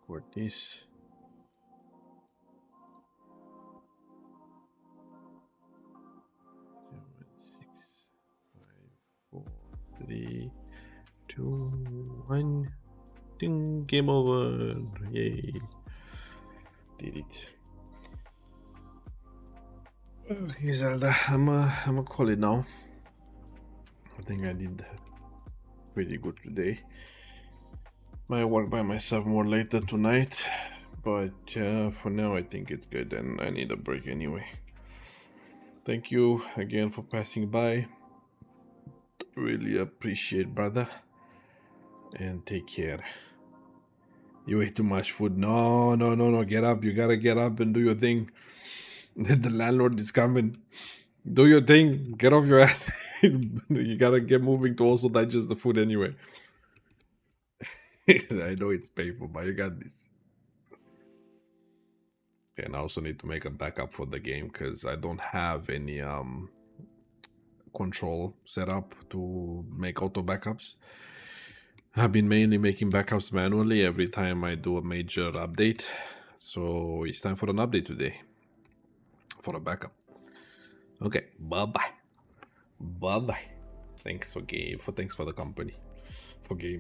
Record this. Four, three, two, one. Ding, game over. Yay. Did it. Okay, Zelda, I'm a call it now. I think I did pretty good today. Might work by myself more later tonight, but for now I think it's good, and I need a break anyway. Thank you again for passing by. Really appreciate, brother, and take care. You ate too much food. No, get up. You gotta get up and do your thing. The landlord is coming. Do your thing. Get off your ass. You gotta get moving to also digest the food anyway. I know it's painful, but you got this. Okay, and I also need to make a backup for the game because I don't have any control set up to make auto backups. I've been mainly making backups manually every time I do a major update. So it's time for an update today. For a backup. Okay, bye-bye. Bye-bye. Thanks for the company. For gaming.